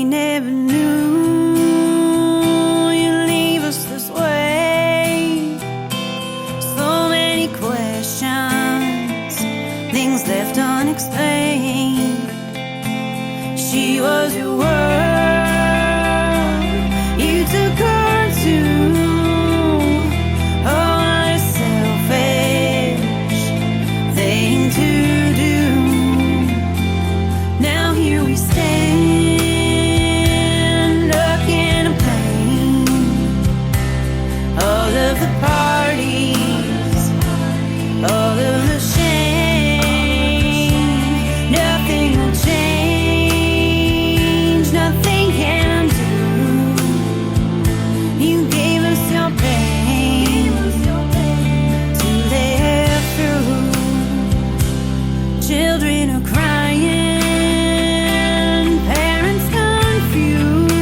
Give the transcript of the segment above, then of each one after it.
never knew you'd leave us this way. So many questions, things left unexplained. She was your world, you took her to. Oh, what a selfish thing to do. Now here we stand, looking at pain. All of the parties, all of the shame. Nothing will change, nothing can undo. You gave us your pain to live through. Children are crying, parents confused.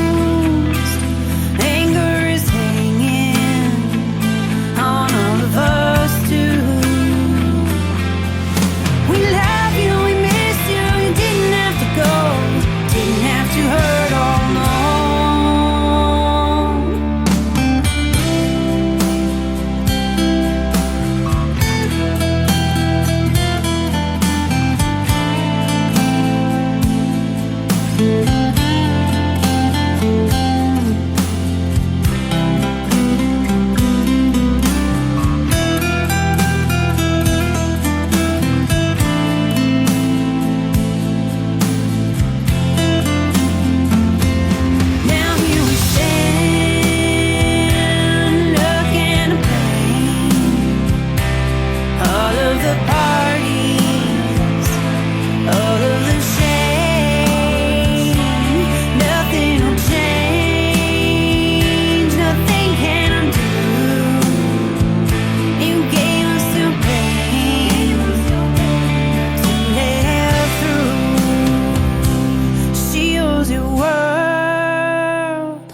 Anger is hanging on all of us too. We love you, we miss you. You didn't have to go, didn't have to hurt all along. Now here we stand, looking at pain. All of the parties, all of the shame. Nothing will change, nothing can undo. You gave us the pain to live through. She was your world,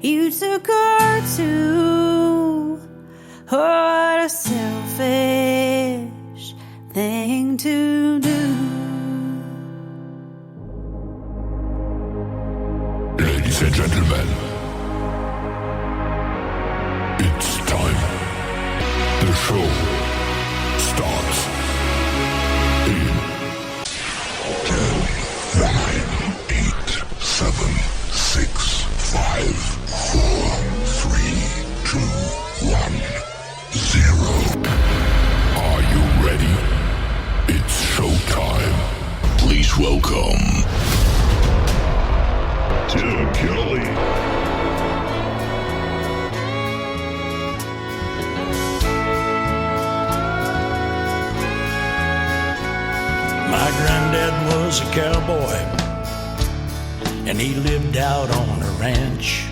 you took her to. Oh, what a selfish thing to do. Ladies and gentlemen, it's time. The show starts in 10, 9, 8, 7, 6, 5, 4, 3, 2, 1, 0. Are you ready? It's showtime. Please welcome Tim Kelly. My granddad was a cowboy, and he lived out on a ranch.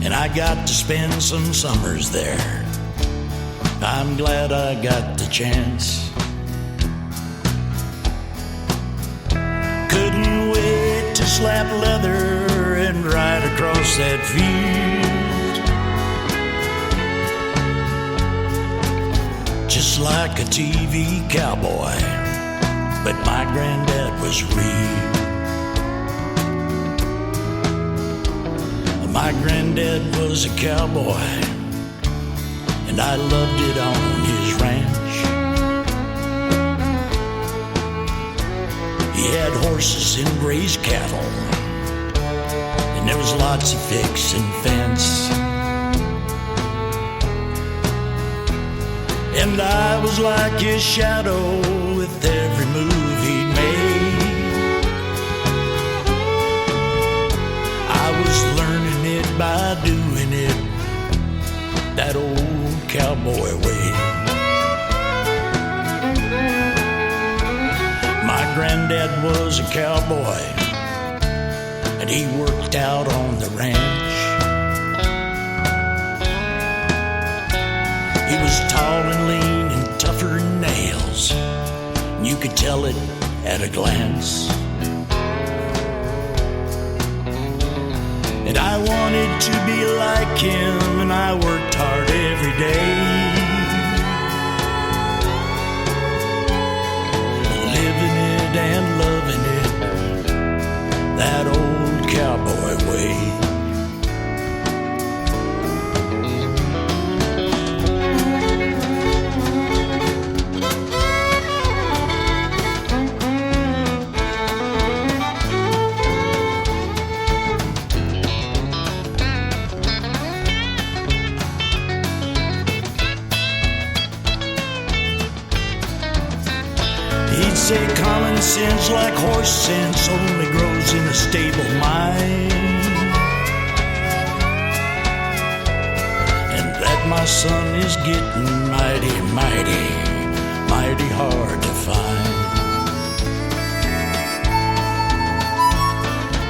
And I got to spend some summers there. I'm glad I got the chance. Couldn't wait to slap leather and ride across that field. Just like a TV cowboy, but my granddad was real. My granddad was a cowboy, and I loved it on his ranch. He had horses and raised cattle, and there was lots of fix and fence. And I was like his shadow with every move he made. I was learning it by doing it that old cowboy way. My granddad was a cowboy, and he worked out on the ranch. He was tall and lean and tougher than nails. You could tell it at a glance. And I wanted to be like him, and I worked hard every day. Living it and loving it that old cowboy way. He'd say common sense, like horse sense, only grows in a stable mind, and that my son is getting mighty, mighty, mighty hard to find.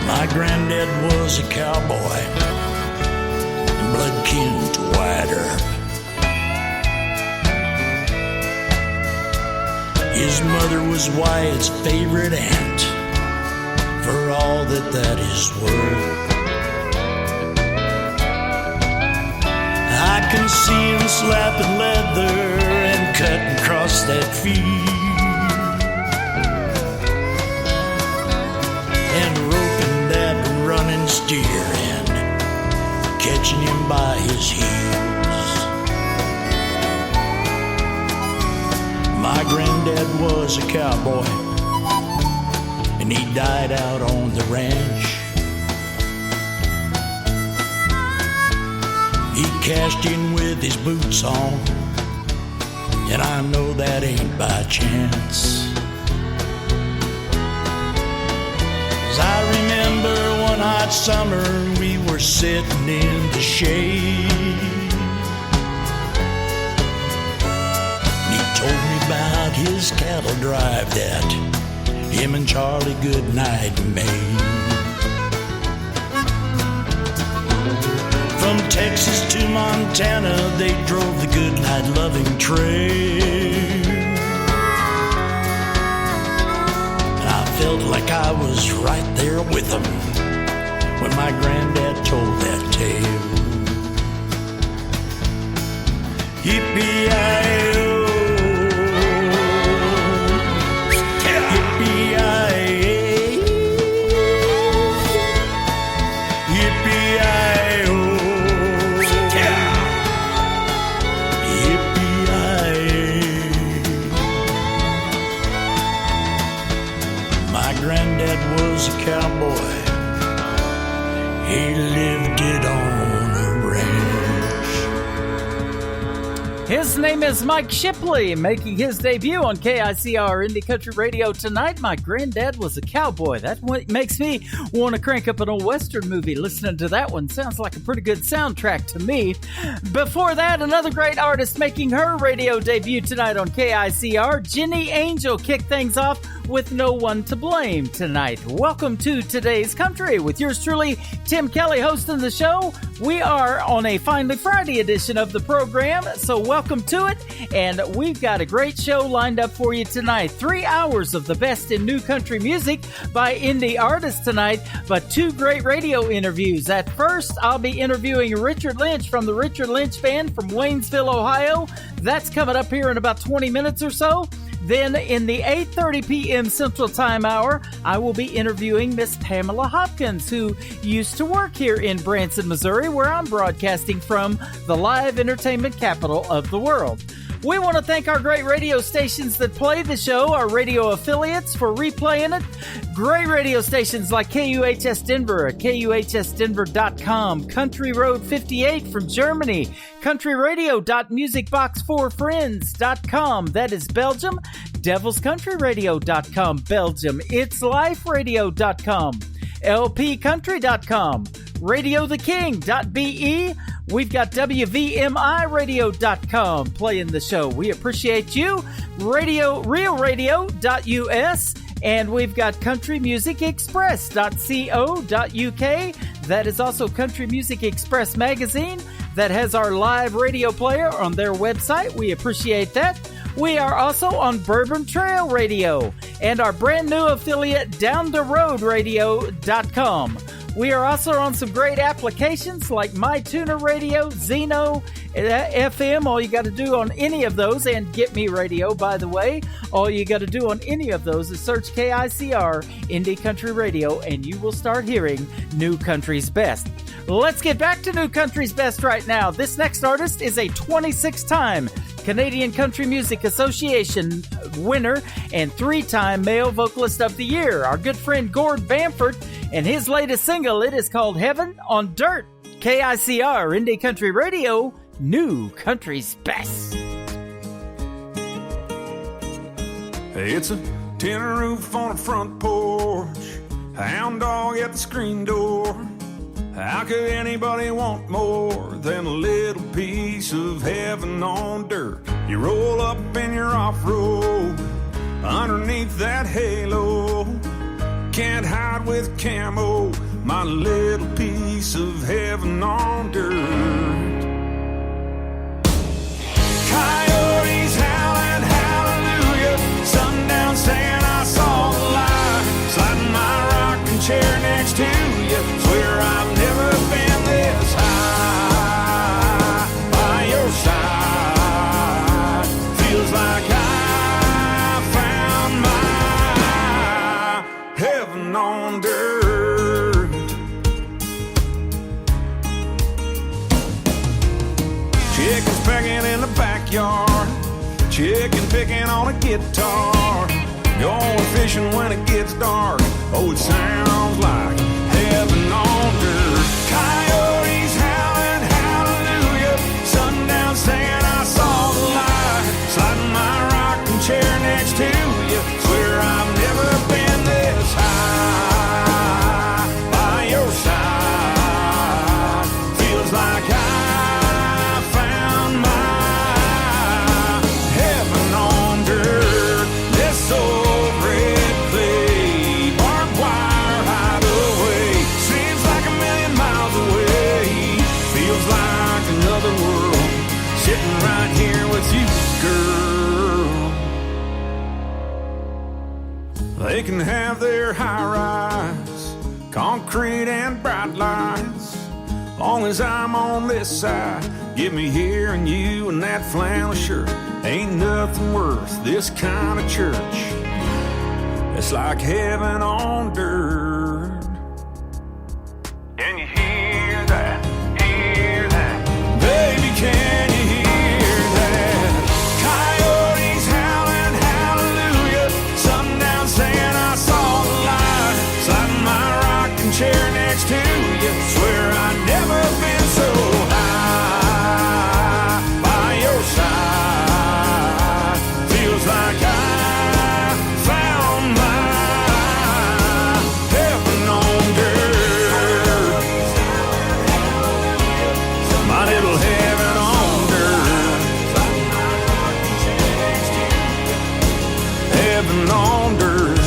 My granddad was a cowboy, and blood kin to Wyatt Earp. His mother was Wyatt's favorite aunt, for all that that is worth. I can see him slapping leather and cutting across that field, and roping that running steer and catching him by his heels. My granddad was a cowboy, and he died out on the ranch. He cashed in with his boots on, and I know that ain't by chance. 'Cause I remember one hot summer we were sitting in the shade. Told me about his cattle drive that him and Charlie Goodnight made. From Texas to Montana, they drove the Goodnight loving trail. And I felt like I was right there with them when my granddad told that tale. Yippee-yi-oh, was a cowboy. He lived it on a ranch. His name is Mike Shipley, making his debut on KICR Indie Country Radio tonight. My granddad was a cowboy. That makes me want to crank up an old Western movie. Listening to that one sounds like a pretty good soundtrack to me. Before that, another great artist making her radio debut tonight on KICR. Jenny Angel kicked things off with No One to Blame tonight. Welcome to Today's Country with yours truly, Tim Kelly, hosting the show. We are on a Finally Friday edition of the program, so welcome to it. And we've got a great show lined up for you tonight. 3 hours of the best in new country music by indie artists tonight, but 2 great radio interviews. At first, I'll be interviewing Richard Lynch from the Richard Lynch Band from Waynesville, Ohio. That's coming up here in about 20 minutes or so. Then in the 8:30 p.m. Central Time hour, I will be interviewing Miss Pamela Hopkins, who used to work here in Branson, Missouri, where I'm broadcasting from, the live entertainment capital of the world. We want to thank our great radio stations that play the show, our radio affiliates, for replaying it. Great radio stations like KUHS Denver at KUHSdenver.com, Country Road 58 from Germany, countryradio.musicbox4friends.com, that is Belgium, devilscountryradio.com, Belgium, itsliferadio.com, lpcountry.com, radiotheking.be. We've got WVMIradio.com playing the show. We appreciate you. RealRadio.us. And we've got countrymusicexpress.co.uk. That is also Country Music Express magazine that has our live radio player on their website. We appreciate that. We are also on Bourbon Trail Radio and our brand new affiliate, DownTheRoadRadio.com. We are also on some great applications like MyTuner Radio, Zeno, FM. All you got to do on any of those, and Get Me Radio, by the way, all you got to do on any of those is search KICR Indie Country Radio, and you will start hearing New Country's Best. Let's get back to New Country's Best right now. This next artist is a 26-time Canadian Country Music Association winner and 3-time Male Vocalist of the Year, our good friend Gord Bamford, and his latest single, it is called Heaven on Dirt. KICR Indie Country Radio, New Country's Best. It's a tin roof on a front porch, hound dog at the screen door. How could anybody want more than a little piece of heaven on dirt? You roll up in your off-road underneath that halo. Can't hide with camo, my little piece of heaven on dirt. Coyotes howling hallelujah, sundown saying I saw the light, sliding my rocking chair next to you. Swear I've never been this high by your side. Feels like I found my heaven on dirt. Chickens pecking in the backyard, chicken picking on a guitar, going fishing when it gets dark. Oh, it sounds like heaven on dirt. Coyotes howling hallelujah, sundown saying I saw the light, sliding my rocking chair next to you. Swear I've never been this high by your side. Feels like I found my heaven on dirt. This old red clay barbed wire hideaway seems like a million miles away. Feels like another world sitting right here with you, girl. They can have their high-rise, concrete and bright lights. Long as I'm on this side, give me hearing you and that flannel shirt. Ain't nothing worth this kind of church. It's like heaven on dirt. Can you hear that? Hear that? Baby, can you hear that? Coyotes howling hallelujah, sundown saying I saw the light, sliding my rocking chair next to you. Swear I've never been so high by your side. Feels like I found my heaven on dirt. My little heaven on dirt. Heaven on dirt.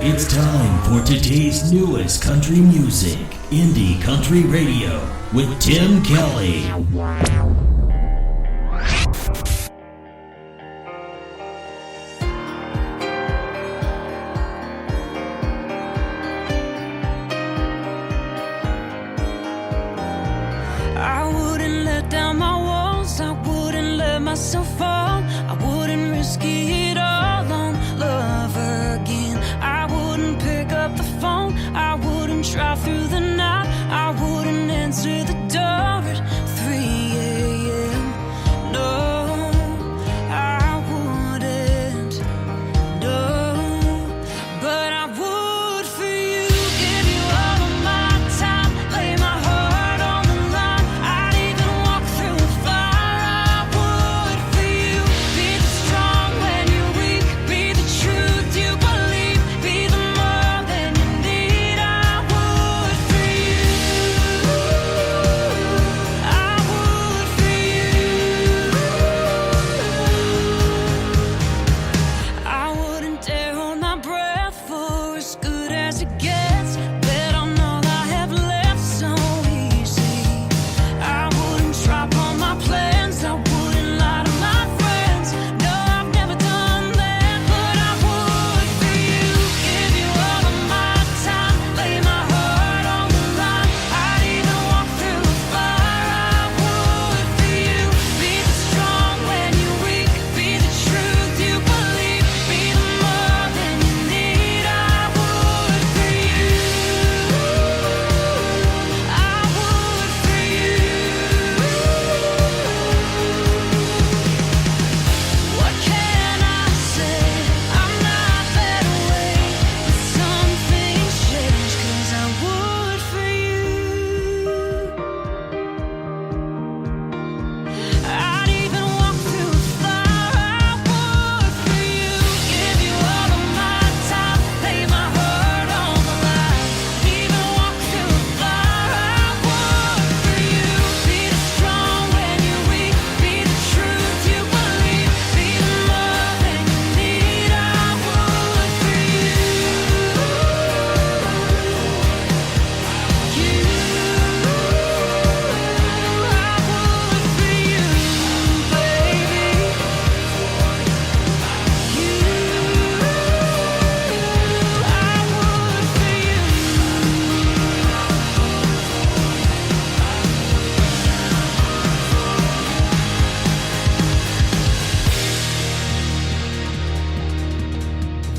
It's time for today's newest country music, Indie Country Radio, with Tim Kelly. I wouldn't let down my walls, I wouldn't let myself fall, I wouldn't risk it all on love again. I wouldn't pick up the phone, I wouldn't drive through the night, I wouldn't answer the door at 3 a.m. No, I wouldn't, no, but I would for you, give you all of my time, lay my heart on the line, I'd even walk through a fire. I would for you, be the strong when you're weak, be the truth you believe, be the more than you need. I would for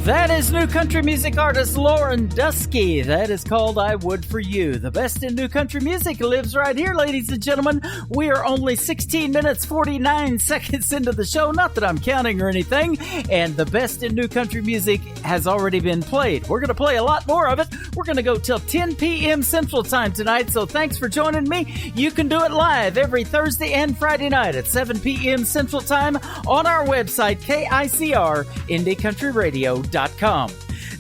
That is new country music artist Lauren Dusky. That is called I Would For You. The best in new country music lives right here, ladies and gentlemen. We are only 16 minutes, 49 seconds into the show. Not that I'm counting or anything. And the best in new country music has already been played. We're going to play a lot more of it. We're going to go till 10 p.m. Central Time tonight. So thanks for joining me. You can do it live every Thursday and Friday night at 7 p.m. Central Time on our website, KICR, IndieCountryRadio.com.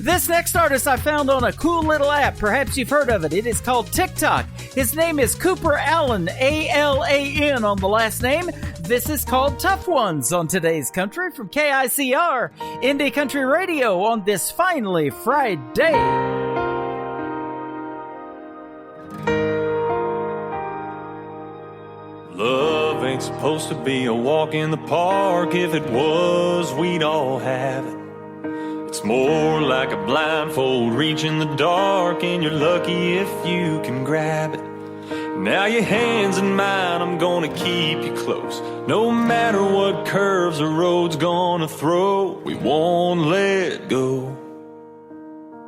This next artist I found on a cool little app. Perhaps you've heard of it. It is called TikTok. His name is Cooper Allen, A-L-A-N on the last name. This is called Tough Ones on today's country from KICR, Indie Country Radio on this finally Friday. Love ain't supposed to be a walk in the park. If it was, we'd all have it. It's more like a blindfold reach in the dark, and you're lucky if you can grab it. Now your hands in mine, I'm gonna keep you close. No matter what curves the road's gonna throw, we won't let go.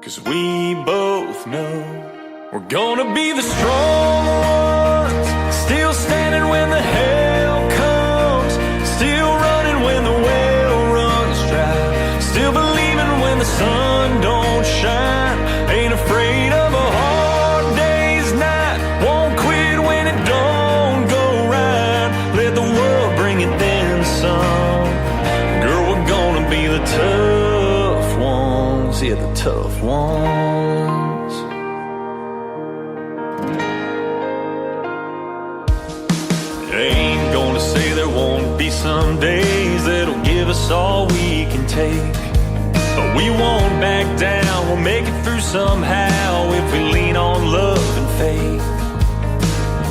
'Cause we both know we're gonna be the strong ones, still standing when the hell comes, still running when the well runs dry, still believing when the sun don't shine, ain't afraid of a hard day's night, won't quit when it don't go right, let the world bring it then some. Girl, we're gonna be the tough ones, yeah, the tough ones. Ain't gonna say there won't be some days that'll give us all we can take, but we won't back down, we'll make it through somehow if we lean on love and faith.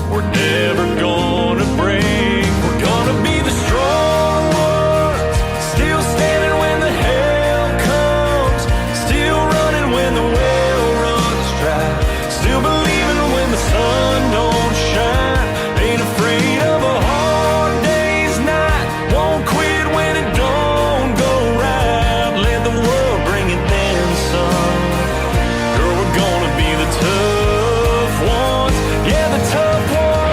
We're never gonna break, we're gonna be the strong ones, still standing when the hell comes, still running when the well runs dry, still believing when the sun don't shine, ain't afraid of a hard day's night, won't quit when it don't go right, let the world bring it then some. Girl, we're gonna be the tough ones, yeah, the tough ones.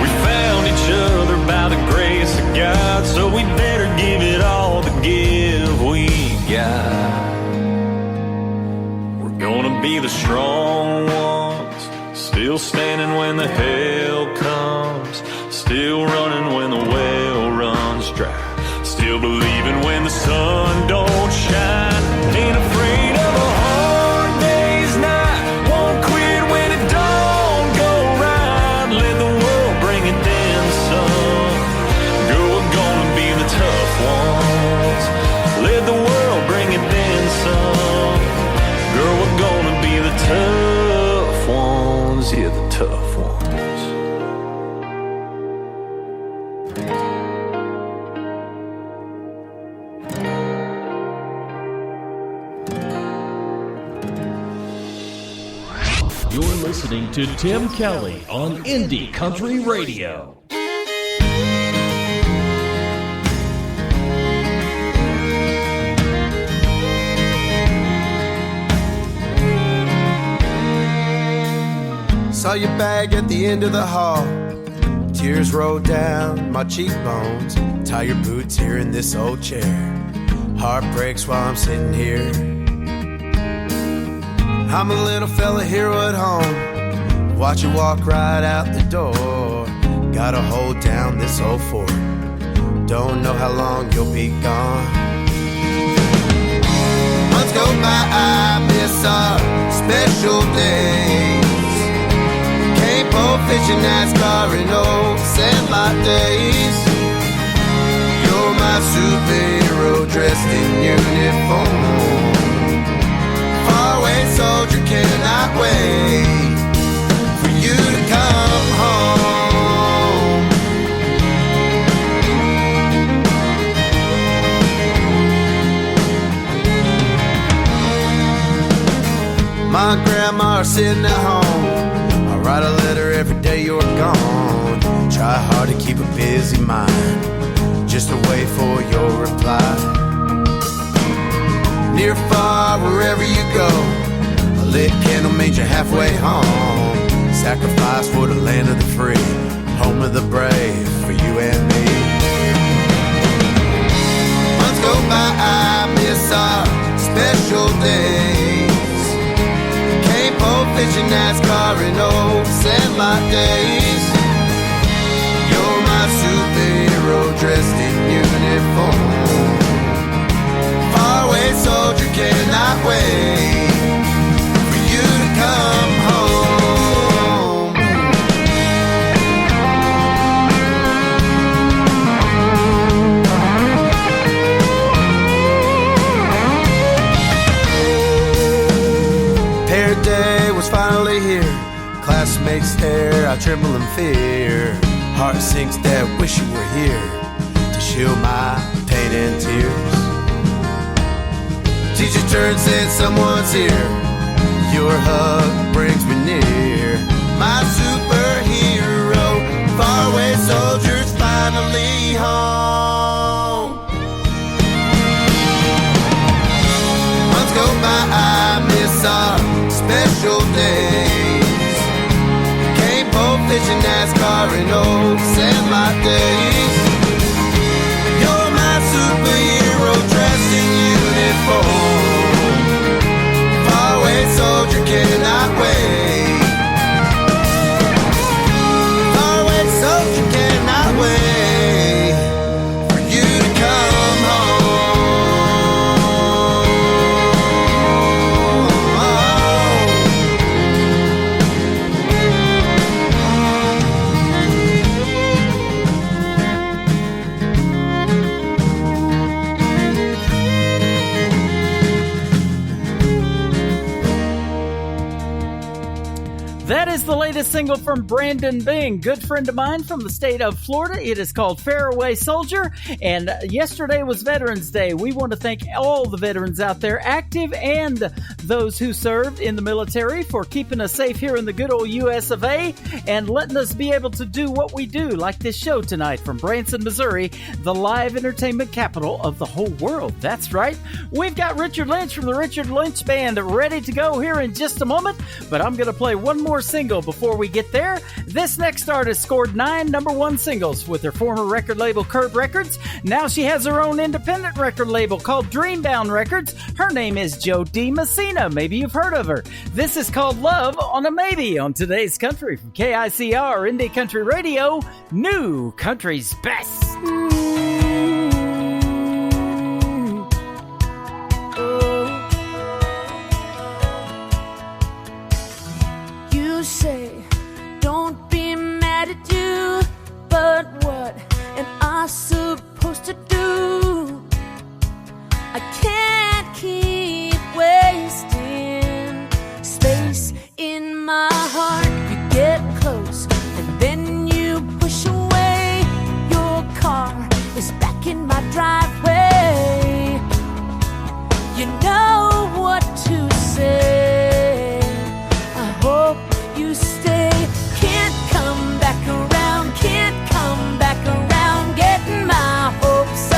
We found each other by the grace of God, so we better give it all the give we got. We're gonna be the strong ones, still standing when the hell comes, still running when the well runs dry, still believing when the sun don't shine, ain't afraid of a hard day's night, won't quit when it don't go right, let the world bring it then some. Girl, we're gonna be the tough ones, let the world bring it then some. Girl, we're gonna be the tough ones, yeah, the tough ones. You're listening to Tim Kelly on Indie Country Radio. Saw your bag at the end of the hall. Tears rolled down my cheekbones. Tie your boots here in this old chair. Heart breaks while I'm sitting here. I'm a little fella hero at home. Watch you walk right out the door. Gotta hold down this old fort. Don't know how long you'll be gone. Months go by, I miss our special days. Can't pole fishing, NASCAR, and old sandlot days. You're my superhero dressed in uniform. Faraway soldier, cannot wait for you to come home. My are sitting at home, I write a letter every day you're gone. Try hard to keep a busy mind, just to wait for your reply. Near, far, wherever you go, a lit candle made you halfway home. Sacrifice for the land of the free, home of the brave, for you and me. Months go by, I miss our special days. Cane pole fishing, NASCAR, and old sandlot days. You're my superhero dressed in uniform. Faraway soldier, cannot wait for you to come home. Pair day was finally here. Classmates stare, I tremble in fear. Heart sinks that wish you were here to shield my pain and tears. Teacher turned, said someone's here. Your hug brings me near. My superhero, faraway soldiers finally home. Months go by, I miss our special days. Cane pole fishing, NASCAR, and old sandlot days. You're my superhero dressed in uniform. Faraway soldier, cannot wait. Faraway soldier, cannot wait for you to come home. That is the latest single from Brandon Bing, good friend of mine from the state of Florida. It is called Faraway Soldier, and yesterday was Veterans Day. We want to thank all the veterans out there, active and those who served in the military, for keeping us safe here in the good old US of A and letting us be able to do what we do, like this show tonight from Branson, Missouri, the live entertainment capital of the whole world. That's right. We've got Richard Lynch from the Richard Lynch Band ready to go here in just a moment, but I'm going to play one more single before we get there. This next artist scored 9 #1 singles with her former record label Curb Records. Now she has her own independent record label called Dreambound Records. Her name is Jody Messina. Maybe you've heard of her. This is called Love on a Maybe on Today's Country from KICR Indie Country Radio, New Country's Best. You say, don't be mad at you, but what am I supposed to do? I can't keep wasting space in my heart. You get close and then you push away. Your car is back in my driveway. You know what to say. I hope you stay. Can't come back around, can't come back around, getting my hopes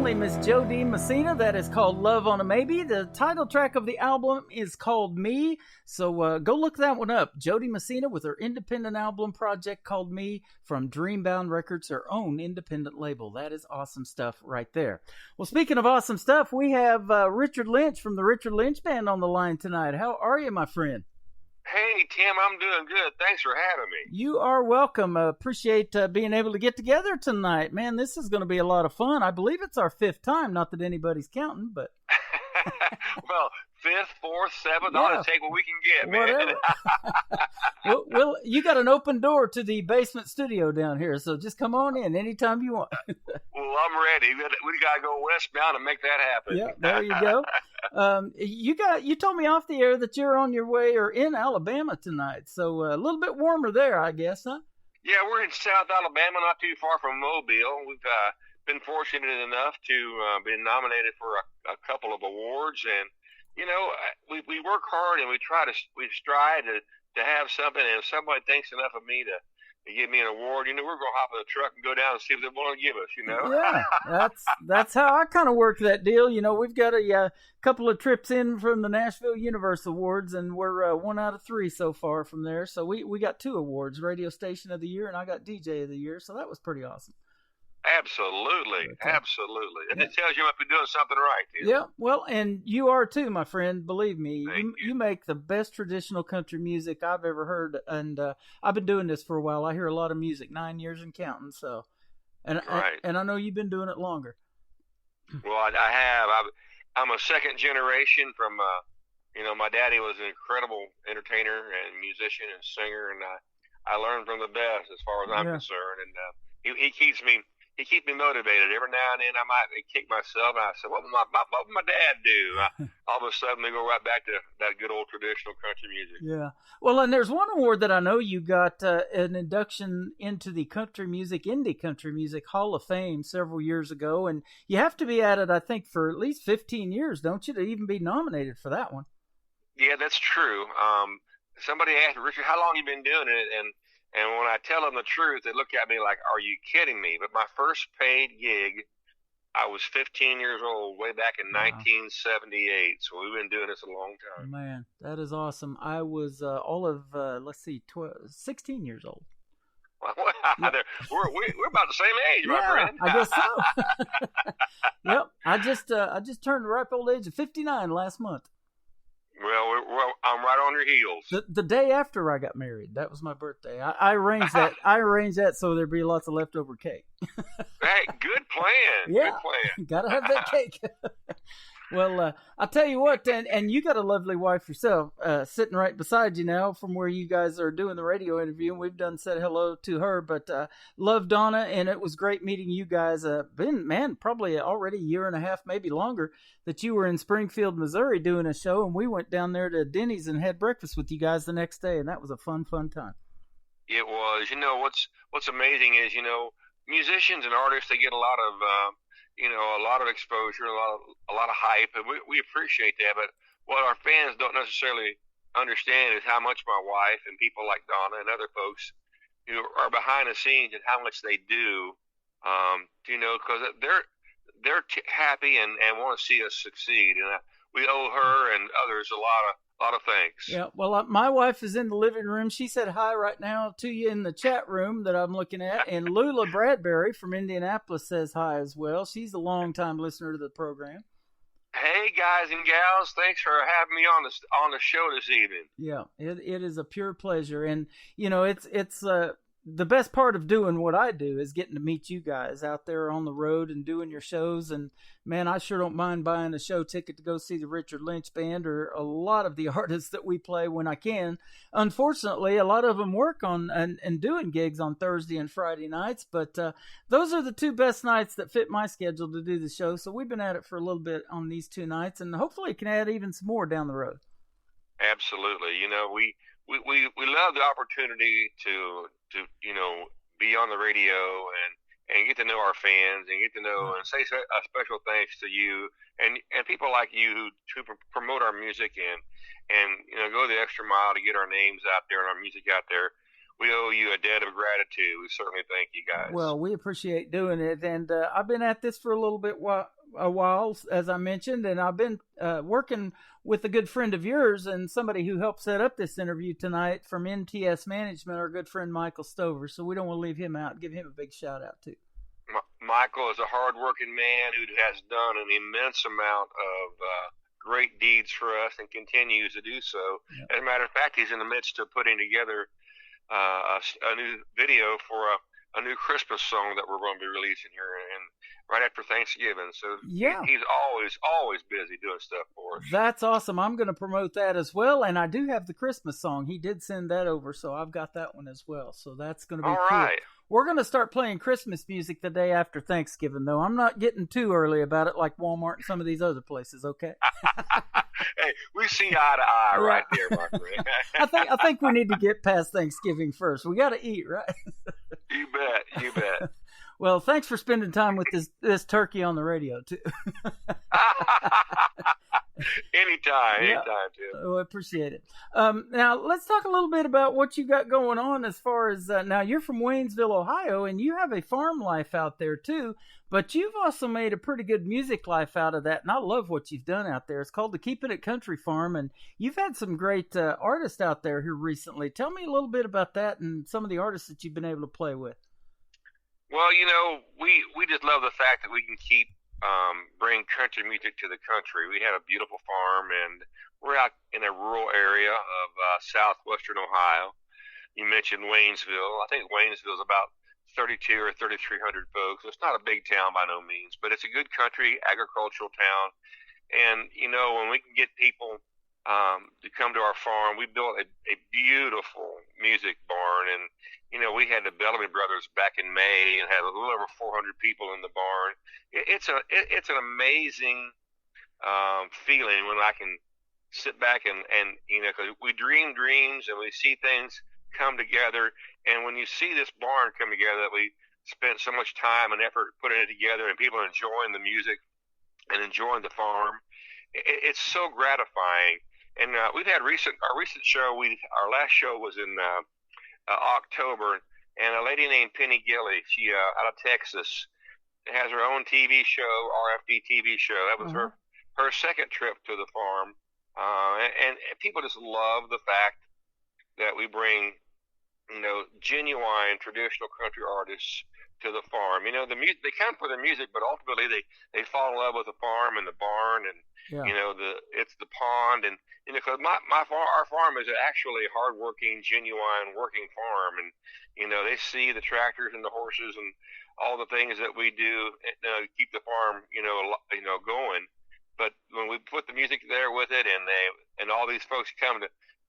only Miss Jody Messina. That is called Love on a Maybe. The title track of the album is called Me. So go look that one up. Jody Messina with her independent album project called Me from Dreambound Records, her own independent label. That is awesome stuff right there. Well, speaking of awesome stuff, we have Richard Lynch from the Richard Lynch Band on the line tonight. How are you, my friend? Hey, Tim, I'm doing good. Thanks for having me. You are welcome. Appreciate being able to get together tonight. Man, this is going to be a lot of fun. I believe it's our 5th time, not that anybody's counting, but... Well, 5th, 4th, 7th, yeah. I'll take what we can get, man. Whatever. well, you got an open door to the basement studio down here, so just come on in anytime you want. Well, I'm ready. We got to go westbound and make that happen. Yeah, there you go. You told me off the air that you're on your way or in Alabama tonight, so a little bit warmer there, I guess, huh? Yeah, we're in South Alabama, not too far from Mobile. We've been fortunate enough to be nominated for a couple of awards, and you know, we work hard and we strive to have something. And if somebody thinks enough of me to give me an award, you know, we're gonna hop in the truck and go down and see what they want to give us. You know, yeah, that's how I kind of work that deal. You know, we've got a couple of trips in from the Nashville Universe Awards, and we're 1 out of 3 so far from there. So we got 2 awards: Radio Station of the Year, and I got DJ of the Year. So that was pretty awesome. Absolutely. And it tells you might be doing something right. Yeah, well, and you are too, my friend. Believe me, you make the best traditional country music I've ever heard, and I've been doing this for a while. I hear a lot of music, 9 years and counting. So, and I know you've been doing it longer. Well, I have. I'm a second generation from. My daddy was an incredible entertainer and musician and singer, and I learned from the best as far as I'm concerned. And he keeps me. He keeps me motivated. Every now and then I might kick myself, and I said, what would my dad do? All of a sudden, we go right back to that good old traditional country music. Yeah. Well, and there's one award that I know you got, an induction into the Indie Country Music Hall of Fame several years ago, and you have to be at it, I think, for at least 15 years, don't you, to even be nominated for that one? Yeah, that's true. Somebody asked me, Richard, how long you been doing it? And when I tell them the truth, they look at me like, are you kidding me? But my first paid gig, I was 15 years old, way back in 1978. So we've been doing this a long time. Man, that is awesome. I was 16 years old. Well, we're about the same age, my friend. I guess so. Yep, I just turned the ripe old age of 59 last month. Well, I'm right on your heels. The day after I got married, that was my birthday. I arranged that. I arranged that so there'd be lots of leftover cake. Hey, good plan. Yeah, good plan. Gotta have that cake. Well, I'll tell you what, and you got a lovely wife yourself, sitting right beside you now from where you guys are doing the radio interview, and we've said hello to her, but love Donna, and it was great meeting you guys. Probably already a year and a half, maybe longer, that you were in Springfield, Missouri doing a show, and we went down there to Denny's and had breakfast with you guys the next day, and that was a fun time. It was. You know, what's amazing is, musicians and artists, they get a lot of a lot of exposure, a lot of hype, and we appreciate that. But what our fans don't necessarily understand is how much my wife and people like Donna and other folks who are behind the scenes and how much they do, because they're happy and want to see us succeed. And we owe her and others a lot of thanks. Yeah, well, my wife is in the living room. She said hi right now to you in the chat room that I'm looking at. And Lula Bradbury from Indianapolis says hi as well. She's a longtime listener to the program. Hey, guys and gals, thanks for having me on the show this evening. Yeah, it is a pure pleasure. And, it's the best part of doing what I do is getting to meet you guys out there on the road and doing your shows. And man, I sure don't mind buying a show ticket to go see the Richard Lynch Band or a lot of the artists that we play when I can. Unfortunately, a lot of them work on and doing gigs on Thursday and Friday nights, but those are the 2 best nights that fit my schedule to do the show. So we've been at it for a little bit on these 2 nights, and hopefully can add even some more down the road. Absolutely. We love the opportunity to be on the radio and get to know our fans and get to know and say a special thanks to you and people like you who promote our music and go the extra mile to get our names out there and our music out there. We owe you a debt of gratitude. We certainly thank you guys. Well, we appreciate doing it, and I've been at this for a little bit a while, as I mentioned, and I've been working with a good friend of yours and somebody who helped set up this interview tonight from NTS Management, our good friend Michael Stover. So we don't want to leave him out. Give him a big shout out too. Michael is a hard-working man who has done an immense amount of great deeds for us and continues to do so. Yep. As a matter of fact, he's in the midst of putting together a new video for a new Christmas song that we're going to be releasing here and right after Thanksgiving. So yeah, he's always busy doing stuff for us. That's awesome. I'm going to promote that as well, and I do have the Christmas song. He did send that over, so I've got that one as well. So that's going to be all cool. Right. We're going to start playing Christmas music the day after Thanksgiving, though. I'm not getting too early about it like Walmart and some of these other places, okay? Hey, we see eye to eye right there, my friend. I think we need to get past Thanksgiving first. We got to eat, right? You bet. Well, thanks for spending time with this turkey on the radio, too. Anytime, too. Oh, I appreciate it. Now, let's talk a little bit about what you got going on as far as, now you're from Waynesville, Ohio, and you have a farm life out there, too, but you've also made a pretty good music life out of that, and I love what you've done out there. It's called the Keeping It Country Farm, and you've had some great artists out there here recently. Tell me a little bit about that and some of the artists that you've been able to play with. Well, we just love the fact that we can keep bring country music to the country. We have a beautiful farm, and we're out in a rural area of southwestern Ohio. You mentioned Waynesville. I think Waynesville is about 32 or 3,300 folks. It's not a big town by no means, but it's a good country agricultural town. And when we can get people to come to our farm, we built a beautiful music barn, and we had the Bellamy Brothers back in May and had a little over 400 people in the barn. It's an amazing feeling when I can sit back and because we dream dreams and we see things come together. And when you see this barn come together, that we spent so much time and effort putting it together, and people are enjoying the music and enjoying the farm, it's so gratifying. And we've had our recent show. Our last show was in October, and a lady named Penny Gilley, she out of Texas, has her own TV show, RFD TV show. That was her second trip to the farm, and people just love the fact that we bring genuine traditional country artists to the farm. The music, they come for the music, but ultimately they fall in love with the farm and the barn, and it's the pond, and because our farm is actually a hardworking, genuine working farm, and they see the tractors and the horses and all the things that we do to keep the farm going. But when we put the music there with it, and all these folks come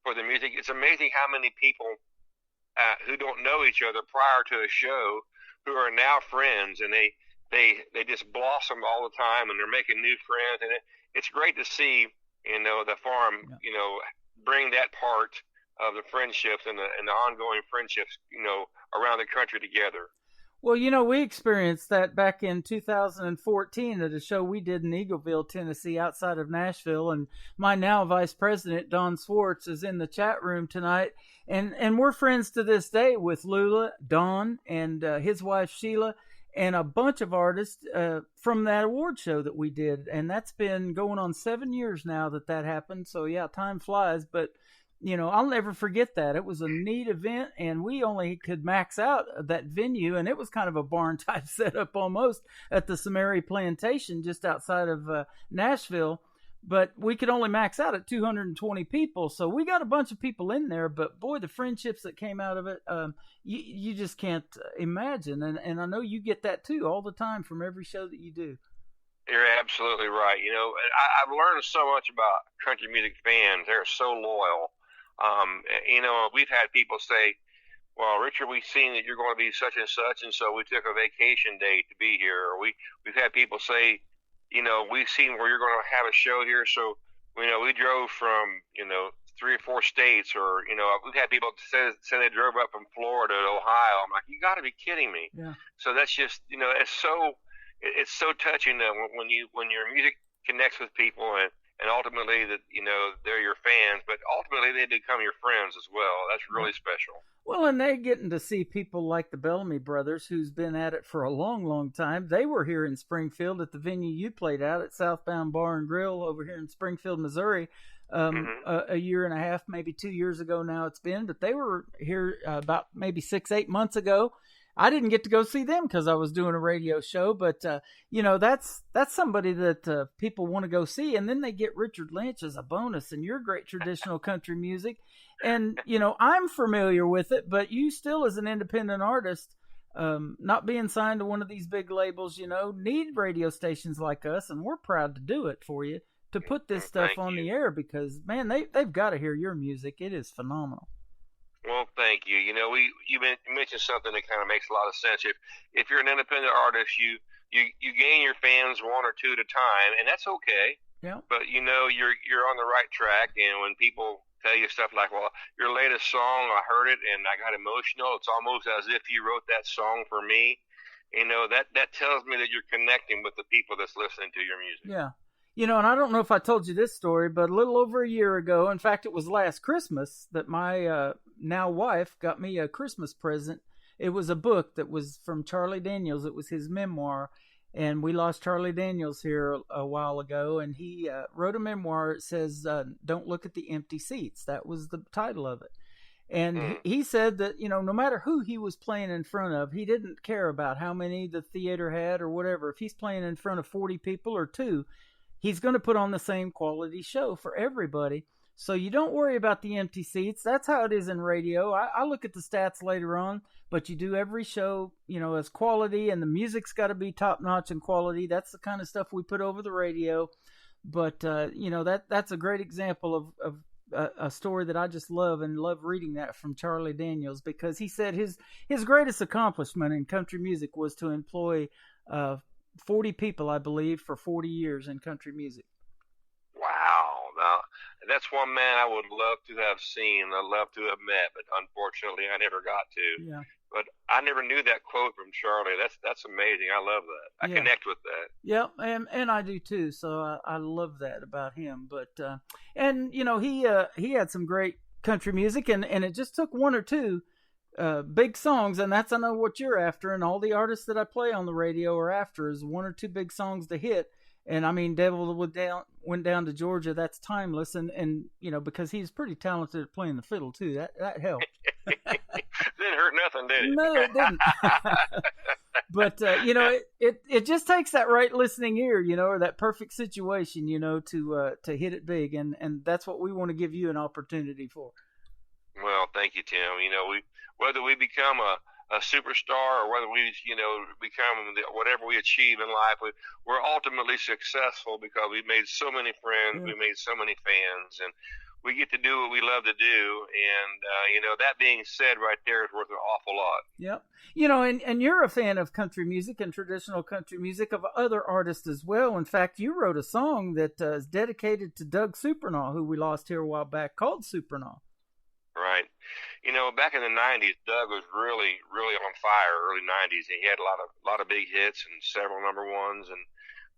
for the music, it's amazing how many people who don't know each other prior to a show, who are now friends, and they just blossom all the time, and they're making new friends, and it's great to see the farm bring that part of the friendships and the ongoing friendships around the country together. Well, we experienced that back in 2014 at a show we did in Eagleville, Tennessee, outside of Nashville. And my now vice president, Don Swartz, is in the chat room tonight. And we're friends to this day with Lula, Don, and his wife, Sheila, and a bunch of artists from that award show that we did. And that's been going on 7 years now that happened. So, yeah, time flies. But I'll never forget that. It was a neat event, and we only could max out that venue, and it was kind of a barn-type setup almost at the Samari Plantation just outside of Nashville, but we could only max out at 220 people, so we got a bunch of people in there, but boy, the friendships that came out of it, you just can't imagine, and I know you get that too all the time from every show that you do. You're absolutely right. I've learned so much about country music fans. They're so loyal. We've had people say, well, Richard, we've seen that you're going to be such and so we took a vacation day to be here. Or we've had people say, we've seen where you're going to have a show here, so we drove from 3 or 4 states, or we've had people say they drove up from Florida to Ohio. I'm like, you got to be kidding me. Yeah. So that's just it's so touching that when your music connects with people, and ultimately that, you know, they're your fans, but ultimately they become your friends as well. That's really special. Well, and they're getting to see people like the Bellamy Brothers, who's been at it for a long, long time. They were here in Springfield at the venue you played out at Southbound Bar and Grill over here in Springfield, Missouri, a year and a half, maybe 2 years ago now it's been. But they were here about maybe 6-8 months ago. I didn't get to go see them because I was doing a radio show, but you know, that's somebody that people want to go see, and then they get Richard Lynch as a bonus and your great traditional country music. And you know, I'm familiar with it, but you still, as an independent artist, not being signed to one of these big labels, you know, need radio stations like us, and we're proud to do it for you, to put this stuff on the air, because man, they've got to hear your music. It is phenomenal. Well, thank you. You know, you mentioned something that kind of makes a lot of sense. If you're an independent artist, you gain your fans one or two at a time, and that's okay. Yeah. But you know, you're on the right track, and when people tell you stuff like, "Well, your latest song, I heard it and I got emotional," it's almost as if you wrote that song for me. You know, that tells me that you're connecting with the people that's listening to your music. Yeah. You know, and I don't know if I told you this story, but a little over a year ago, in fact, it was last Christmas, that my now wife got me a Christmas present. It was a book that was from Charlie Daniels. It was his memoir, and we lost Charlie Daniels here a while ago, and he wrote a memoir. It says, "Don't Look at the Empty Seats." That was the title of it. And he said that, you know, no matter who he was playing in front of, he didn't care about how many the theater had or whatever. If he's playing in front of 40 people or 2, he's going to put on the same quality show for everybody. So you don't worry about the empty seats. That's how it is in radio. I look at the stats later on, but you do every show, you know, as quality, and the music's got to be top notch and quality. That's the kind of stuff we put over the radio. But, you know, that's a great example of a story that I just love, and love reading that from Charlie Daniels, because he said his greatest accomplishment in country music was to employ 40 people, I believe, for 40 years in country music. Wow. Now, that's one man I would love to have seen, I'd love to have met, but unfortunately I never got to. Yeah. But I never knew that quote from Charlie. That's amazing. I love that. I connect with that. Yeah, and I do too. So I love that about him. But and you know, he had some great country music, and it just took one or two big songs, and that's, I know what you're after, and all the artists that I play on the radio are after, is one or two big songs to hit. And I mean, Devil went down to Georgia. That's timeless, and you know, because he's pretty talented at playing the fiddle too. That helped. Didn't hurt nothing, did it? No, it didn't. But you know, it just takes that right listening ear, you know, or that perfect situation, you know, to hit it big, and that's what we want to give you an opportunity for. Well, thank you, Tim. You know, whether we become a superstar or whether we, you know, become whatever we achieve in life, we're ultimately successful because we've made so many friends, we've made so many fans, and we get to do what we love to do. And, you know, that being said right there is worth an awful lot. Yep. You know, and you're a fan of country music and traditional country music, of other artists as well. In fact, you wrote a song that is dedicated to Doug Supernaw, who we lost here a while back, called Supernaw. Right. You know, back in the 90s, Doug was really, really on fire, early 90s. He had a lot of big hits and several number ones, and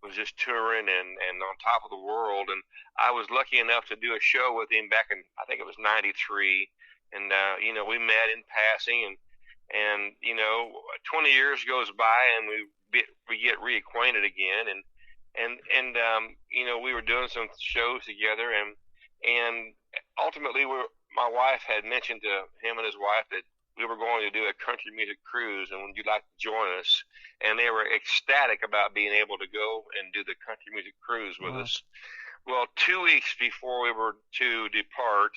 was just touring and on top of the world. And I was lucky enough to do a show with him back in, I think it was 93. And, you know, we met in passing, and, you know, 20 years goes by and we get reacquainted again. And you know, we were doing some shows together, and ultimately my wife had mentioned to him and his wife that we were going to do a country music cruise, and would you like to join us? And they were ecstatic about being able to go and do the country music cruise with us. Well, 2 weeks before we were to depart,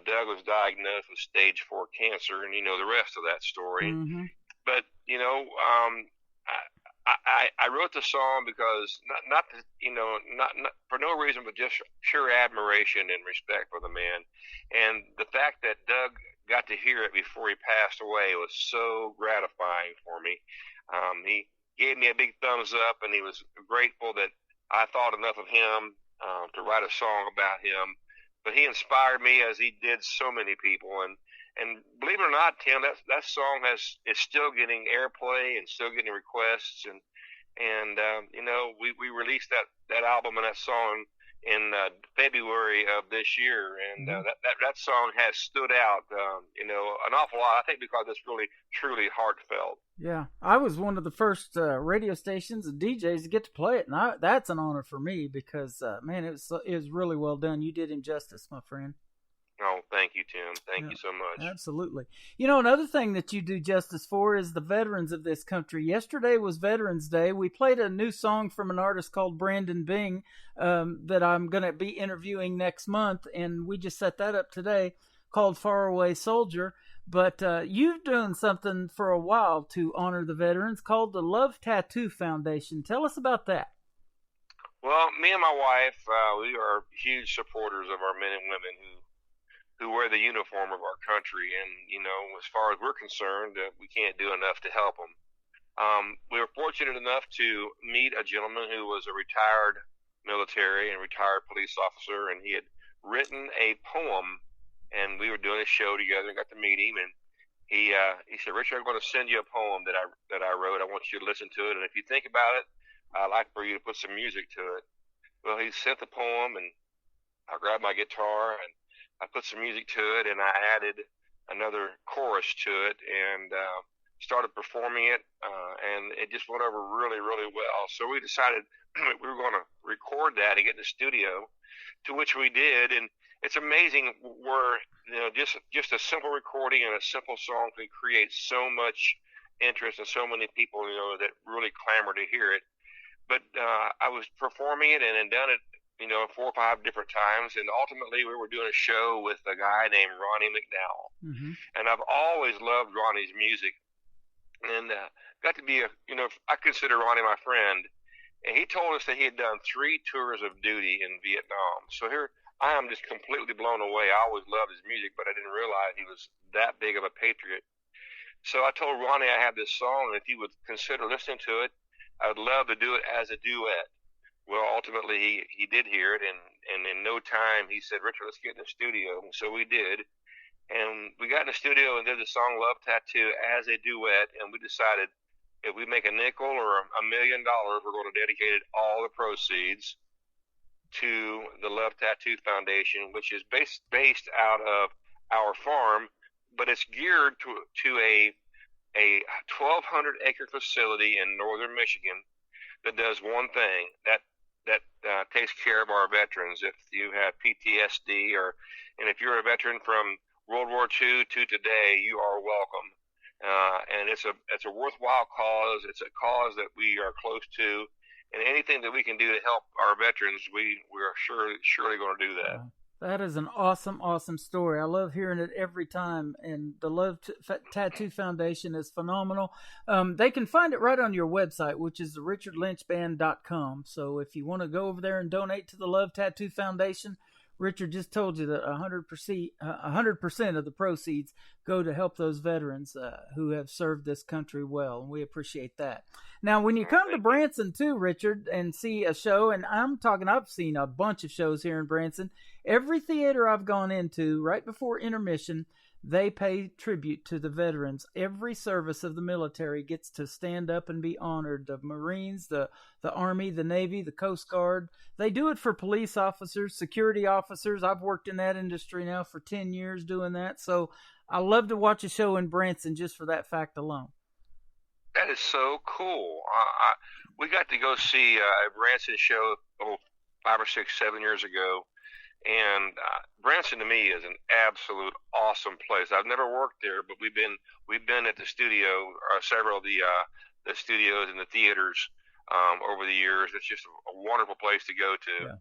Doug was diagnosed with stage 4 cancer, and you know the rest of that story. Mm-hmm. But, you know, I wrote the song because not for no reason, but just pure admiration and respect for the man. And the fact that Doug got to hear it before he passed away was so gratifying for me. He gave me a big thumbs up, and he was grateful that I thought enough of him to write a song about him. But he inspired me, as he did so many people. And believe it or not, Tim, that song is still getting airplay and still getting requests. And you know, we released that album and that song in February of this year, and that song has stood out, an awful lot. I think because it's really truly heartfelt. Yeah, I was one of the first radio stations and DJs to get to play it, and that's an honor for me because man, it was really well done. You did him justice, my friend. Oh, thank you, Tim. Thank you so much. Absolutely. Another thing that you do justice for is the veterans of this country. Yesterday was Veterans Day. We played a new song from an artist called Brandon Bing that I'm going to be interviewing next month, and we just set that up today, called Faraway Soldier. But you've done something for a while to honor the veterans called the Love Tattoo Foundation. Tell us about that. Well, me and my wife, we are huge supporters of our men and women who wear the uniform of our country. And, as far as we're concerned, we can't do enough to help them. We were fortunate enough to meet a gentleman who was a retired military and retired police officer, and he had written a poem, and we were doing a show together and got to meet him. And he said, "Richard, I'm going to send you a poem that I wrote. I want you to listen to it. And if you think about it, I'd like for you to put some music to it." Well, he sent the poem, and I grabbed my guitar and I put some music to it, and I added another chorus to it, and started performing it, and it just went over really, really well. So we decided we were going to record that and get in the studio, to which we did. And it's amazing where just a simple recording and a simple song can create so much interest and so many people that really clamor to hear it. But I was performing it and done it 4 or 5 different times, and ultimately we were doing a show with a guy named Ronnie McDowell. And I've always loved Ronnie's music, and got to be I consider Ronnie my friend, and he told us that he had done 3 tours of duty in Vietnam. So here I am, just completely blown away. I always loved his music, but I didn't realize he was that big of a patriot. So I told Ronnie I have this song, and if he would consider listening to it, I would love to do it as a duet. Well, ultimately, he did hear it, and in no time, he said, "Richard, let's get in the studio." And so we did, and we got in the studio and did the song Love Tattoo as a duet, and we decided if we make a nickel or $1 million, we're going to dedicate all the proceeds to the Love Tattoo Foundation, which is based out of our farm, but it's geared to a 1,200-acre facility in northern Michigan that does one thing, that takes care of our veterans. If you have PTSD and if you're a veteran from World War II to today, you are welcome. And it's a worthwhile cause. It's a cause that we are close to, and anything that we can do to help our veterans, we are surely going to do that. That is an awesome, awesome story. I love hearing it every time, and the Love Tattoo Foundation is phenomenal. They can find it right on your website, which is richardlynchband.com. So if you want to go over there and donate to the Love Tattoo Foundation, Richard just told you that 100% of the proceeds go to help those veterans who have served this country well, and we appreciate that. Now, when you come to Branson, too, Richard, and see a show, and I've seen a bunch of shows here in Branson. Every theater I've gone into, right before intermission, they pay tribute to the veterans. Every service of the military gets to stand up and be honored. The Marines, the Army, the Navy, the Coast Guard. They do it for police officers, security officers. I've worked in that industry now for 10 years doing that. So I love to watch a show in Branson just for that fact alone. That is so cool. We got to go see a Branson show 5 or 6, 7 years ago. And Branson to me is an absolute awesome place. I've never worked there, but we've been at the studio, several of the studios and the theaters over the years. It's just a wonderful place to go to. Yeah.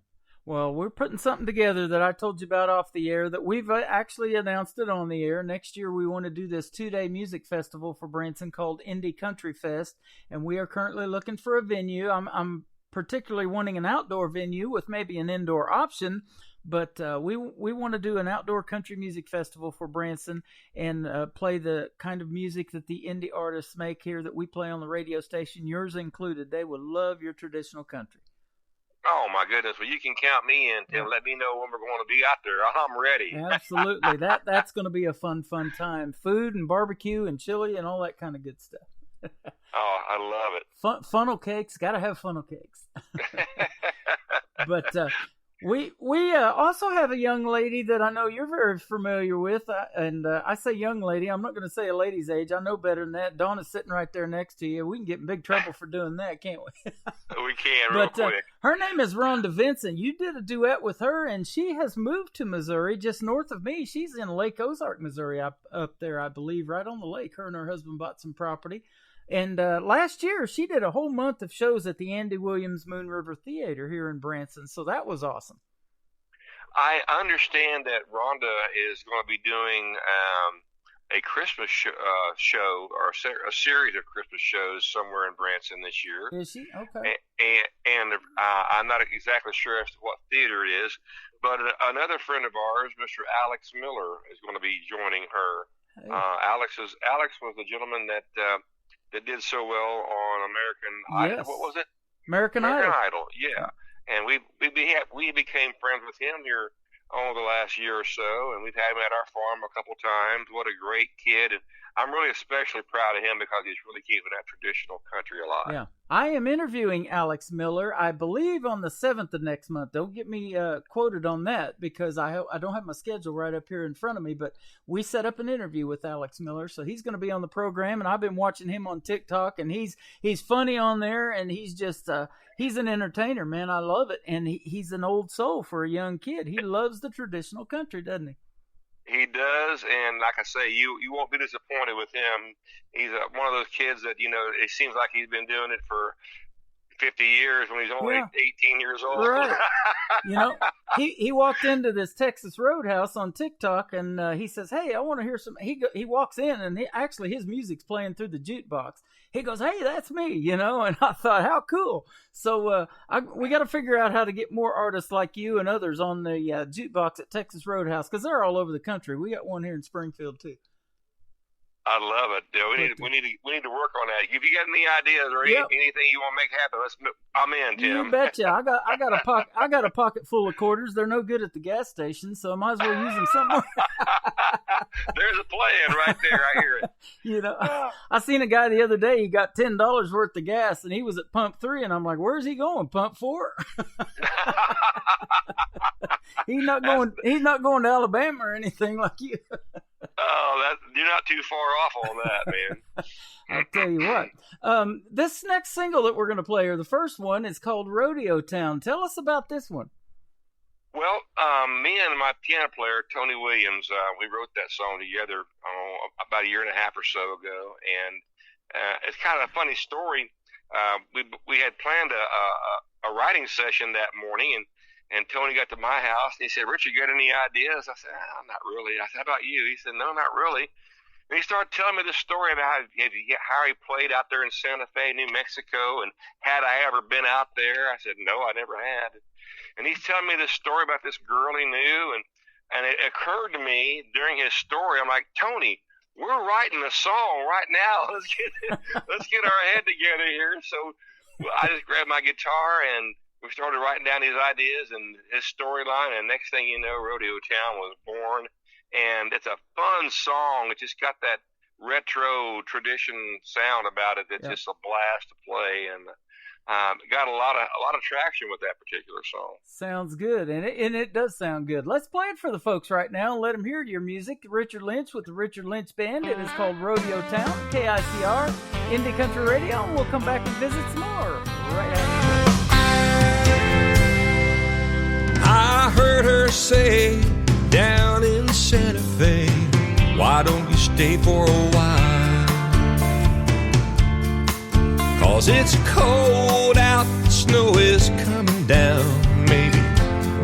Well, we're putting something together that I told you about off the air that we've actually announced it on the air. Next year, we want to do this 2-day music festival for Branson called Indie Country Fest, and we are currently looking for a venue. I'm particularly wanting an outdoor venue with maybe an indoor option. But we want to do an outdoor country music festival for Branson and play the kind of music that the indie artists make here that we play on the radio station, yours included. They would love your traditional country. Oh, my goodness. Well, you can count me in, Tim. Let me know when we're going to be out there. I'm ready. Absolutely. That's going to be a fun time. Food and barbecue and chili and all that kind of good stuff. Oh, I love it. Funnel cakes. Got to have funnel cakes. But We also have a young lady that I know you're very familiar with, and I say young lady. I'm not going to say a lady's age. I know better than that. Donna's sitting right there next to you. We can get in big trouble for doing that, can't we? We can, real quick. Her name is Rhonda Vincent. You did a duet with her, and she has moved to Missouri, just north of me. She's in Lake Ozark, Missouri, up there, I believe, right on the lake. Her and her husband bought some property. And last year, she did a whole month of shows at the Andy Williams Moon River Theater here in Branson, so that was awesome. I understand that Rhonda is going to be doing a Christmas show or a series of Christmas shows somewhere in Branson this year. Is she? Okay. And I'm not exactly sure as to what theater it is, but another friend of ours, Mr. Alex Miller, is going to be joining her. Hey. Alex was the gentleman that did so well on American Idol. What was it? American Idol. Yeah. And we became friends with him here over the last year or so, and we've had him at our farm a couple times. What a great kid. And I'm really especially proud of him because he's really keeping that traditional country alive. Yeah. I am interviewing Alex Miller, I believe, on the 7th of next month. Don't get me quoted on that because I don't have my schedule right up here in front of me, but we set up an interview with Alex Miller, so he's going to be on the program, and I've been watching him on TikTok, and he's funny on there, and he's just he's an entertainer, man. I love it, and he's an old soul for a young kid. He loves the traditional country, doesn't he? He does, and like I say, you won't be disappointed with him. He's one of those kids that, it seems like he's been doing it for 50 years when he's only 18 years old. Right. He walked into this Texas Roadhouse on TikTok, and he says, "Hey, I want to hear some." He walks in, and his music's playing through the jukebox. He goes, "Hey, that's me," and I thought, how cool. So we got to figure out how to get more artists like you and others on the jukebox at Texas Roadhouse, because they're all over the country. We got one here in Springfield too. I love it. We need to work on that. If you got any ideas or anything you want to make happen, I'm in, Tim. You betcha. I got a pocket full of quarters. They're no good at the gas station, so I might as well use them somewhere. There's a plan right there. I hear it. I seen a guy the other day. He got $10 worth of gas, and he was at pump 3, and I'm like, "Where's he going? Pump 4?" He's not going to Alabama or anything like you. Oh, you're not too far off on that, man. I'll tell you what. This next single that we're going to play, or the first one, is called Rodeo Town. Tell us about this one. Well, me and my piano player, Tony Williams, we wrote that song together about a year and a half or so ago. And it's kind of a funny story. We had planned a writing session that morning, and Tony got to my house, and he said, "Richard, you got any ideas?" I said, "Not really." I said, "How about you?" He said, "No, not really." And he started telling me the story about how he played out there in Santa Fe, New Mexico, and had I ever been out there? I said, "No, I never had." And he's telling me this story about this girl he knew, and it occurred to me during his story, I'm like, "Tony, we're writing a song right now. Let's get our head together here." So I just grabbed my guitar, and we started writing down his ideas and his storyline, and next thing you know, Rodeo Town was born. And it's a fun song. It just got that retro tradition sound about it that's just a blast to play, and got a lot of traction with that particular song. Sounds good, and it does sound good. Let's play it for the folks right now and let them hear your music. Richard Lynch with the Richard Lynch Band. It is called Rodeo Town, KICR, Indie Country Radio, and we'll come back and visit some more right after. I heard her say down in Santa Fe, "Why don't you stay for a while? 'Cause it's cold out, the snow is coming down. Maybe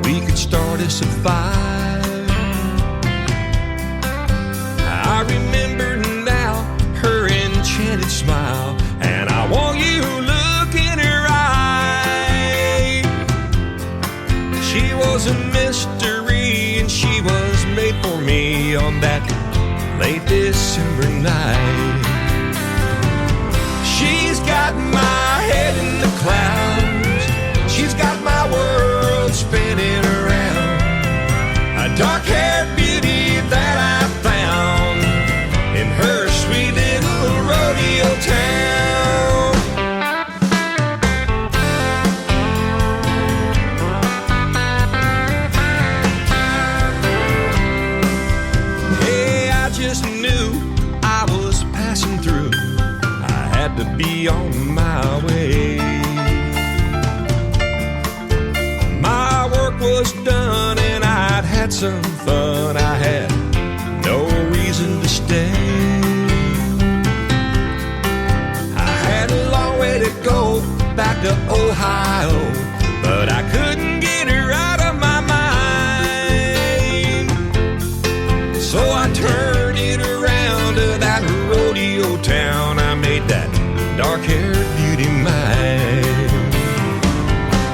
we could start us a fire." I remember now her enchanted smile, and I want you to look in her eye. She was a mystery, and she was made for me on that late December night. She's got my head in the clouds. She's got my world spinning around. A dark-haired beauty that I found in her sweet little rodeo town. was done and I'd had some fun, I had no reason to stay. I had a long way to go back to Ohio, but I couldn't get her out of my mind. So I turned it around to that rodeo town. I made that dark-haired beauty mine.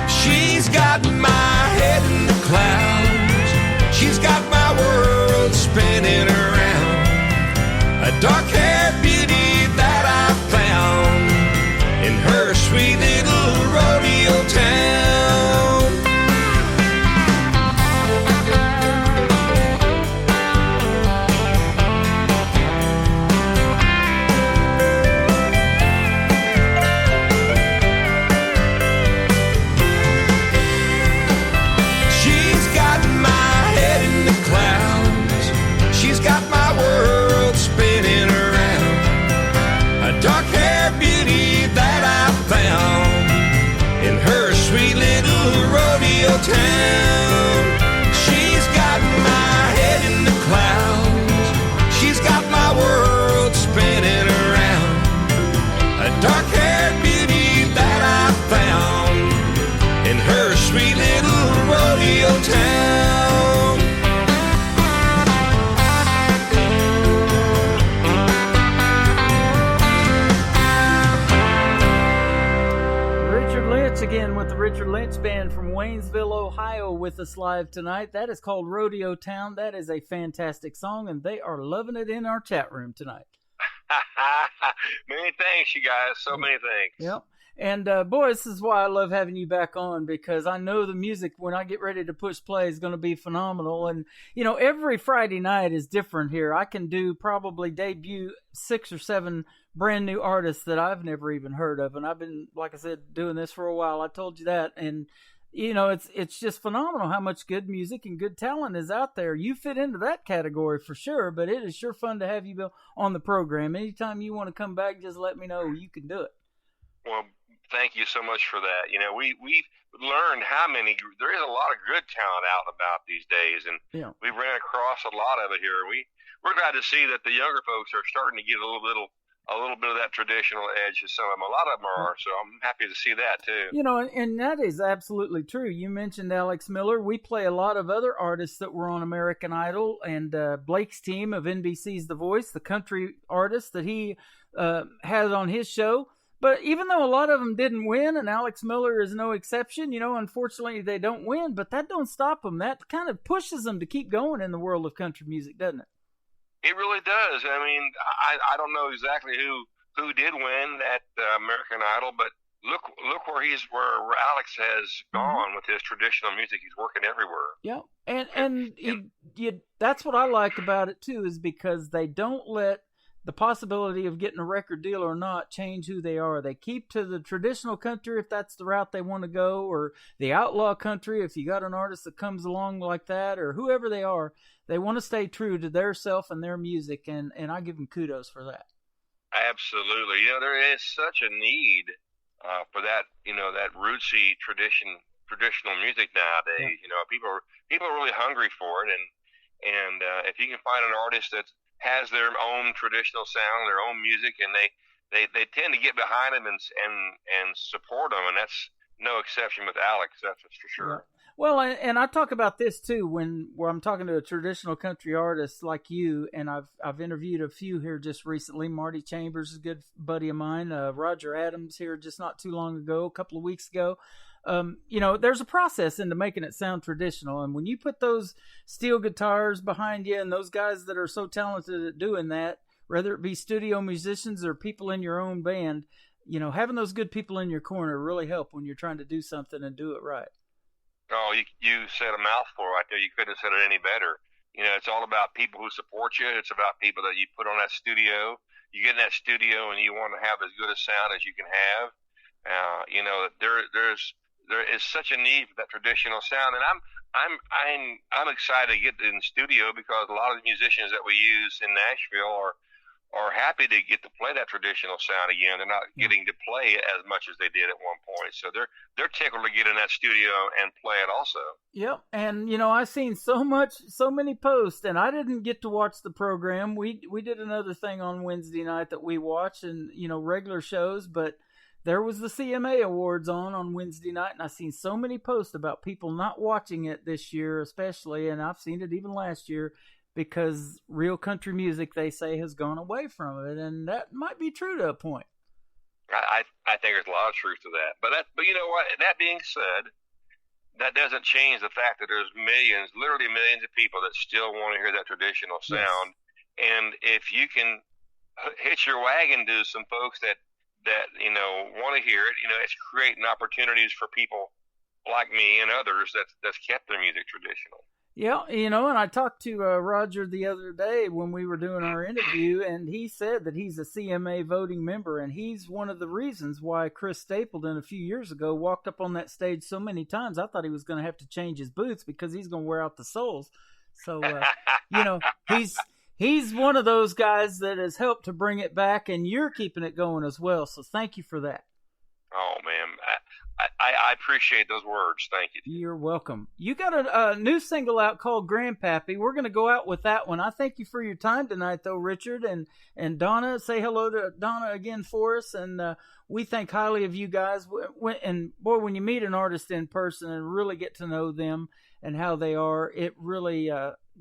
She's got my head in the clouds. She's got my world spinning around. A dark-haired beauty that I found in her sweet little rodeo town. She's got my head in the clouds. She's got my world spinning around. A dark-haired beauty that I found in her sweet little rodeo town. She's got my head in the clouds. She's got my world spinning around. A dark-haired beauty that I found in her sweet little rodeo town. Richard Lynch again with the Richard Lynch Band from Waynesville, Ohio, with us live tonight. That is called Rodeo Town. That is a fantastic song, and they are loving it in our chat room tonight. Many thanks, you guys. So many thanks. Yep. And boy, this is why I love having you back on, because I know the music when I get ready to push play is going to be phenomenal. And, you know, every Friday night is different here. I can do probably debut 6 or 7 brand new artists that I've never even heard of. And I've been, like I said, doing this for a while. I told you that. And, you know, it's just phenomenal how much good music and good talent is out there. You fit into that category for sure, but it is sure fun to have you on the program. Anytime you want to come back, just let me know. You can do it. Well, thank you so much for that. You know, we've learned how there is a lot of good talent out and about these days, and we've ran across a lot of it here. We're glad to see that the younger folks are starting to get a little bit of that traditional edge to some of them. A lot of them are, so I'm happy to see that too. You know, and that is absolutely true. You mentioned Alex Miller. We play a lot of other artists that were on American Idol, and Blake's team of NBC's The Voice, the country artist that he has on his show. But even though a lot of them didn't win, and Alex Miller is no exception, you know, unfortunately they don't win, but that don't stop them. That kind of pushes them to keep going in the world of country music, doesn't it? It really does. I mean, I don't know exactly who did win at American Idol, but look where Alex has gone with his traditional music. He's working everywhere. Yeah, and that's what I like about it too, is because they don't let the possibility of getting a record deal or not change who they are. They keep to the traditional country if that's the route they want to go, or the outlaw country if you got an artist that comes along like that, or whoever they are. They want to stay true to their self and their music, and I give them kudos for that. Absolutely. You know, there is such a need for that, you know, that rootsy traditional music nowadays. You know, people are really hungry for it, and if you can find an artist that has their own traditional sound, their own music, and they tend to get behind them and support them, and that's no exception with Alex. That's for sure. Yeah. Well, and I talk about this too where I'm talking to a traditional country artist like you, and I've interviewed a few here just recently. Marty Chambers is a good buddy of mine. Roger Adams here just not too long ago, a couple of weeks ago. You know, there's a process into making it sound traditional. And when you put those steel guitars behind you and those guys that are so talented at doing that, whether it be studio musicians or people in your own band, you know, having those good people in your corner really help when you're trying to do something and do it right. Oh, you said a mouthful right there. You couldn't have said it any better. You know, it's all about people who support you. It's about people that you put on that studio. You get in that studio and you want to have as good a sound as you can have. You know, there is such a need for that traditional sound, and I'm excited to get in the studio because a lot of the musicians that we use in Nashville are happy to get to play that traditional sound again. They're not getting to play as much as they did at one point, so they're tickled to get in that studio and play it also. Yep, and I've seen so many posts, and I didn't get to watch the program. We did another thing on Wednesday night that we watched, and regular shows, but there was the CMA Awards on Wednesday night, and I've seen so many posts about people not watching it this year, especially, and I've seen it even last year, because real country music, they say, has gone away from it, and that might be true to a point. I think there's a lot of truth to that. But you know what? That being said, that doesn't change the fact that there's literally millions of people that still want to hear that traditional sound. Yes. And if you can hitch your wagon to some folks that want to hear it, it's creating opportunities for people like me and others that's kept their music traditional. Yeah, and I talked to Roger the other day when we were doing our interview, and he said that he's a CMA voting member, and he's one of the reasons why Chris Stapleton a few years ago walked up on that stage so many times. I thought he was going to have to change his boots because he's going to wear out the soles. So, he's one of those guys that has helped to bring it back, and you're keeping it going as well. So thank you for that. Oh, man. I appreciate those words. Thank you. You're welcome. You got a new single out called Grandpappy. We're going to go out with that one. I thank you for your time tonight, though, Richard. And Donna, say hello to Donna again for us. And we think highly of you guys. And, boy, when you meet an artist in person and really get to know them and how they are, it really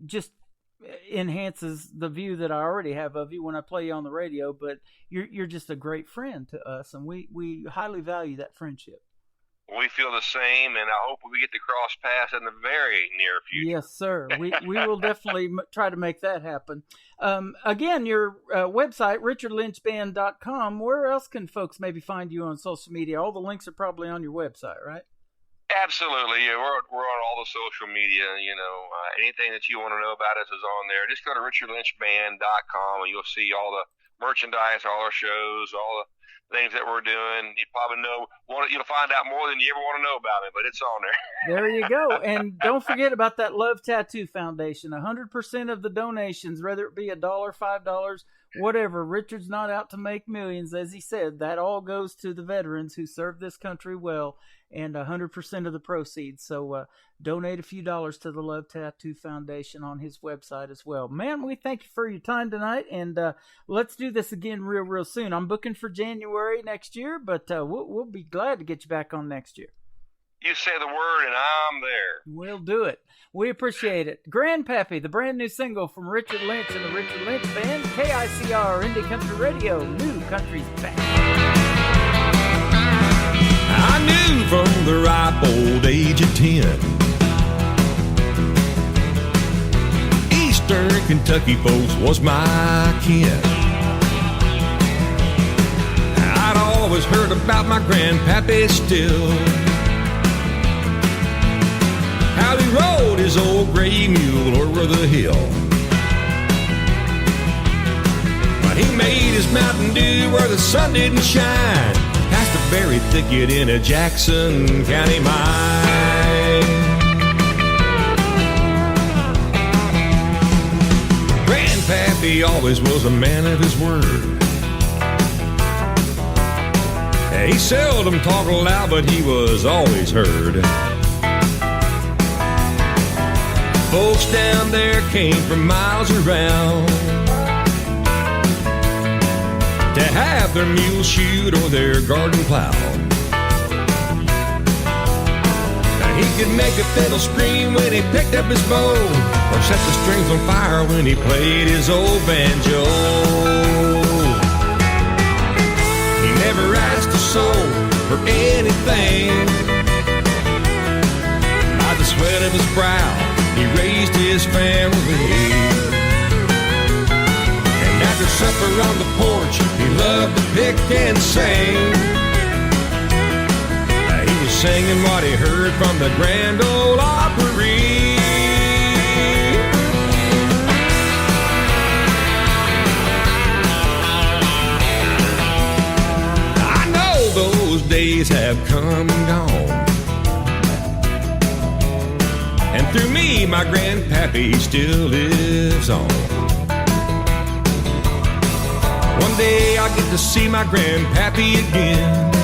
just enhances the view that I already have of you when I play you on the radio. But you're just a great friend to us, and we highly value that friendship. We feel the same, and I hope we get to cross paths in the very near future. Yes, sir. We will definitely try to make that happen. Again, your website, richardlynchband.com. Where else can folks maybe find you on social media? All the links are probably on your website, right? Absolutely. Yeah, we're on all the social media. Anything that you want to know about us is on there. Just go to richardlynchband.com, and you'll see all the merchandise, all our shows, all the things that we're doing. You probably you'll find out more than you ever want to know about it, but it's on there. There you go. And don't forget about that Love Tattoo Foundation. 100% of the donations, whether it be $1, $5, whatever, Richard's not out to make millions. As he said, that all goes to the veterans who served this country well, and 100% of the proceeds. So donate a few dollars to the Love Tattoo Foundation on his website as well. Man, we thank you for your time tonight, and let's do this again real soon. I'm booking for January next year, but we'll be glad to get you back on next year. You say the word, and I'm there. We'll do it. We appreciate it. Grandpappy, the brand new single from Richard Lynch and the Richard Lynch Band, KICR Indie Country Radio, New Country's back. I knew from the ripe old age of 10, Eastern Kentucky folks was my kin. I'd always heard about my grandpappy still, how he rode his old gray mule over the hill. But he made his Mountain Dew where the sun didn't shine, past the berry thicket in a Jackson County mine. Grandpappy always was a man of his word. He seldom talked loud, but he was always heard. Folks down there came from miles around to have their mule shoot or their garden plowed. Now he could make a fiddle scream when he picked up his bow, or set the strings on fire when he played his old banjo. He never asked a soul for anything. By the sweat of his brow, he raised his family. And after supper on the porch, he loved to pick and sing. He was singing what he heard from the Grand Ole Opry. I know those days have come and gone, and through me, my grandpappy still lives on. one day I'll get to see my grandpappy again.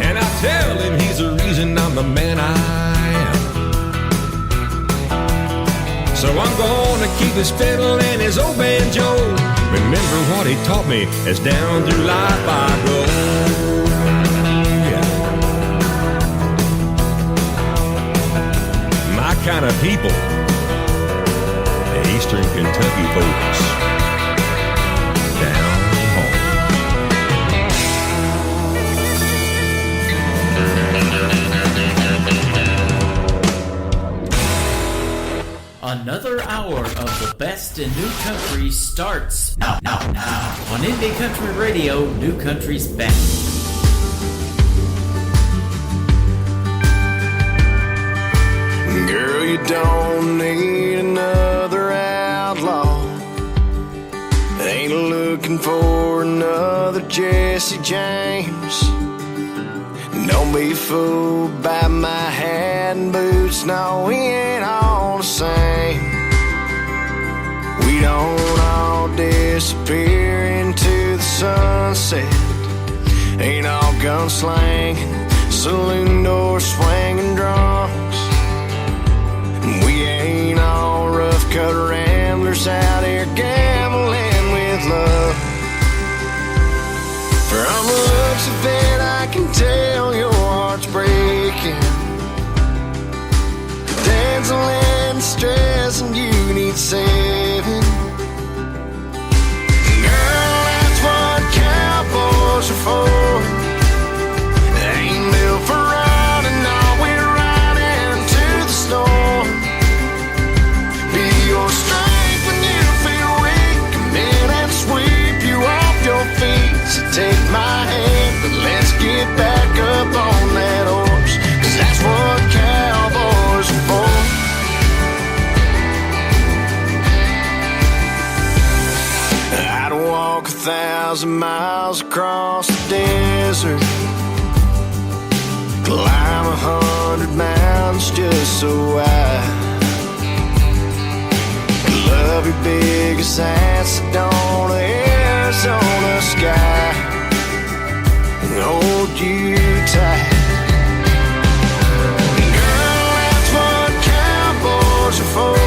And I tell him he's the reason I'm the man I am. So I'm gonna keep his fiddle and his old banjo. Remember what he taught me as down through life I go. Yeah. My kind of people, the Eastern Kentucky folks, down home. Another hour of the best in new country starts now. On Indie Country Radio, New Country's best. Girl, you don't need another outlaw. Ain't looking for another Jesse James. Don't be fooled by my hat and boots. No, we ain't all the same. We don't all disappear into the sunset. Ain't all gunslanging, saloon doors swinging drums. We ain't all rough-cut ramblers out here gambling with love. From the looks of it, I can tell your heart's breaking. Dancing and stress, and you need saving. Girl, that's what cowboys are for. They ain't built for running, no, we're right into the storm. Be your strength when you feel weak. Come in and sweep you off your feet. So take my hand, but let's get back up on that horse. 'Cause that's what cowboys are for. I'd walk 1,000 miles across the desert, climb 100 mountains just so I love your biggest asset on the Arizona sky and hold you tight. Girl, that's what cowboys are for.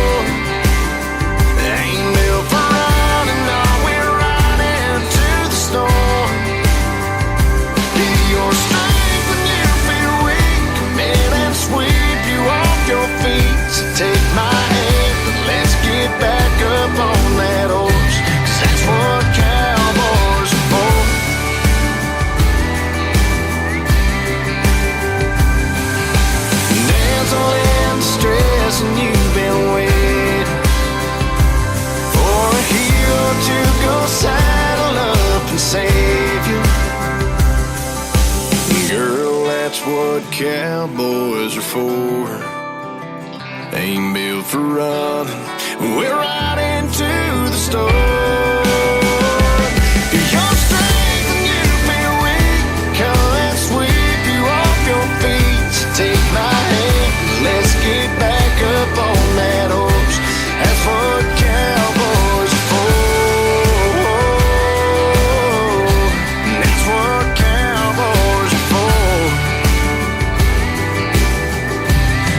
They ain't built for running, no, we're right into the storm. Be your strength when you feel weak. Come in and sweep you off your feet. So take my hand, but let's get back up on that horse. 'Cause that's what cowboys are for. Dancing in distress, and you've been waiting for a hero to go saddle up and save you. Girl, that's what cowboys are for. They ain't built for running, we're right into the storm. Your strength when you feel weak. Come and sweep you off your feet. So take my hand, let's get back up on that horse. That's what cowboys are for. That's what cowboys are for.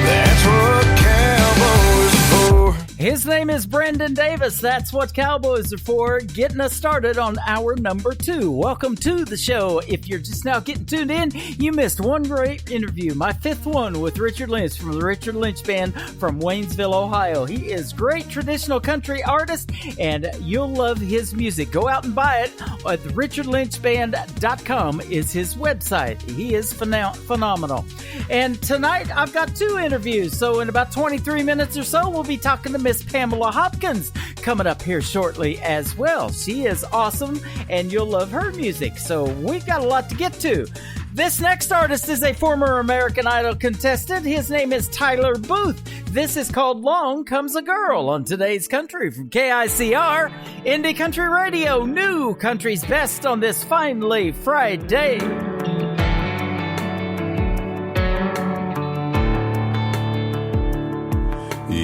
That's what cowboys are for. His name is Brandon Davis. That's what cowboys are for. Getting us started on hour number 2. Welcome to the show. If you're just now getting tuned in, you missed one great interview, my 5th one with Richard Lynch from the Richard Lynch Band from Waynesville, Ohio. He is a great traditional country artist, and you'll love his music. Go out and buy it at richardlynchband.com is his website. He is phenomenal. And tonight I've got 2 interviews, so in about 23 minutes or so, we'll be talking to Miss Pamela Hopkins coming up here shortly as well. She is awesome, and you'll love her music, so we've got a lot to get to. This next artist is a former American Idol contestant. His name is Tyler Booth. This is called Long Comes a Girl on Today's Country from KICR, Indie Country Radio, New Country's Best on this finally Friday.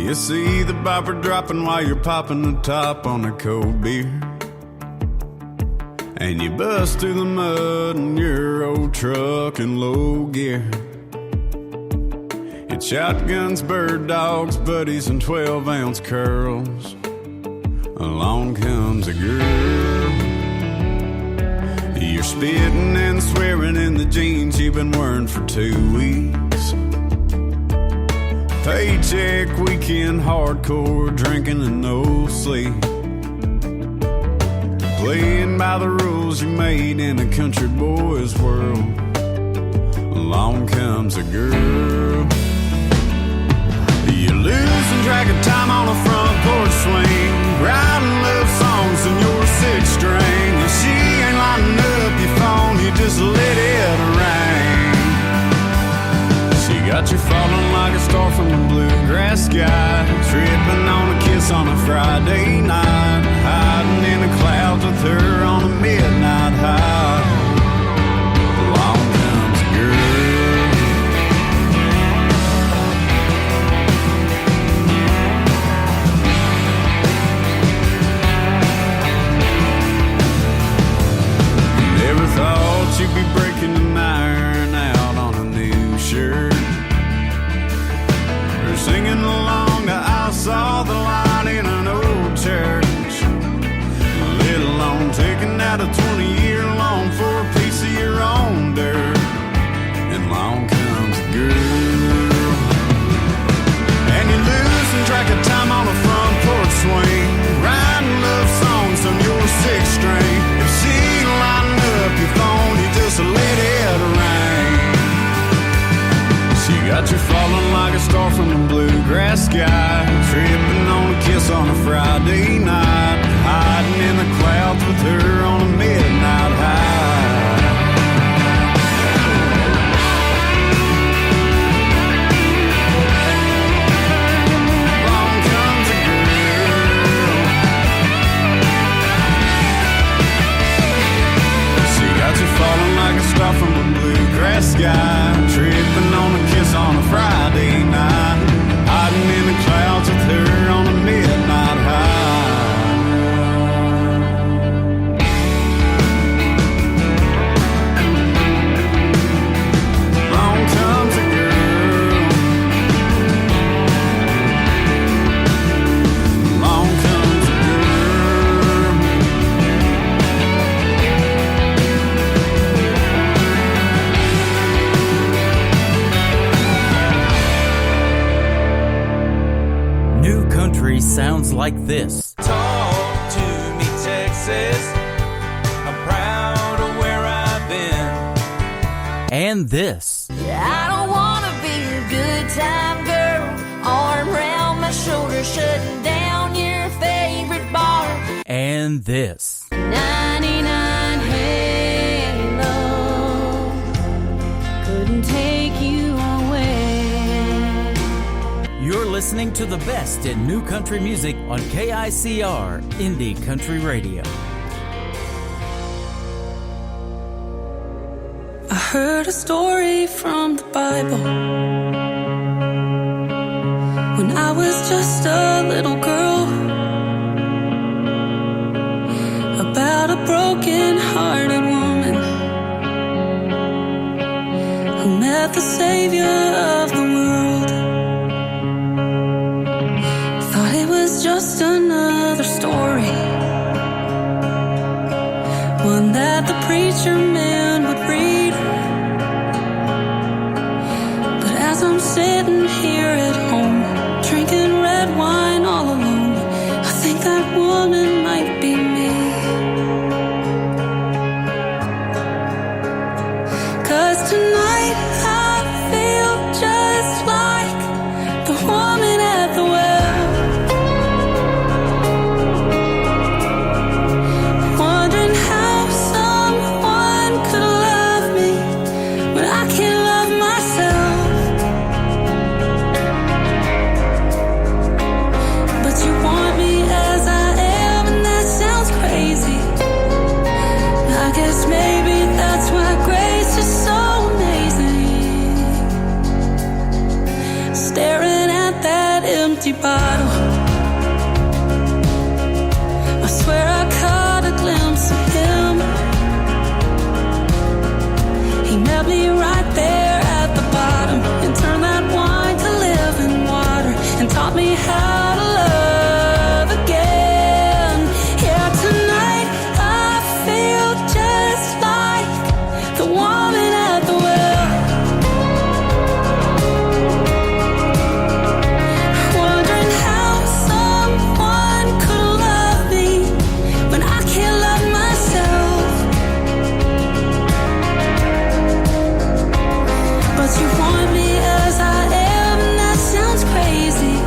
You see the bopper dropping while you're popping the top on a cold beer. And you bust through the mud in your old truck in low gear. It's shotguns, bird dogs, buddies, and 12-ounce curls. Along comes a girl. You're spitting and swearing in the jeans you've been wearing for 2 weeks. Paycheck, weekend, hardcore, drinking and no sleep. Playing by the rules you made in a country boy's world. Along comes a girl. You're losing track of time on a front porch swing, writing love songs in your 6-string. And she ain't lighting up your phone, you just let it ring. She got you falling like a star from the bluegrass sky, tripping on a kiss on a Friday night, hiding in the clouds with her on a midnight high. Along comes a girl. Never thought you'd be breaking an iron out on a new shirt, or singing along to I Saw the Light in an old church, let alone taking out a 20-year loan for a piece of your own dirt. And along comes a girl. And you're losing track of time on a front porch swing, writing love songs on your 6-string. If she lighting up your phone, you just let it ring. She got you falling like a star from the bluegrass sky, tripping on a kiss on a Friday night, hiding in the clouds with her on a midnight high. Along comes a girl. She got you falling like a star from the bluegrass sky, tripping on a kiss on a Friday night, hiding in the clouds with her on a midnight high. Along comes a girl. Along comes a girl. New country sounds like this. Talk to me, Texas. I'm proud of where I've been. And this. I don't wanna be a good time girl, arm around my shoulder, shutting down your favorite bar. And this. 99 Halo couldn't take you away. You're listening to the best in new country music on KICR Indie Country Radio. I heard a story from the Bible when I was just a little girl, about a broken-hearted woman who met the Savior of the world. Thought it was just another story, one that the preacher man would read. But as I'm sitting here at home, drinking red wine all alone, I think that woman might be me. 'Cause tonight I feel just like the woman at the well, wondering how someone could love me when I can't love myself. empty bottle. I swear I caught a glimpse of him. He met me right there at the bottom and turned that wine to living water and taught me how to love again. Yeah, tonight I feel just like the woman at the well. Wondering how someone could love me when I can't love myself. But you want me as I am, and that sounds crazy.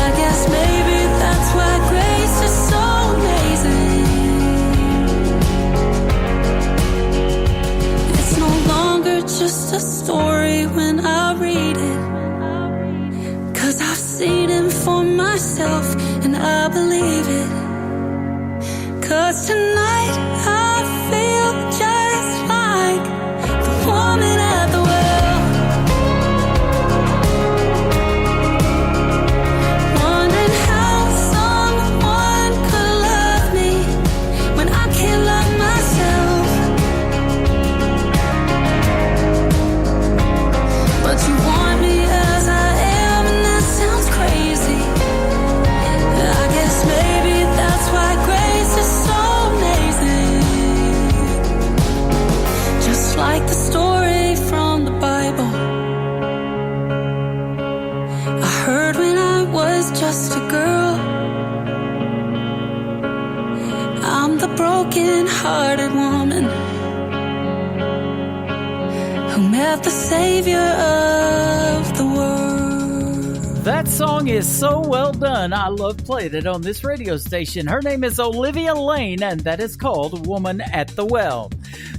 I guess maybe that's why grace is so amazing. It's no longer just a story when I read it, 'cause I've seen him for myself and I believe it. 'Cause tonight I feel just like the woman at the well. Wondering how someone could love me when I can't love myself. But you want me as I am, and that sounds crazy. I guess maybe that's why grace is so amazing. Just like the story from the Bible I heard when I was just a girl. I'm the broken-hearted woman who met the Savior of the world. That song is so well done. I love playing it on this radio station. Her name is Olivia Lane, and that is called Woman at the Well.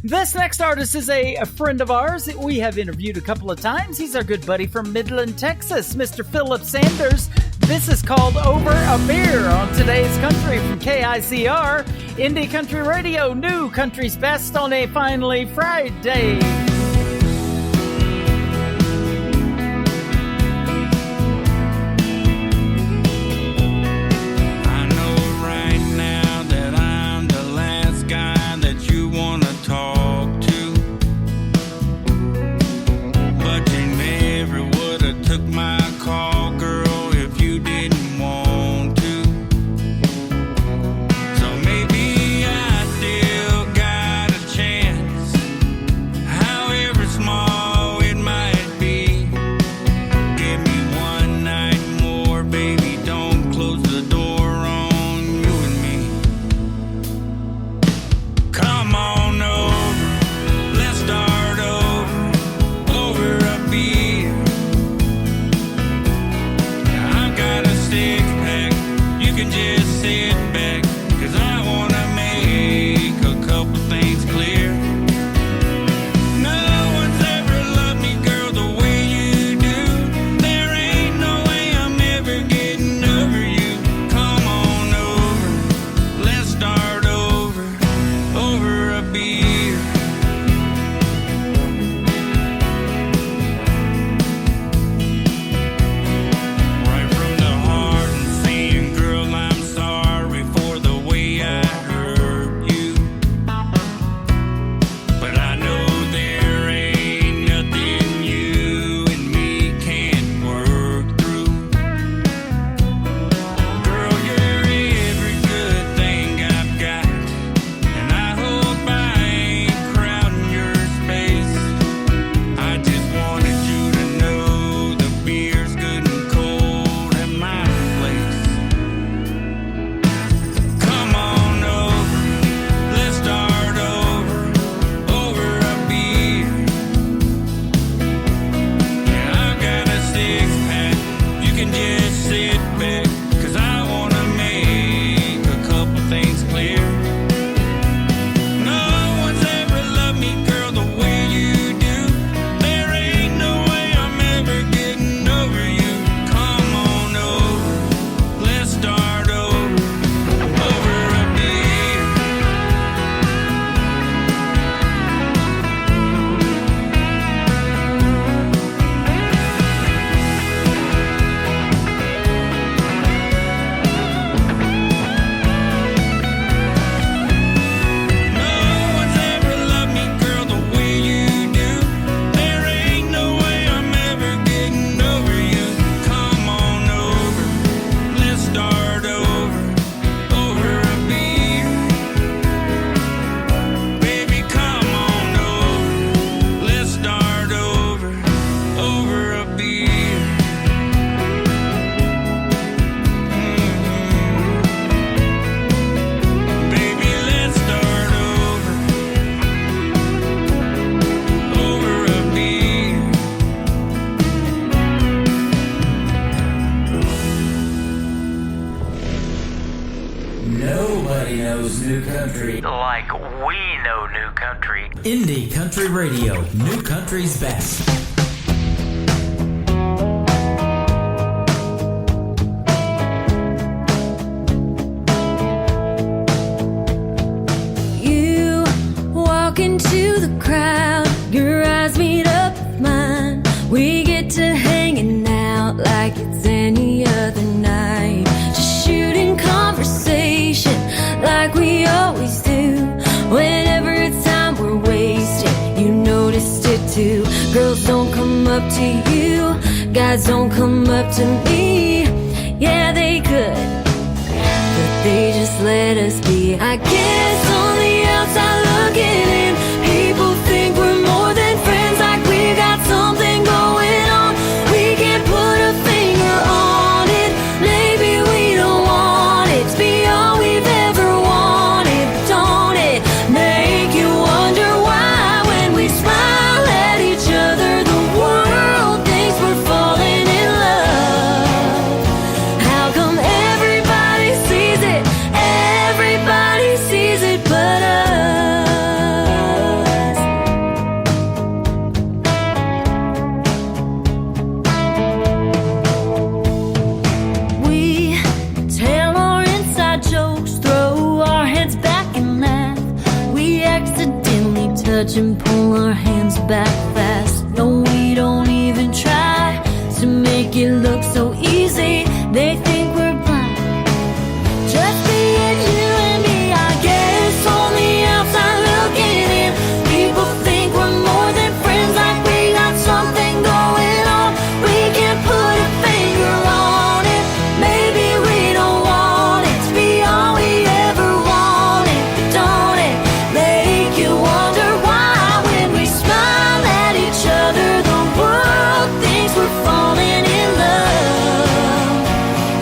This next artist is a friend of ours that we have interviewed a couple of times. He's our good buddy from Midland, Texas, Mr. Philip Sanders. This is called Over a Beer on Today's Country from KICR, Indie Country Radio, New Country's Best on a finally Friday. I know right now that I'm the last guy that you wanna talk to, but you never would've took my call, girl, if you didn't want to. So maybe I still got a chance, however small it might be. Give me one night more, baby, don't close the door on you and me. Come on over, let's start over a beer. knows new country like we know new country. Indie Country Radio, new country's best. You walk into the crowd, your eyes meet up with mine. We get to hanging out like it's any other night. Just shooting conversation like we always do. Whenever it's time we're wasting, you noticed it too. Girls don't come up to you, guys don't come up to me. Yeah, they could, but they just let us be. I guess on the outside looking in, people think we're more than friends, like we got something going on. We can't put a finger on it. Maybe we don't want it to be all we've ever wanted. Don't it make you wonder why when we smile at each other, the world thinks we're falling in love? How come everybody sees it? Everybody sees it but us. We tell our inside jokes, throw our heads back and laugh. We accidentally touch and pull our hands back fast. No, we don't even try to make it look so easy. They think we're blind. Just being you and me, I guess on the outside looking in, people think we're more than friends, like we got something going on. We can't put a finger on it. Maybe we don't want it to be all we ever wanted. Don't it make you wonder why when we smile at each other, the world thinks we're falling in love?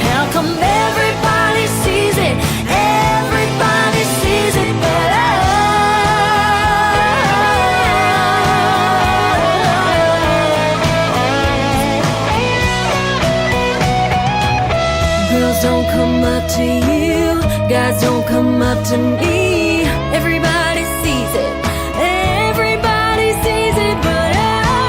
How come everybody sees it? Everybody sees it but us. Girls don't come up to you, guys don't come up to me. Everybody sees it. Everybody sees it but us.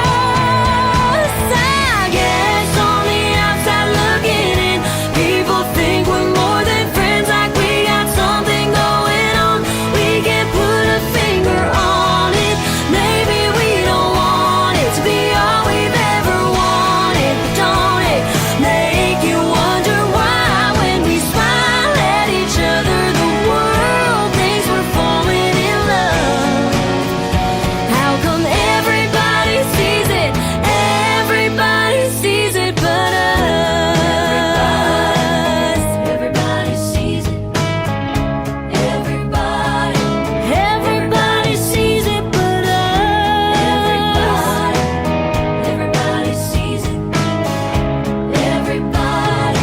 I guess on the outside looking in, people think we're more than friends, like we got something going on. We can't put a finger on it. Maybe we don't want it to be all we've ever wanted. Don't it make you wonder why when we smile at each other, the world thinks we're falling in love? How come everybody sees it? Everybody sees it but us. Everybody sees it. Everybody. Everybody sees it but us. Everybody sees it. Everybody.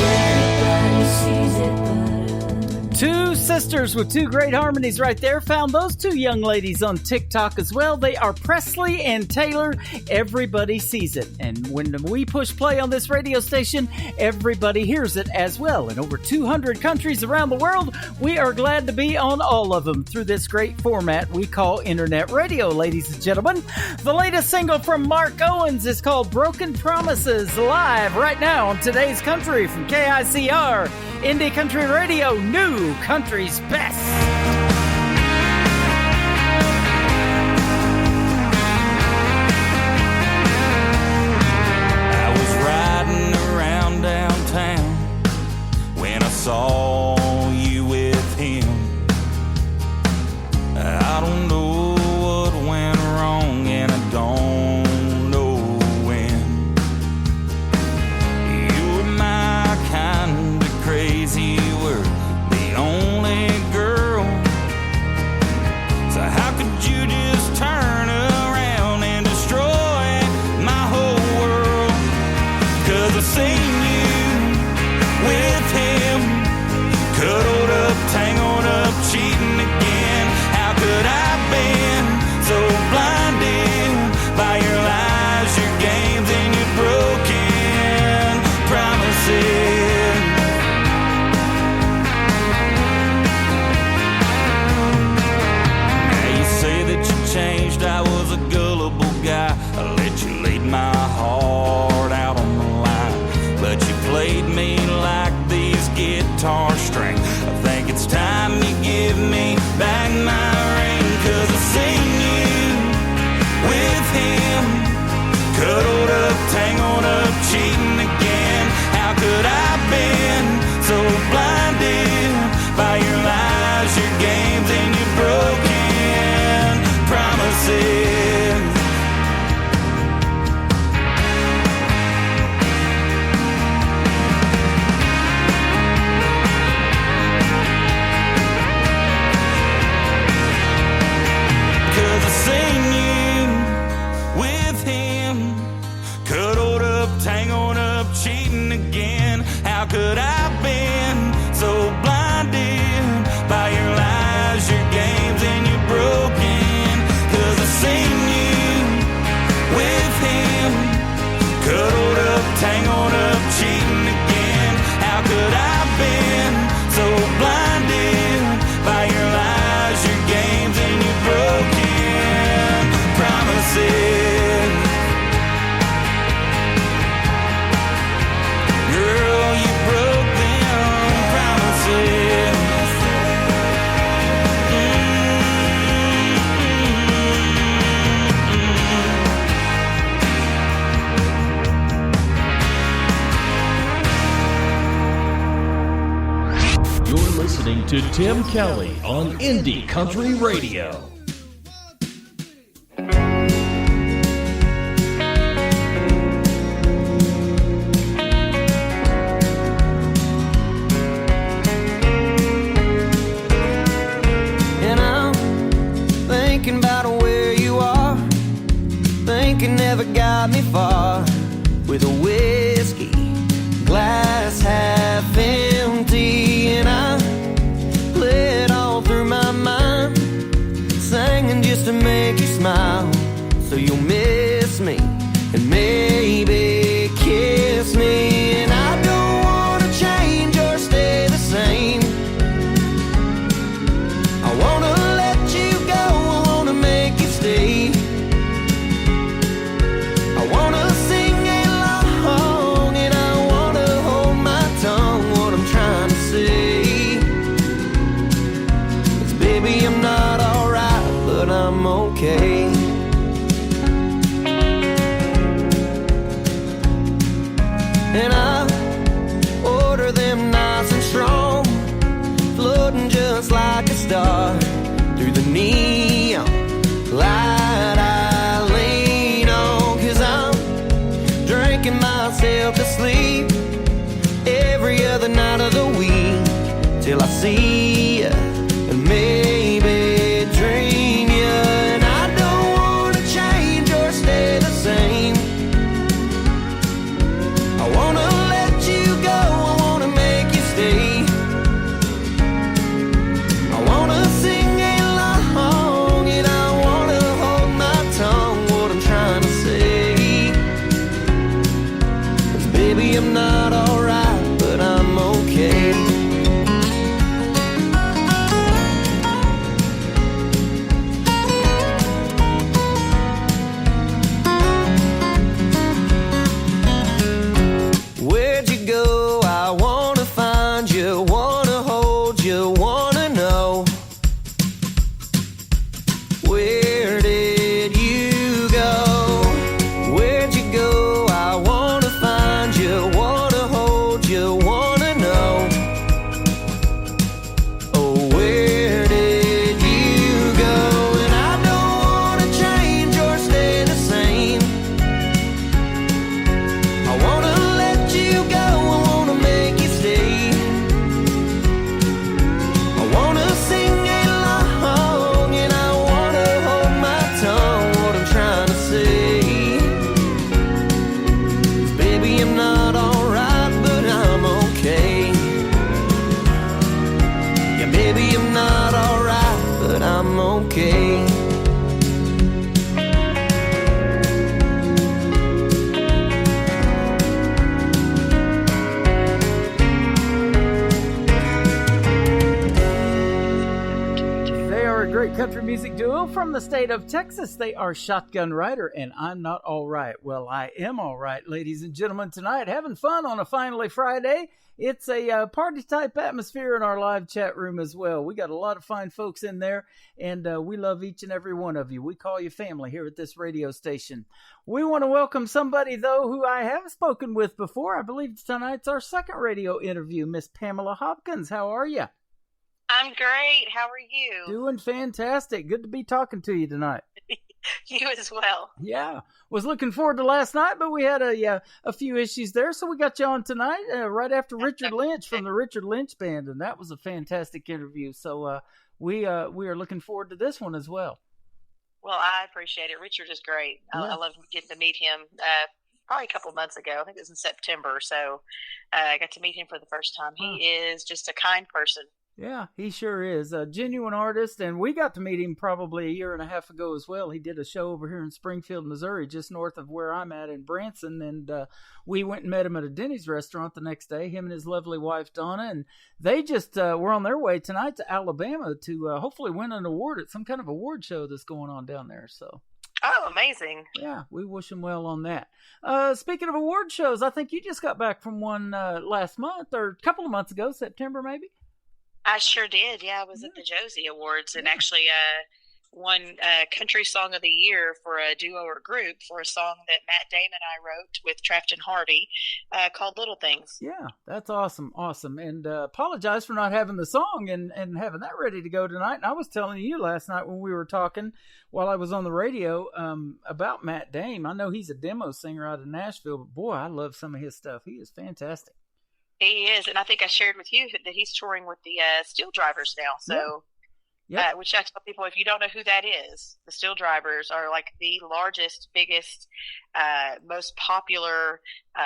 Everybody sees it but us. Two sisters with two great harmonies right there. Found those two young ladies on TikTok as well. They are Presley and Taylor. Everybody sees it. And when we push play on this radio station, everybody hears it as well. In over 200 countries around the world, we are glad to be on all of them through this great format we call Internet Radio, ladies and gentlemen. The latest single from Mark Owens is called Broken Promises, live right now on Today's Country from KICR, Indie Country Radio, new country's best. I was riding around downtown when I saw you with him. I don't know what went wrong and I don't know when. You were my kind of crazy, you were the only girl tangled up, cheating again. How could I have been so blinded by your lies, your games, and your broken? 'Cause I seen you with him, cuddled up, tangled up, cheating again. How could I have been so blinded by your lies, your games, and your broken promises? Girl, you broke them promises. You're listening to Tim Kelly on Indie Country Radio. And I'm thinking about where you are. Thinking never got me far. With a whiskey glass half empty, and I play it all through my mind, singing just to make you smile. So you'll miss me and maybe kiss me. And I don't wanna change or stay the same. I wanna let you go, I wanna make you stay. I wanna sing along and I wanna hold my tongue, what I'm trying to say. 'Cause baby, I'm not alright, but I'm okay. And I order them nice and strong, floating just like a star through the neon light I lean on. 'Cause I'm drinking myself to sleep every other night of the week, till I see you and maybe dream you. And I don't wanna change or stay the same. I wanna let you go, I wanna make you stay. I wanna sing along and I wanna hold my tongue, what I'm trying to say. 'Cause baby, I'm not alright, but I'm okay. Where'd you go? I wanna find you, wanna hold you, wanna know. Where did you go? Where'd you go? I wanna find you, wanna hold you, wanna know. Oh, where did you go? And I don't wanna change or stay the same. I wanna let you go, I wanna make you stay. I wanna sing along and I wanna hold my tongue, what I'm trying to say. 'Cause baby, I'm not alright, but I'm okay. Yeah, baby, I'm not alright, but I'm okay. They are a great country music duo from the state of Texas. They are Shotgun Rider and I'm Not All Right. Well, I am all right, ladies and gentlemen, tonight. Having fun on a Finally Friday. It's a party-type atmosphere in our live chat room as well. We got a lot of fine folks in there, and we love each and every one of you. We call you family here at this radio station. We want to welcome somebody, though, who I have spoken with before. I believe tonight's our second radio interview, Miss Pamela Hopkins. How are you? I'm great. How are you? Doing fantastic. Good to be talking to you tonight. You as well. Yeah. Was looking forward to last night, but we had a few issues there, so we got you on tonight right after Richard Lynch from the Richard Lynch Band, and that was a fantastic interview. So we are looking forward to this one as well. Well, I appreciate it. Richard is great. Yeah. I love getting to meet him probably a couple of months ago. I think it was in September. So I got to meet him for the first time. He is just a kind person. Yeah, he sure is. A genuine artist, and we got to meet him probably a year and a half ago as well. He did a show over here in Springfield, Missouri, just north of where I'm at in Branson, and we went and met him at a Denny's restaurant the next day, him and his lovely wife, Donna, and they just were on their way tonight to Alabama to hopefully win an award at some kind of award show that's going on down there, so... Oh, amazing. Yeah, we wish him well on that. Speaking of award shows, I think you just got back from one last month, or a couple of months ago, September maybe? I sure did. Yeah, I was at the Josie Awards and actually won Country Song of the Year for a duo or group for a song that Matt Damon and I wrote with Trafton Harvey called Little Things. Yeah, that's awesome. Awesome. And apologize for not having the song and having that ready to go tonight. And I was telling you last night when we were talking while I was on the radio about Matt Damon. I know he's a demo singer out of Nashville, but boy, I love some of his stuff. He is fantastic. He is, and I think I shared with you that he's touring with the Steel Drivers now. So, which I tell people, if you don't know who that is, the Steel Drivers are like the largest, biggest, most popular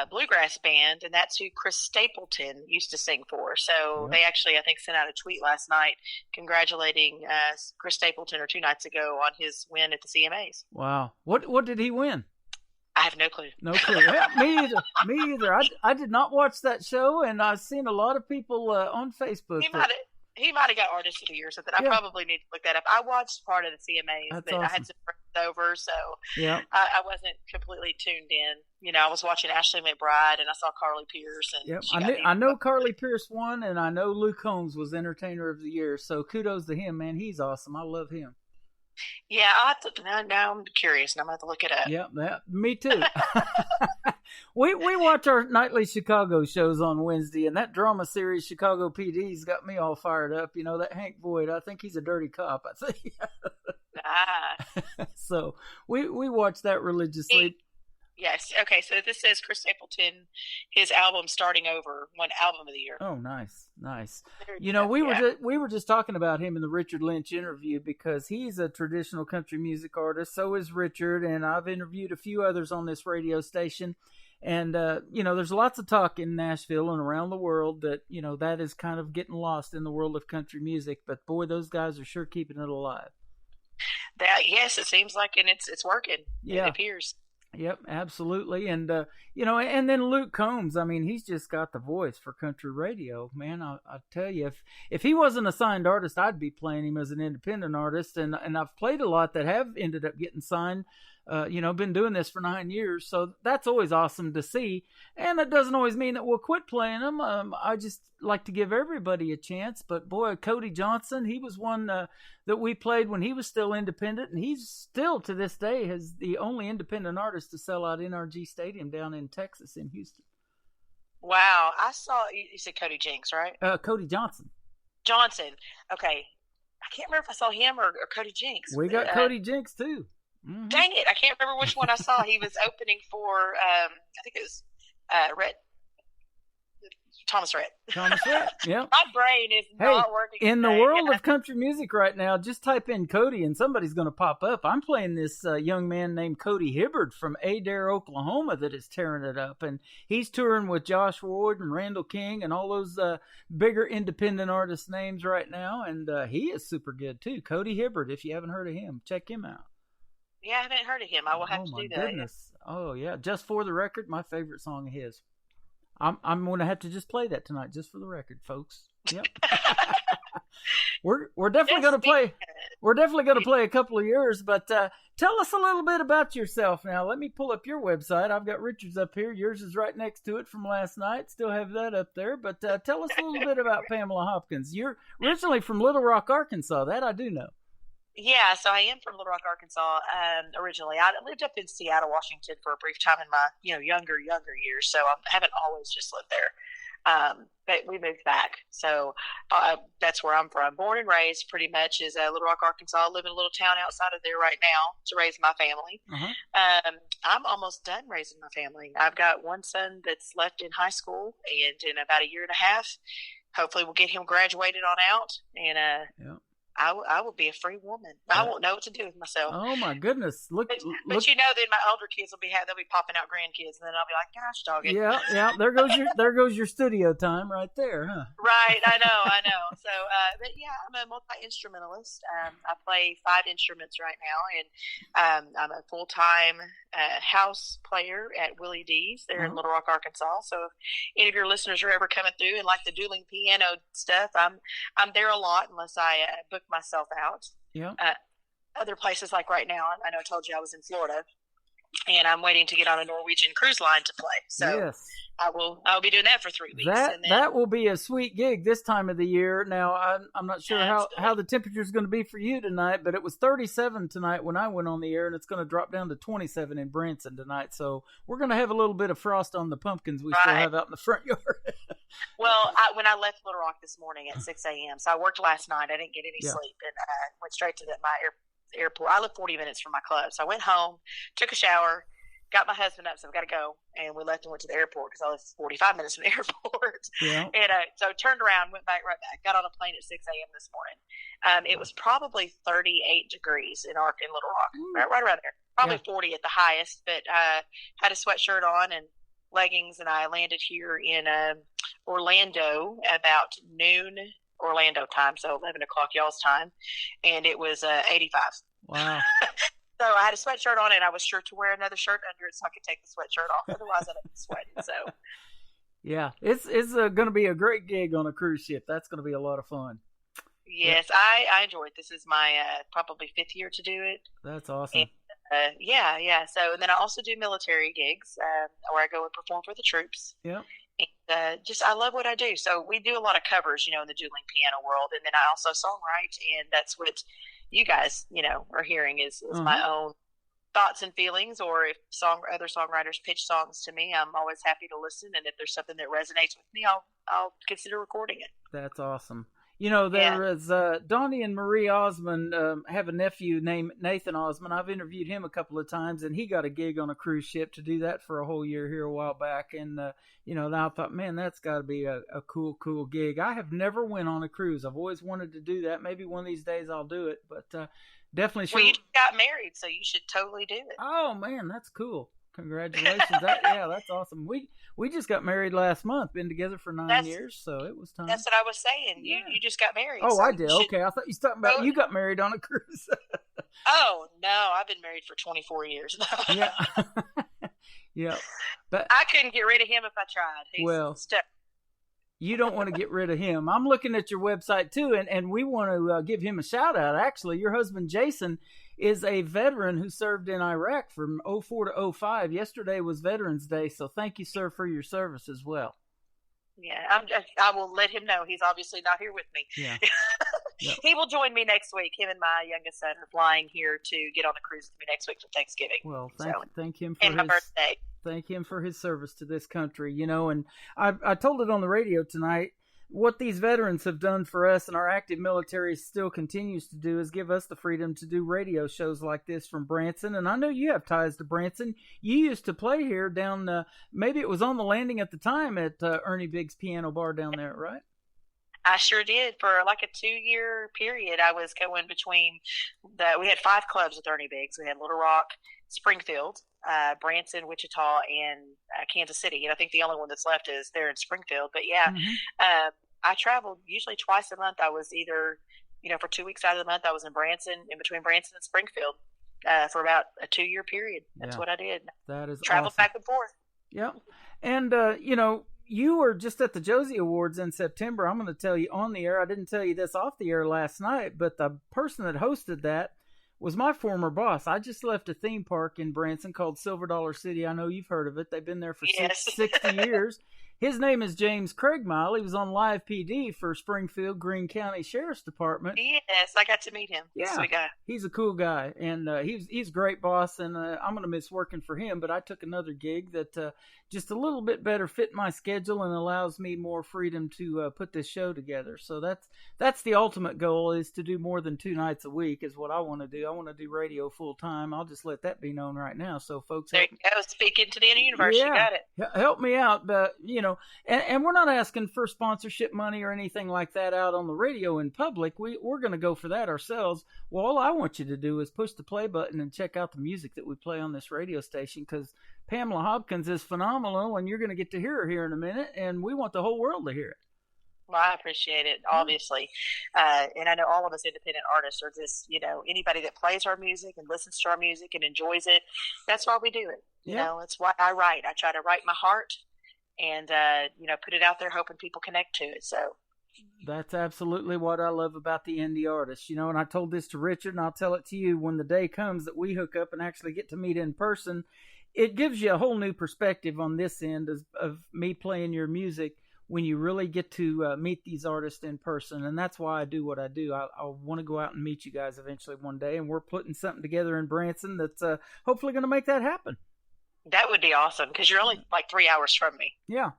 bluegrass band, and that's who Chris Stapleton used to sing for. So they actually, I think, sent out a tweet last night congratulating Chris Stapleton, or 2 nights ago, on his win at the CMAs. Wow. What did he win? I have no clue. No clue. Yeah, me either. Me either. I did not watch that show, and I've seen a lot of people on Facebook. He might have got Artist of the Year or something. I probably need to look that up. I watched part of the CMAs, That's but awesome. I had some friends over, so I wasn't completely tuned in. You know, I was watching Ashley McBryde, and I saw Carly Pierce. And I know Carly Pierce won, and I know Luke Combs was Entertainer of the Year. So kudos to him, man. He's awesome. I love him. Yeah, now I'm curious, and I'm going to have to look it up. Yeah, me too. we watch our nightly Chicago shows on Wednesday, and that drama series, Chicago PD's, got me all fired up. You know, that Hank Boyd, I think he's a dirty cop, I think. So we watch that religiously. Yes. Okay. So this says Chris Stapleton, his album Starting Over, won Album of the Year. Oh, nice. You know, we were just talking about him in the Richard Lynch interview because he's a traditional country music artist. So is Richard, and I've interviewed a few others on this radio station. And you know, there's lots of talk in Nashville and around the world that, you know, that is kind of getting lost in the world of country music. But boy, those guys are sure keeping it alive. Yes, it seems like, and it's working. Yeah. It appears. Yep, absolutely. And, you know, and then Luke Combs, I mean, he's just got the voice for country radio, man. I tell you, if he wasn't a signed artist, I'd be playing him as an independent artist. And I've played a lot that have ended up getting signed. You know, been doing this for 9 years. So that's always awesome to see. And it doesn't always mean that we'll quit playing them. I just like to give everybody a chance. But boy, Cody Johnson, he was one that we played when he was still independent. And he's still, to this day, is the only independent artist to sell out NRG Stadium down in Texas, in Houston. Wow. I saw, you said Cody Jinks, right? Cody Johnson. Johnson. Okay. I can't remember if I saw him or Cody Jinks. We got Cody Jinks, too. Mm-hmm. Dang it. I can't remember which one I saw. He was opening for, I think it was Thomas Rhett. Thomas Rhett, yeah. My brain is not working. In the world of country music right now, just type in Cody and somebody's going to pop up. I'm playing this young man named Cody Hibbard from Adair, Oklahoma that is tearing it up. And he's touring with Josh Ward and Randall King and all those bigger independent artist names right now. And he is super good, too. Cody Hibbard, if you haven't heard of him, check him out. Yeah, I haven't heard of him. I will have to do that. Oh, my goodness. Oh, yeah. Just for the record, my favorite song of his. I'm going to have to just play that tonight, just for the record, folks. Yep. We're definitely going to play. We're definitely going to play a couple of yours, but tell us a little bit about yourself now. Let me pull up your website. I've got Richard's up here. Yours is right next to it from last night. Still have that up there, but tell us a little bit about Pamela Hopkins. You're originally from Little Rock, Arkansas. That I do know. Yeah, so I am from Little Rock, Arkansas. Originally, I lived up in Seattle, Washington for a brief time in my younger years. So I haven't always just lived there, but we moved back. So that's where I'm from. Born and raised, pretty much, is Little Rock, Arkansas. I live in a little town outside of there right now to raise my family. Uh-huh. I'm almost done raising my family. I've got one son that's left in high school, and in about a year and a half, hopefully we'll get him graduated on out and. I will be a free woman. I won't know what to do with myself. Oh my goodness! Look, but look. Then my older kids will they'll be popping out grandkids, and then I'll be like, gosh, dog it. Yeah. There goes your studio time right there, huh? Right, I know. So, but yeah, I'm a multi-instrumentalist. I play 5 instruments right now, and I'm a full-time house player at Willie D's there in Little Rock, Arkansas. So, if any of your listeners are ever coming through and like the dueling piano stuff, I'm there a lot unless I book myself out. Yeah. Other places like right now, I know I told you I was in Florida, and I'm waiting to get on a Norwegian cruise line to play. So yes. I'll be doing that for 3 weeks. That will be a sweet gig this time of the year. Now I'm not sure how the temperature is going to be for you tonight, but it was 37 tonight when I went on the air, and it's going to drop down to 27 in Branson tonight. So we're going to have a little bit of frost on the pumpkins we still have out in the front yard. Well, when I left Little Rock this morning at 6 a.m., so I worked last night. I didn't get any sleep, and went straight to my airport. I live 40 minutes from my club, so I went home, took a shower, got my husband up, so I've got to go, and we left and went to the airport because I live 45 minutes from the airport. Yeah. And so turned around, went right back, got on a plane at 6 a.m. this morning. It was probably 38 degrees in Little Rock, right around there. Probably 40 at the highest, but had a sweatshirt on and leggings, and I landed here in Orlando about noon Orlando time, so 11 o'clock y'all's time, and it was 85. Wow. So I had a sweatshirt on, and I was sure to wear another shirt under it so I could take the sweatshirt off. Otherwise, I'd be sweating. So, yeah, it's going to be a great gig on a cruise ship. That's going to be a lot of fun. Yes, I enjoy it. This is my probably 5th year to do it. That's awesome. And, yeah. So, and then I also do military gigs where I go and perform for the troops. Yeah. And I love what I do. So we do a lot of covers, in the dueling piano world, and then I also songwrite, and that's what you guys, are hearing is my own thoughts and feelings. Or if other songwriters pitch songs to me, I'm always happy to listen. And if there's something that resonates with me, I'll consider recording it. That's awesome. There is Donnie and Marie Osmond have a nephew named Nathan Osmond. I've interviewed him a couple of times, and he got a gig on a cruise ship to do that for a whole year here a while back. And now I thought, man, that's got to be a cool gig. I have never went on a cruise. I've always wanted to do that. Maybe one of these days I'll do it, but definitely. Well, you just got married, so you should totally do it. Oh man, that's cool. Congratulations. That's awesome. We just got married last month, been together for 9 years, so it was time. That's what I was saying. You just got married. Oh, so I did. Okay, I thought you were talking about you got married on a cruise. Oh, no, I've been married for 24 years. Yeah. Yeah. But I couldn't get rid of him if I tried. He's stuck. You don't want to get rid of him. I'm looking at your website too, and we want to give him a shout out. Actually, your husband Jason is a veteran who served in Iraq from 04 to 05. Yesterday was Veterans Day, so thank you, sir, for your service as well. Yeah, I will let him know. He's obviously not here with me. Yeah. Yep. He will join me next week. Him and my youngest son are flying here to get on a cruise with me next week for Thanksgiving. Well, thank him for my birthday. Thank him for his service to this country. And I told it on the radio tonight. What these veterans have done for us and our active military still continues to do is give us the freedom to do radio shows like this from Branson. And I know you have ties to Branson. You used to play here down, maybe it was on the landing at the time at Ernie Biggs Piano Bar down there, right? I sure did. For like a 2-year period, I was going between we had 5 clubs with Ernie Biggs. We had Little Rock, Springfield, Branson, Wichita, and Kansas City. And I think the only one that's left is there in Springfield. But yeah, I traveled usually twice a month. I was either, for 2 weeks out of the month, I was in between Branson and Springfield for about a 2-year period. That's what I did. That is traveled awesome. Back and forth. Yeah. And, you were just at the Josie Awards in September. I'm going to tell you on the air. I didn't tell you this off the air last night, but the person that hosted that was my former boss. I just left a theme park in Branson called Silver Dollar City. I know you've heard of it. They've been there for 60 years. His name is James Craigmile. He was on Live PD for Springfield Greene County Sheriff's Department. Yes, I got to meet him. Yeah, Sweet guy. He's a cool guy, and he's a great boss, and I'm going to miss working for him, but I took another gig that just a little bit better fit my schedule and allows me more freedom to put this show together. So that's the ultimate goal, is to do more than 2 nights a week is what I want to do. I want to do radio full time. I'll just let that be known right now. So folks, there you go. Speak into the universe. Yeah, you got it. Help me out. But, and we're not asking for sponsorship money or anything like that out on the radio in public. We're going to go for that ourselves. Well, all I want you to do is push the play button and check out the music that we play on this radio station, because Pamela Hopkins is phenomenal, and you're going to get to hear her here in a minute, and we want the whole world to hear it. Well, I appreciate it, obviously. And I know all of us independent artists are just, anybody that plays our music and listens to our music and enjoys it, that's why we do it. You know, it's why I write. I try to write my heart and, put it out there hoping people connect to it. So that's absolutely what I love about the indie artists, and I told this to Richard, and I'll tell it to you when the day comes that we hook up and actually get to meet in person. It gives you a whole new perspective on this end of me playing your music, when you really get to meet these artists in person. And that's why I do what I do. I want to go out and meet you guys eventually one day, and we're putting something together in Branson that's hopefully going to make that happen. That would be awesome, because you're only like 3 hours from me. Yeah.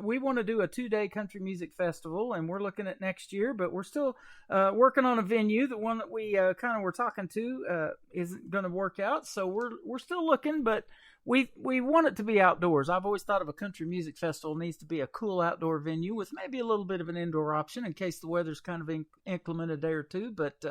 We want to do a 2-day country music festival, and we're looking at next year, but we're still working on a venue. The one that we kind of were talking to isn't going to work out, so we're still looking, but we want it to be outdoors. I've always thought of a country music festival needs to be a cool outdoor venue with maybe a little bit of an indoor option in case the weather's kind of inclement a day or two, but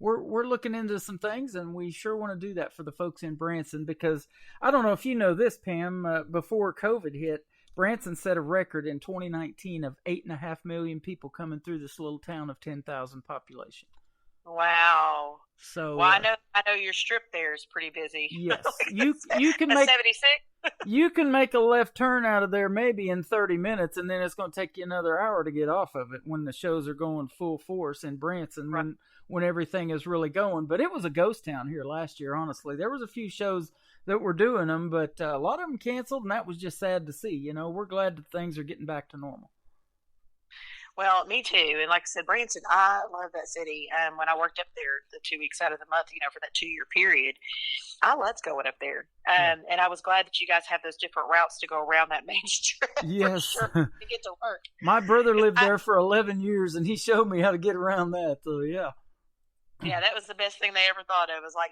we're looking into some things, and we sure want to do that for the folks in Branson, because I don't know if you know this, Pam, before COVID hit, Branson set a record in 2019 of 8.5 million people coming through this little town of 10,000 population. Wow. So I know your strip there is pretty busy. Yes, you can make 76. You can make a left turn out of there maybe in 30 minutes, and then it's going to take you another hour to get off of it when the shows are going full force in Branson, right, when everything is really going. But it was a ghost town here last year, honestly. There was a few shows that were doing them, but a lot of them canceled, and that was just sad to see. We're glad that things are getting back to normal. Well, me too. And like I said, Branson, I love that city. When I worked up there the 2 weeks out of the month, for that 2-year period, I loved going up there. And I was glad that you guys have those different routes to go around that main strip. Yes. Sure, to get to work. My brother lived there for 11 years, and he showed me how to get around that. So, yeah. Yeah, that was the best thing they ever thought of. It was like,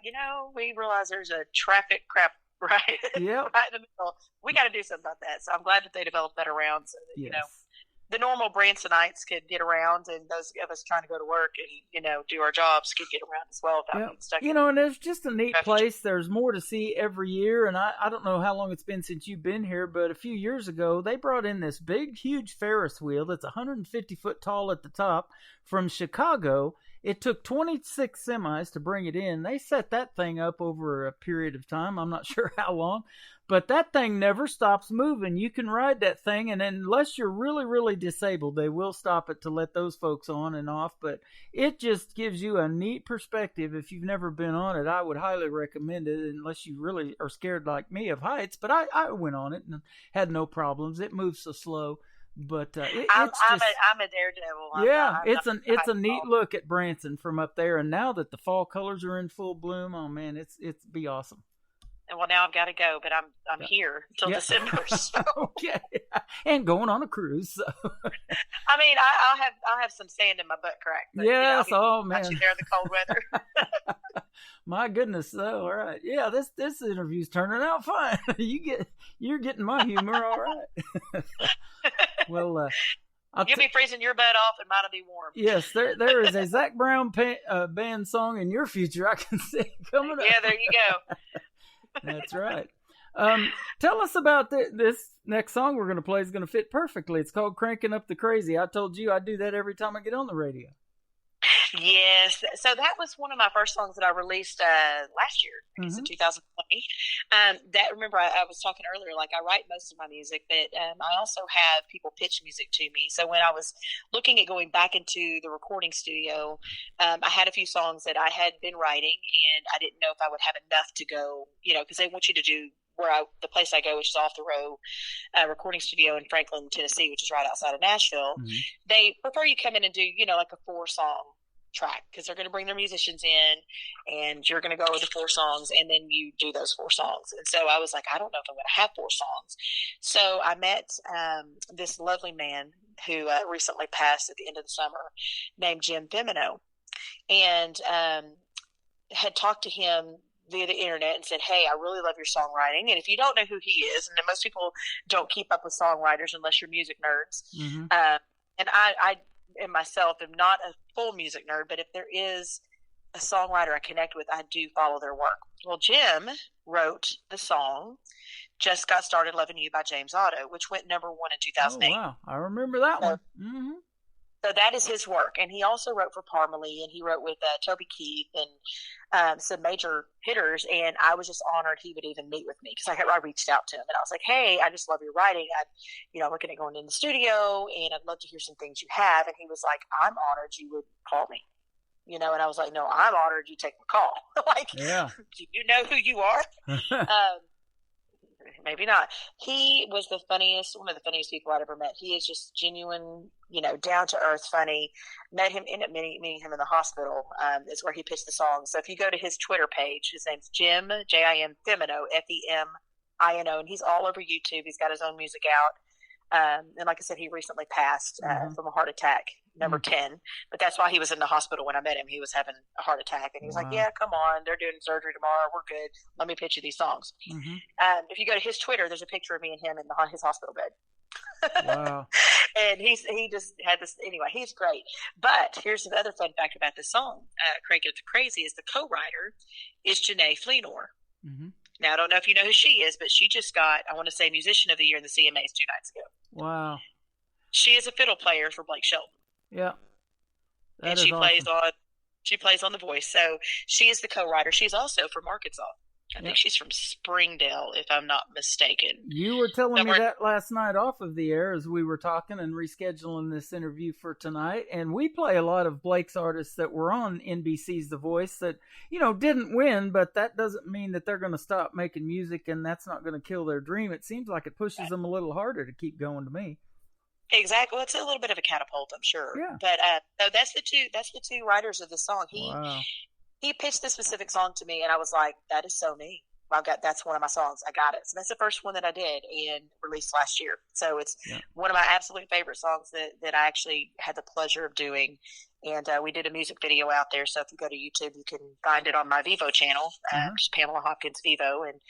we realize there's a traffic crap right in the middle. We got to do something about that. So I'm glad that they developed that around so that, the normal Bransonites could get around, and those of us trying to go to work and, do our jobs could get around as well without being stuck. And it's just a neat place. There's more to see every year. And I don't know how long it's been since you've been here, but a few years ago, they brought in this big, huge Ferris wheel that's 150 foot tall at the top from Chicago. It took 26 semis to bring it in. They set that thing up over a period of time. I'm not sure how long, but that thing never stops moving. You can ride that thing, and unless you're really, really disabled, they will stop it to let those folks on and off. But it just gives you a neat perspective. If you've never been on it, I would highly recommend it, unless you really are scared like me of heights. But I went on it and had no problems. It moves so slow. But I'm a daredevil. It's a neat look at Branson from up there, and now that the fall colors are in full bloom, oh man, it's be awesome. And well, now I've got to go, but I'm here till December. So. Okay, and going on a cruise. So. I mean, I'll have some sand in my butt crack. But, yes, oh man, you there in the cold weather. My goodness, so all right, yeah, this interview's turning out fine. You're getting my humor, all right. Well, you'll be freezing your butt off, and mine'll be warm. Yes, there is a Zac Brown band song in your future I can see coming up. Yeah, there you go. That's right. Tell us about this next song we're going to play. Is going to fit perfectly. It's called "Cranking Up the Crazy." I told you I do that every time I get on the radio. Yes. So that was one of my first songs that I released last year, I guess in 2020. Remember, I was talking earlier, like I write most of my music, but I also have people pitch music to me. So when I was looking at going back into the recording studio, I had a few songs that I had been writing, and I didn't know if I would have enough to go, because they want you to do the place I go, which is Off the Row recording studio in Franklin, Tennessee, which is right outside of Nashville. They prefer you come in and do, like a 4-song track, because they're going to bring their musicians in, and you're going to go over the 4 songs, and then you do those 4 songs. And so I was like, I don't know if I'm going to have 4 songs. So I met this lovely man who recently passed at the end of the summer, named Jim Femino, and had talked to him via the internet and said, hey, I really love your songwriting. And if you don't know who he is, and most people don't keep up with songwriters unless you're music nerds. Mm-hmm. And I and myself am not a full music nerd, but if there is a songwriter I connect with, I do follow their work. Well, Jim wrote the song Just Got Started Loving You by James Otto, which went #1 in 2008. Oh, wow. I remember that one. Mm-hmm. So that is his work. And he also wrote for Parmalee, and he wrote with Toby Keith and some major hitters. And I was just honored he would even meet with me, because I reached out to him and I was like, hey, I just love your writing. I'm looking at going in the studio and I'd love to hear some things you have. And he was like, I'm honored you would call me. And I was like, no, I'm honored you take my call. Yeah. Do you know who you are? Maybe not. He was one of the funniest people I'd ever met. He is just genuine, down to earth, funny. Ended up meeting him in the hospital. Is where he pitched the song. So if you go to his Twitter page, his name's Jim, Jim Femino, Femino, and he's all over YouTube. He's got his own music out. And like I said, he recently passed from a heart attack, number 10. But that's why he was in the hospital when I met him. He was having a heart attack. And he was like, yeah, come on. They're doing surgery tomorrow. We're good. Let me pitch you these songs. Mm-hmm. If you go to his Twitter, there's a picture of me and him in his hospital bed. Wow. And he just had this. Anyway, he's great. But here's the other fun fact about this song. Crank It Up the Crazy is the co-writer is Janae Fleenor. Mm-hmm. Now, I don't know if you know who she is, but she just got, I want to say, Musician of the Year in the CMAs 2 nights ago. Wow. She is a fiddle player for Blake Shelton. Yeah. And she plays on The Voice. So she is the co-writer. She's also from Arkansas. I think she's from Springdale, if I'm not mistaken. You were telling me that last night off of the air as we were talking and rescheduling this interview for tonight. And we play a lot of Blake's artists that were on NBC's The Voice that, didn't win, but that doesn't mean that they're going to stop making music and that's not going to kill their dream. It seems like it pushes them a little harder to keep going to me. Exactly. Well, it's a little bit of a catapult, I'm sure. Yeah. But so that's the two writers of the song. Wow. He pitched this specific song to me, and I was like, that is so me. That's one of my songs. I got it. So that's the first one that I did and released last year. So it's one of my absolute favorite songs that I actually had the pleasure of doing. And we did a music video out there. So if you go to YouTube, you can find it on my Vivo channel, just Pamela Hopkins Vivo, and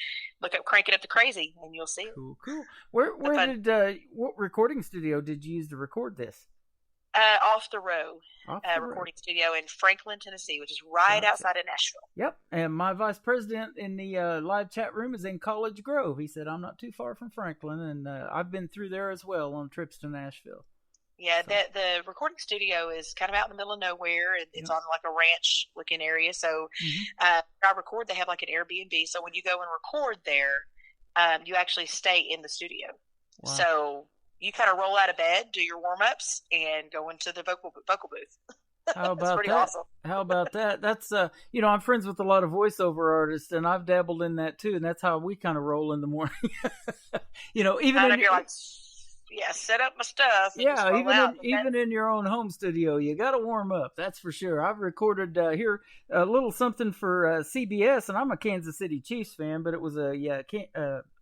look up Crank It Up the Crazy, and you'll see it. Cool. What recording studio did you use to record this? Off the Row recording studio in Franklin, Tennessee, which is right outside of Nashville. Yep, and my vice president in the live chat room is in College Grove. He said, I'm not too far from Franklin, and I've been through there as well on trips to Nashville. Yeah, the recording studio is kind of out in the middle of nowhere, and it's on like a ranch-looking area. So I record, they have like an Airbnb, so when you go and record there, you actually stay in the studio. Wow. So you kind of roll out of bed, do your warm-ups, and go into the vocal booth. How about pretty that? Awesome. How about that? That's, I'm friends with a lot of voiceover artists, and I've dabbled in that too, and that's how we kind of roll in the morning. Even you're like, set up my stuff. Even in your own home studio, you got to warm up. That's for sure. I've recorded here a little something for CBS, and I'm a Kansas City Chiefs fan, but it was a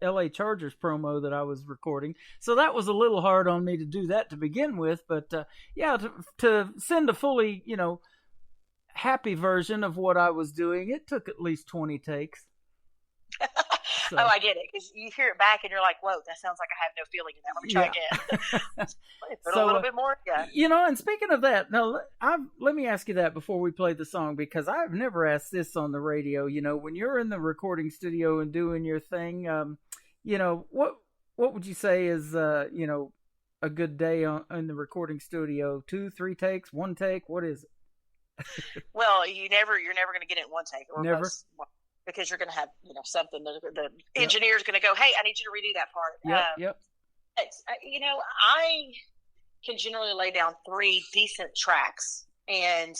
LA Chargers promo that I was recording, so that was a little hard on me to do that to begin with. But to send a fully happy version of what I was doing, it took at least 20 takes. So. Oh, I get it. Because you hear it back and you're like, whoa, that sounds like I have no feeling in that. Let me try again. Put a little bit more. Yeah. And speaking of that, now let me ask you that before we play the song, because I've never asked this on the radio. When you're in the recording studio and doing your thing, what would you say is, a good day in the recording studio? 2, 3 takes, 1 take? What is it? Well, you're never going to get it in 1 take. Or never? Because you're going to have, something. The engineer's going to go, hey, I need you to redo that part. Yep. I can generally lay down 3 decent tracks and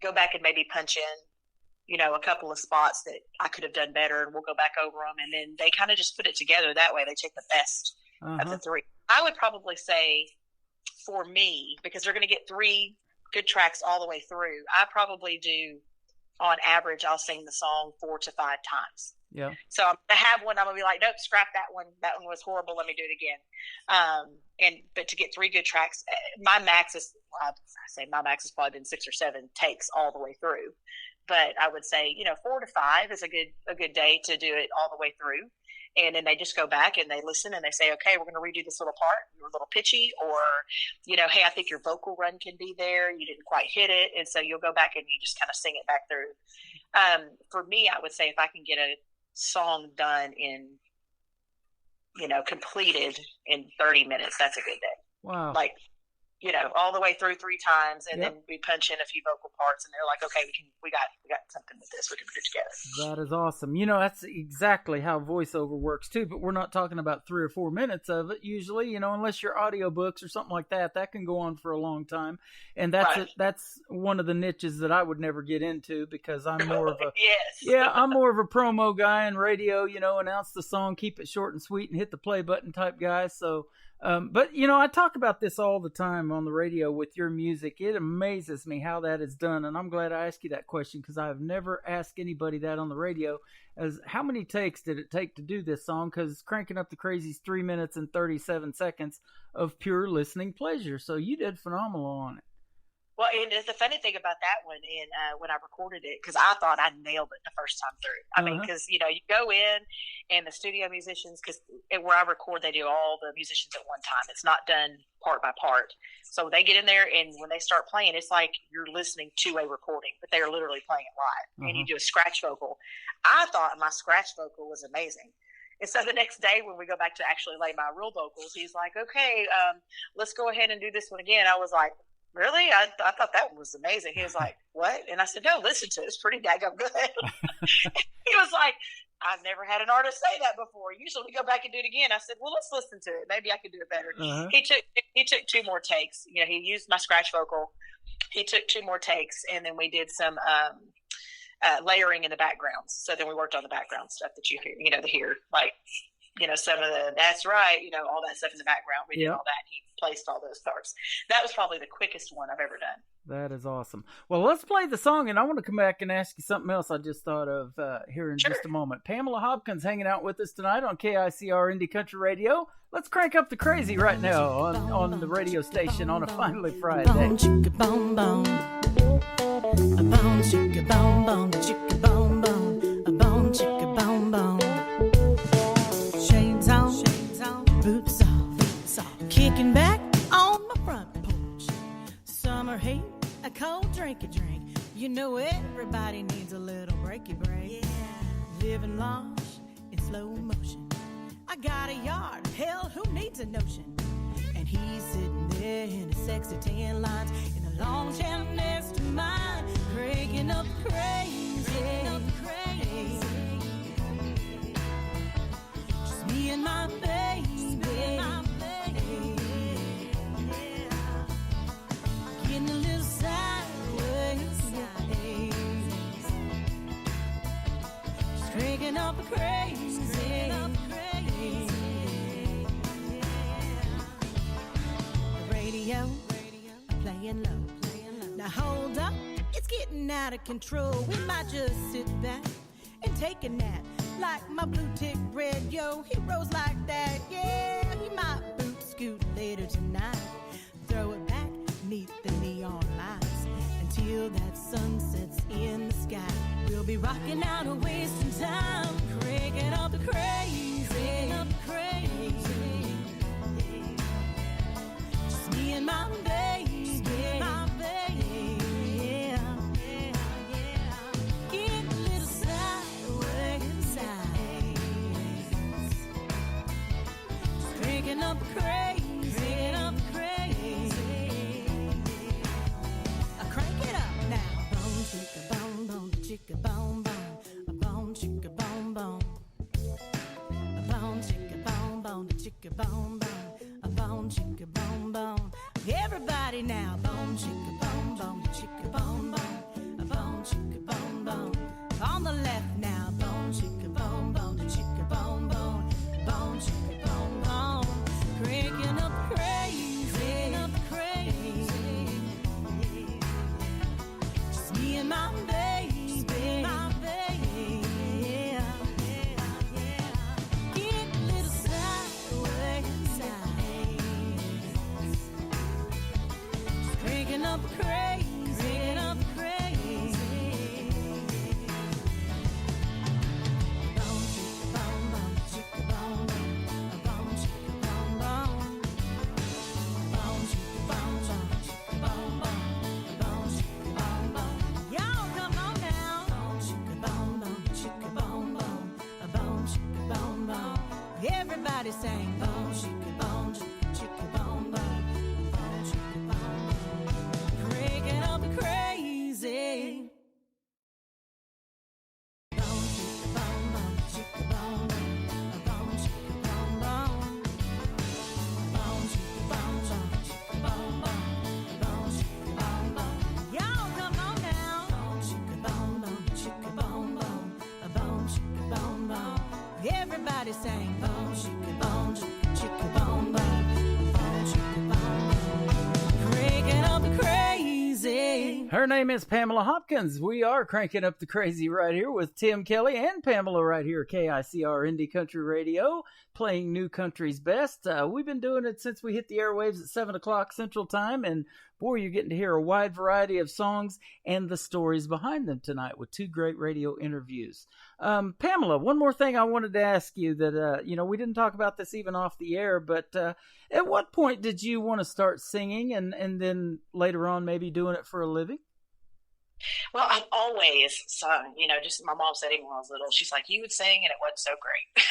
go back and maybe punch in, a couple of spots that I could have done better, and we'll go back over them. And then they kind of just put it together that way. They take the best of the 3. I would probably say for me, because they're going to get 3 good tracks all the way through, I probably do, on average, I'll sing the song 4 to 5 times. Yeah. So I'm going to have one, I'm going to be like, nope, scrap that one. That one was horrible. Let me do it again. But to get 3 good tracks, my max has probably been 6 or 7 takes all the way through. But I would say, 4 to 5 is a good day to do it all the way through. And then they just go back and they listen and they say, okay, we're going to redo this little part. You're a little pitchy, or, hey, I think your vocal run can be there. You didn't quite hit it. And so you'll go back and you just kind of sing it back through. For me, I would say if I can get a song done in, completed in 30 minutes, that's a good day. Wow. Like, all the way through 3 times, and then we punch in a few vocal parts, and they're like, okay, we got something with this. We can put it together. That is awesome. That's exactly how voiceover works too, but we're not talking about 3 or 4 minutes of it usually, unless you're audiobooks or something like that. That can go on for a long time. And that's one of the niches that I would never get into, because I'm more of a I'm more of a promo guy in radio, announce the song, keep it short and sweet, and hit the play button type guy. So but I talk about this all the time on the radio with your music. It amazes me how that is done, and I'm glad I asked you that question, because I have never asked anybody that on the radio, as how many takes did it take to do this song? Because Cranking Up the Crazy's 3 minutes and 37 seconds of pure listening pleasure. So you did phenomenal on it. Well, and the funny thing about that one, when I recorded it, because I thought I nailed it the first time through. I mean, because, you go in, and the studio musicians, because where I record, they do all the musicians at one time. It's not done part by part. So they get in there, and when they start playing, it's like you're listening to a recording, but they are literally playing it live. And you do a scratch vocal. I thought my scratch vocal was amazing. And so the next day when we go back to actually lay my real vocals, he's like, okay, let's go ahead and do this one again. I was like, really? I thought that was amazing. He was like, what? And I said, no, listen to it. It's pretty daggone good. He was like, I've never had an artist say that before. Usually we go back and do it again. I said, well, let's listen to it. Maybe I can do it better. He took 2 more takes. He used my scratch vocal. He took 2 more takes, and then we did some layering in the backgrounds. So then we worked on the background stuff that you hear, like, some of the, that's right, all that stuff in the background. We did all that. He placed all those parts. That was probably the quickest one I've ever done. That is awesome. Well, let's play the song, and I want to come back and ask you something else I just thought of here in just a moment. Pamela Hopkins hanging out with us tonight on KICR Indie Country Radio. Let's crank up the crazy right now on the radio station on a finally Friday. Bone, chicka, bone, bone. A bone, chicka, bone, bone. Chicka, bone, bone. A bone, chicka, bone, bone. Shades on, boots off, kicking back on my front porch. Summer heat, a cold drink. Everybody needs a little breaky break. Yeah. Living large in slow motion. I got a yard, hell, who needs a notion? And he's sitting there in his sexy tan lines in a long chair next to mine, cranking up crazy. Just me and my baby. Getting a little sideways. Just cranking up crazy. Radio, playing low. Now hold up, it's getting out of control. We might just sit back and take a nap. Like my blue tick red, yo, he rose like that. Yeah, he might boot scoot later tonight. Throw it back neath the neon lights until that sun sets in the sky. We'll be rocking out and wasting time, cranking up the crazy. Just me and my baby. Get a little sideways. Just cranking up crazy. I crank it up now. Bone chicka bone bone chicka bone bone. A bone chicka bone bone. A bone chicka bone bone chicka bone bone. A bone chicka bone bone. Everybody now. Bone chicka bone bone chicka bone bone. A bone chicka bone bone. On the left now. Bone chicka bone bone chicka bone bone. Bone chicka bone bone. Cranking up crazy. Just me and my baby. Get a little sideways. Just cranking up crazy. Everybody sang bone, chicka, bone, chicka, chicka, bone, bone, bone, chicka, bone, bone. Breaking up the crazy. Bone, chicka, bone, bone, chicka, bone, bone, bone, chicka, bone, bone. Bone, chicka, bone, bone, chicka, bone, bone, bone, chicka, bone, bone. Y'all come on now. Bone, chicka, bone, bone, chicka, bone, bone, bone, chicka, bone, bone. Everybody sang bone, chicka, bone, chicka, chicka, bone, bone, chicka, bone, bone. Breaking up the crazy. Her name is Pamela Hopkins. We are cranking up the crazy right here with Tim Kelly and Pamela right here at KICR Indie Country Radio, playing New Country's Best. We've been doing it since we hit the airwaves at 7 o'clock Central Time, and boy, you're getting to hear a wide variety of songs and the stories behind them tonight with two great radio interviews. Pamela, one more thing I wanted to ask you that, we didn't talk about this even off the air, but at what point did you want to start singing and then later on maybe doing it for a living? Well, I've always sung, just my mom said even when I was little, she's like, you would sing and it wasn't so great.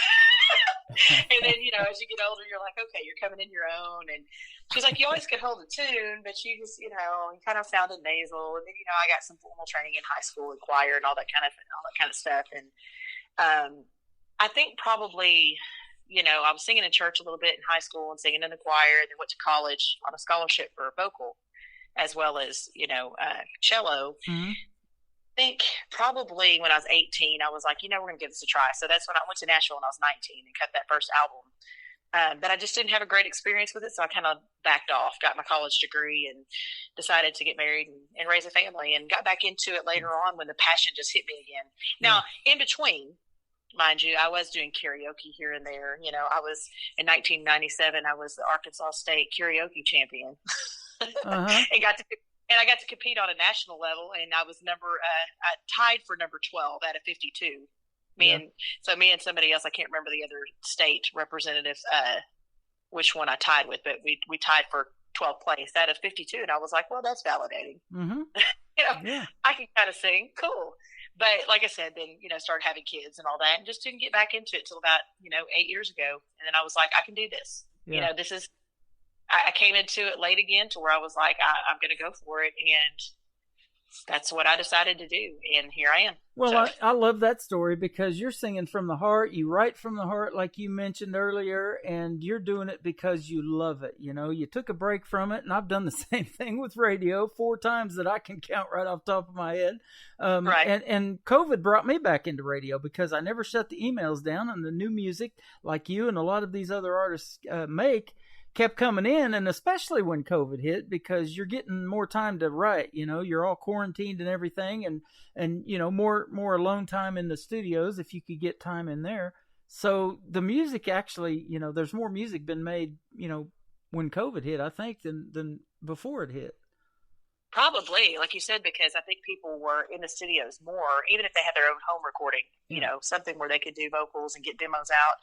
And then, as you get older, you're like, okay, you're coming in your own. And she's like, you always could hold a tune, but you just, you kind of sounded nasal. And then, I got some formal training in high school and choir and all that kind of stuff. And I think probably, I was singing in church a little bit in high school and singing in the choir, and then went to college on a scholarship for vocal as well as, cello. Mm-hmm. I think probably when I was 18, I was like, we're going to give this a try. So that's when I went to Nashville when I was 19 and cut that first album. But I just didn't have a great experience with it. So I kind of backed off, got my college degree and decided to get married and raise a family, and got back into it later on when the passion just hit me again. Now, in between, mind you, I was doing karaoke here and there. I was in 1997, I was the Arkansas State karaoke champion. Uh-huh. And I got to compete on a national level, and I was I tied for number 12 out of 52. Me and somebody else, I can't remember the other state representative, which one I tied with, but we tied for 12th place out of 52. And I was like, well, that's validating. Mm-hmm. I can kind of sing. Cool. But like I said, then, started having kids and all that, and just didn't get back into it till about, 8 years ago. And then I was like, I can do this. Yeah. This is, I came into it late again to where I was like, I'm going to go for it. And that's what I decided to do. And here I am. Well, I love that story because you're singing from the heart. You write from the heart, like you mentioned earlier, and you're doing it because you love it. You took a break from it, and I've done the same thing with radio 4 times that I can count right off the top of my head. Right. And COVID brought me back into radio because I never shut the emails down, and the new music, like you and a lot of these other artists make, kept coming in, and especially when COVID hit, because you're getting more time to write. You're all quarantined and everything, and more alone time in the studios if you could get time in there. So the music actually, there's more music been made, when COVID hit, I think, than before it hit. Probably, like you said, because I think people were in the studios more, even if they had their own home recording, something where they could do vocals and get demos out,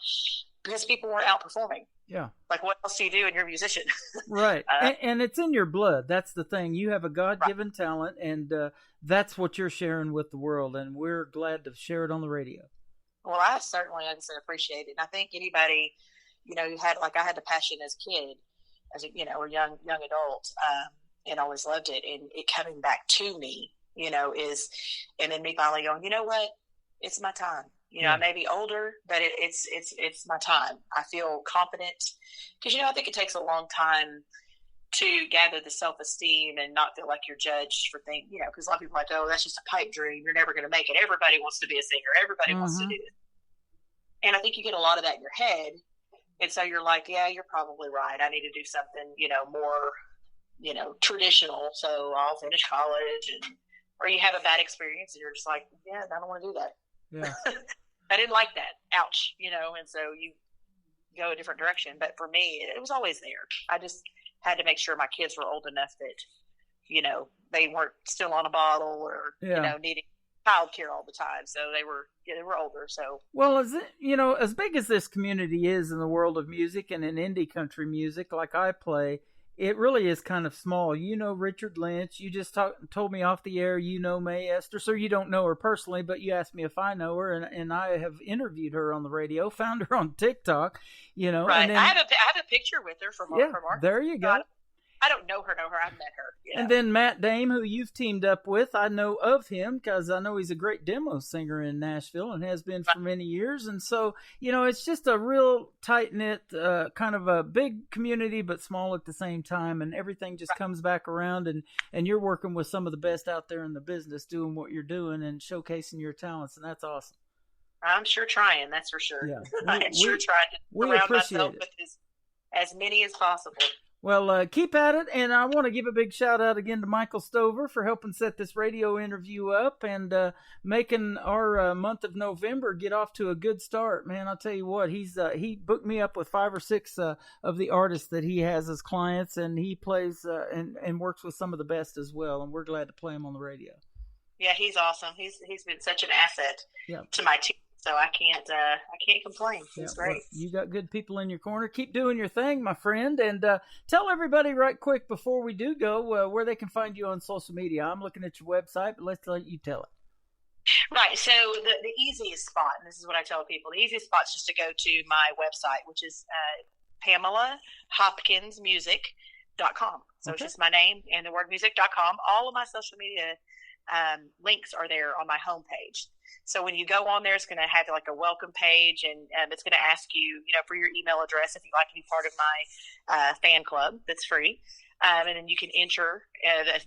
because people weren't out performing. Yeah. Like, what else do you do when you're a musician? Right. And it's in your blood. That's the thing. You have a God-given talent, and that's what you're sharing with the world, and we're glad to share it on the radio. Well, I certainly, like I said, appreciate it. And I think anybody, who had, like I had the passion as a kid, as a, or young adult, and always loved it. And it coming back to me, is, and then me finally going, you know what? It's my time. I may be older, but it's my time. I feel confident because, I think it takes a long time to gather the self-esteem and not feel like you're judged for things, because a lot of people are like, oh, that's just a pipe dream. You're never going to make it. Everybody wants to be a singer. Everybody wants to do it. And I think you get a lot of that in your head. And so you're like, yeah, you're probably right. I need to do something, more, traditional. So I'll finish college or you have a bad experience and you're just like, yeah, I don't want to do that. Yeah. I didn't like that. Ouch. And so you go a different direction. But for me, it was always there. I just had to make sure my kids were old enough that, they weren't still on a bottle or, needing childcare all the time. So they were older. So, well, as big as this community is in the world of music and in indie country music, like I play, it really is kind of small. You know Richard Lynch. You just told me off the air you know Mae Esther. So you don't know her personally, but you asked me if I know her, and I have interviewed her on the radio, found her on TikTok, you know. Right. And then, I have a picture with her from our there you go. I don't know her. I've met her. Yeah. And then Matt Dame, who you've teamed up with, I know of him because I know he's a great demo singer in Nashville and has been for many years. And so, you know, it's just a real tight-knit, kind of a big community, but small at the same time. And everything just comes back around. And you're working with some of the best out there in the business doing what you're doing and showcasing your talents. And that's awesome. I'm sure trying, that's for sure. Yeah. I'm sure trying to surround myself with as many as possible. Well, keep at it, and I want to give a big shout-out again to Michael Stover for helping set this radio interview up and making our month of November get off to a good start. Man, I'll tell you what, he booked me up with 5 or 6 of the artists that he has as clients, and he plays and works with some of the best as well, and we're glad to play him on the radio. Yeah, he's awesome. He's been such an asset to my team. So I can't complain. He's great. Well, you got good people in your corner. Keep doing your thing, my friend. And tell everybody right quick before we do go where they can find you on social media. I'm looking at your website, but let's let you tell it. Right. So the easiest spot, and this is what I tell people, the easiest spot is just to go to my website, which is PamelaHopkinsMusic.com. So it's just my name and the word music.com. All of my social media links are there on my homepage. So when you go on there, it's going to have like a welcome page, and it's going to ask you, for your email address if you'd like to be part of my fan club. That's free. And then you can enter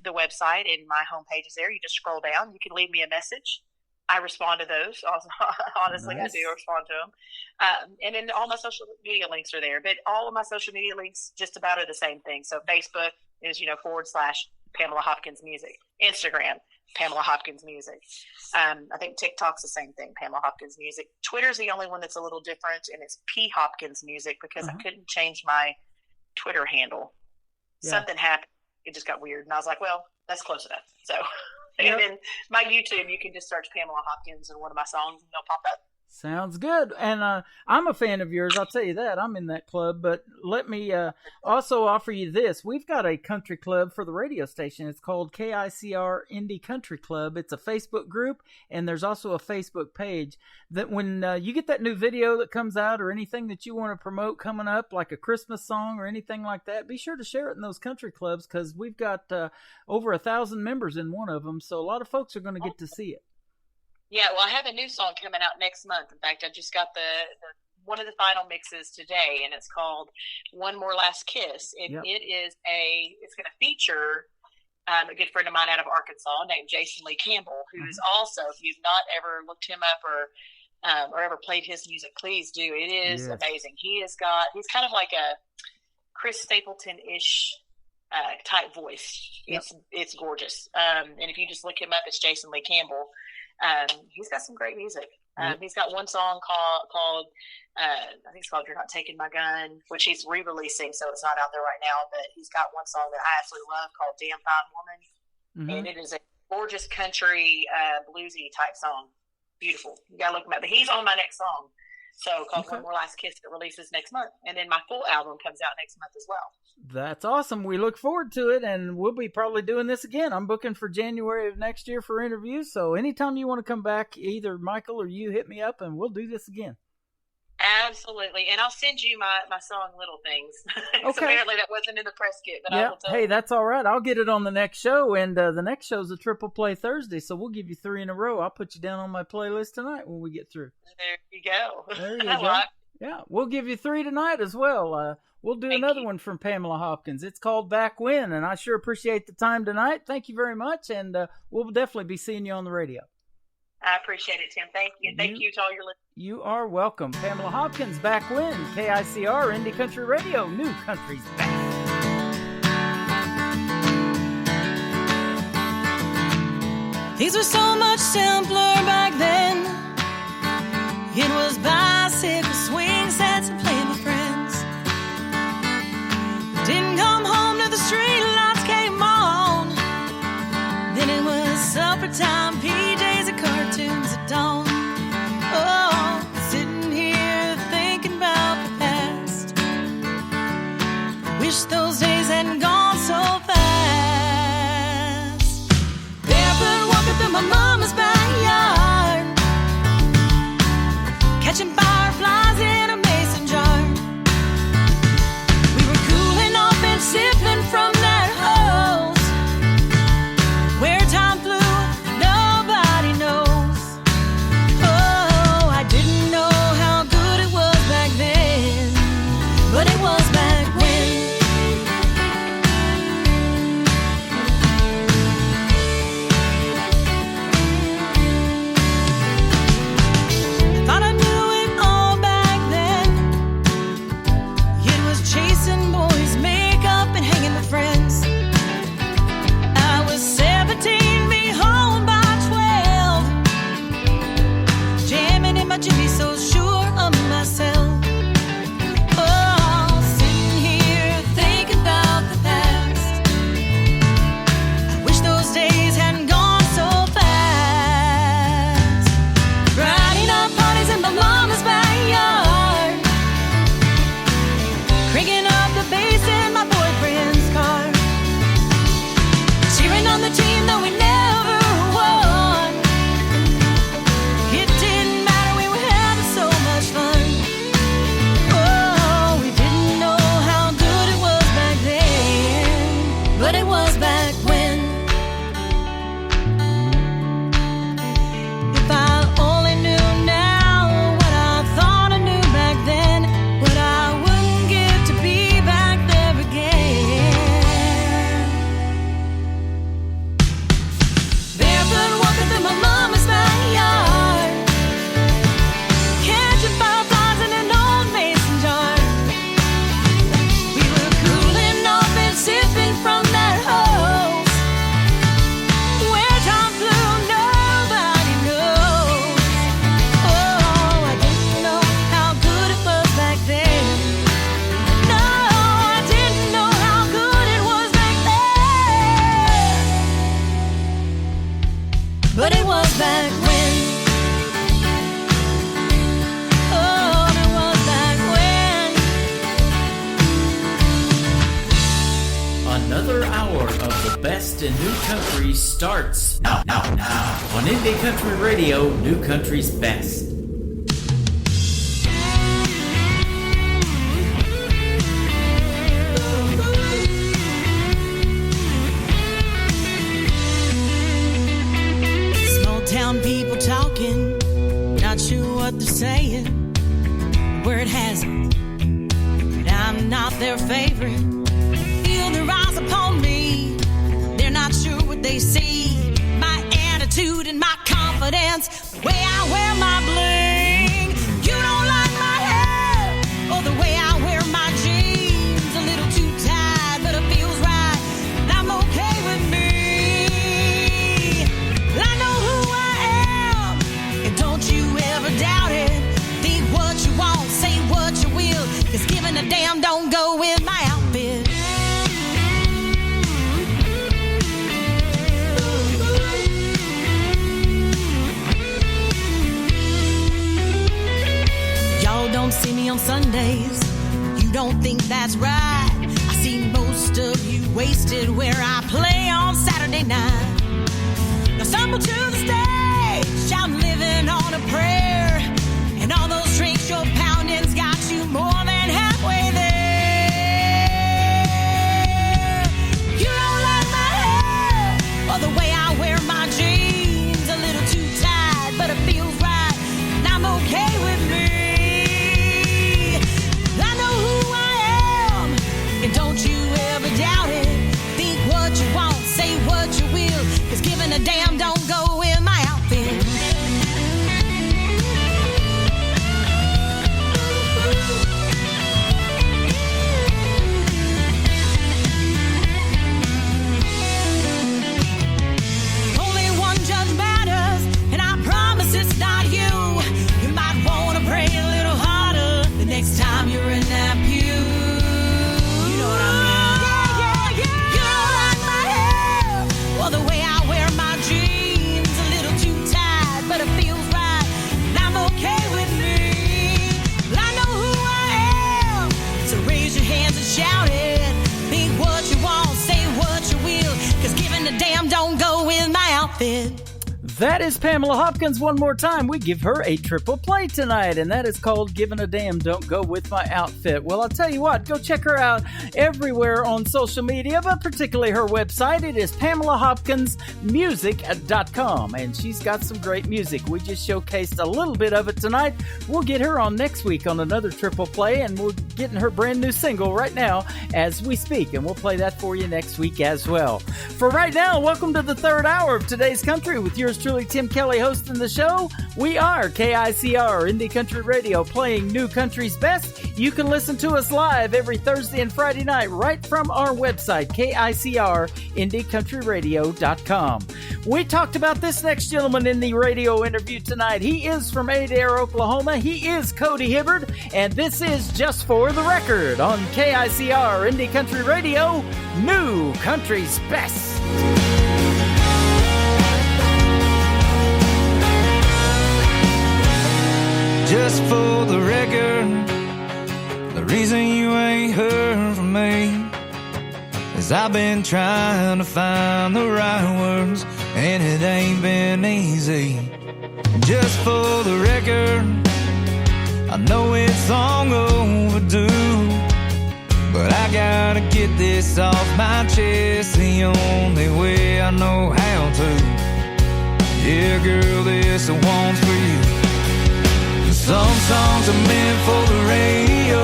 the website, and my homepage is there. You just scroll down. You can leave me a message. I respond to those. Honestly, nice. I do respond to them. And then all my social media links are there. But all of my social media links just about are the same thing. So Facebook is, / Pamela Hopkins Music. Instagram, Pamela Hopkins Music. I think TikTok's the same thing, Pamela Hopkins Music. Twitter's the only one that's a little different, and it's P Hopkins Music because I couldn't change my Twitter handle. Yeah. Something happened. It just got weird. And I was like, well, that's close enough. So, and then my YouTube, you can just search Pamela Hopkins and one of my songs, and they'll pop up. Sounds good. And I'm a fan of yours. I'll tell you that. I'm in that club. But let me also offer you this. We've got a country club for the radio station. It's called KICR Indie Country Club. It's a Facebook group, and there's also a Facebook page that when you get that new video that comes out or anything that you want to promote coming up, like a Christmas song or anything like that, be sure to share it in those country clubs because we've got over 1,000 members in one of them. So a lot of folks are going to get to see it. Yeah, well, I have a new song coming out next month. In fact, I just got the one of the final mixes today, and it's called One More Last Kiss. And it's going to feature a good friend of mine out of Arkansas named Jason Lee Campbell, who is also, if you've not ever looked him up or ever played his music, please do. It is amazing. He's kind of like a Chris Stapleton-ish type voice. It's gorgeous. And if you just look him up, it's Jason Lee Campbell. He's got some great music. He's got one song called I think it's called You're Not Taking My Gun, which he's re-releasing, so it's not out there right now, but he's got one song that I absolutely love called Damn Fine Woman. And it is a gorgeous country bluesy type song. Beautiful. You gotta look him up. But he's on my next song, so called One More Last Kiss, that releases next month, and then my full album comes out next month as well. That's awesome. We look forward to it, and we'll be probably doing this again. I'm booking for January of next year for interviews, so anytime you want to come back, either Michael or you hit me up, and we'll do this again. Absolutely, and I'll send you my song Little Things. Okay. Apparently that wasn't in the press kit, but I will tell you. Hey, that's all right. I'll get it on the next show, and the next show's a triple play Thursday, so we'll give you 3 in a row. I'll put you down on my playlist tonight when we get through. There you go. There you go. Yeah, we'll give you 3 tonight as well. We'll do another one from Pamela Hopkins. It's called Back When, and I sure appreciate the time tonight. Thank you very much, and we'll definitely be seeing you on the radio. I appreciate it, Tim. Thank you. Thank you to all your listeners. You are welcome. Pamela Hopkins, Back When, KICR, Indie Country Radio, New Country's Best. Things were so much simpler back then. It was bicycle swing sets and playing with friends. Didn't come home till the street lights came on. Then it was supper time, PJs and cartoons at dawn. Oh, sitting here thinking about the past. Wish those days hadn't gone. Another hour of the best in new country starts now on Indie Country Radio, New Country's Best. Small town people talking, not sure what they're saying. Word has it that I'm not their favorite. Feel their eyes upon me, they're not sure what they see. My attitude and my confidence, the way I wear my bling. You don't like my hair or the way I wear my jeans. A little too tight, but it feels right, and I'm okay with me. I know who I am, and don't you ever doubt it. Think what you want, say what you will, 'cause giving a damn don't go with my outfit. Y'all don't see me on Sundays, you don't think that's right. I see most of you wasted where I play on Saturday night. Now stumble to the stage, I'm living on a prayer, and all those drinks you're pounding's got you more than halfway there. You don't like my hair or the way I wear my jeans. A little too tight, but it feels right, and I'm okay with me. I know who I am, and don't you ever doubt it. Think what you want, say what you will, 'cause giving a damn don't go in my outfit. Only one judge matters, and I promise it's not you. You might want to pray a little harder the next time you're in that pew. You know what I mean? Yeah. You don't like my hair or the way I wear my jeans. A little too tight, but it feels right, and I'm okay with me. I know who I am, so raise your hands and shout it. Think what you want, say what you will, 'cause giving a damn don't go with my outfit. That is Pamela Hopkins. One more time, we give her a triple play tonight, and that is called Giving a Damn Don't Go With My Outfit. Well, I'll tell you what, go check her out everywhere on social media, but particularly her website. It is PamelaHopkinsMusic.com, and she's got some great music. We just showcased a little bit of it tonight. We'll get her on next week on another triple play, and we're getting her brand new single right now as we speak, and we'll play that for you next week as well. For right now, welcome to the third hour of Today's Country with yours truly, Tim Kelly, hosting the show. We are KICR Indie Country Radio, playing New Country's Best. You can listen to us live every Thursday and Friday night right from our website, KICRIndieCountryRadio.com. We talked about this next gentleman in the radio interview tonight. He is from Adair, Oklahoma. He is Cody Hibbard, and this is Just for the Record on KICR Indie Country Radio, New Country's Best. Just for the record, the reason you ain't heard from me is I've been trying to find the right words, and it ain't been easy. Just for the record, I know it's long overdue, but I gotta get this off my chest the only way I know how to. Yeah, girl, this one's for you. Some songs are meant for the radio,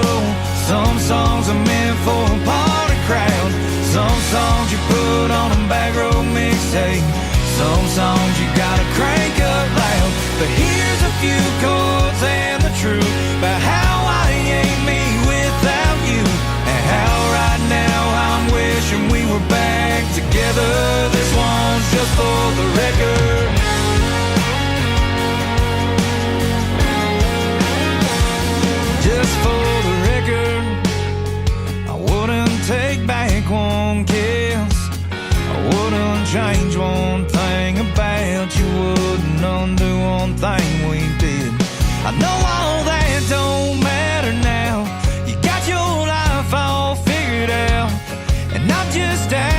some songs are meant for a party crowd, some songs you put on a back row mixtape, some songs you gotta crank up loud. But here's a few chords and the truth about how I ain't me without you, and how right now I'm wishing we were back together. This one's just for the record. Just for the record, I wouldn't take back one kiss, I wouldn't change one thing about you, wouldn't undo one thing we did. I know all that don't matter now, you got your life all figured out, and I'm just out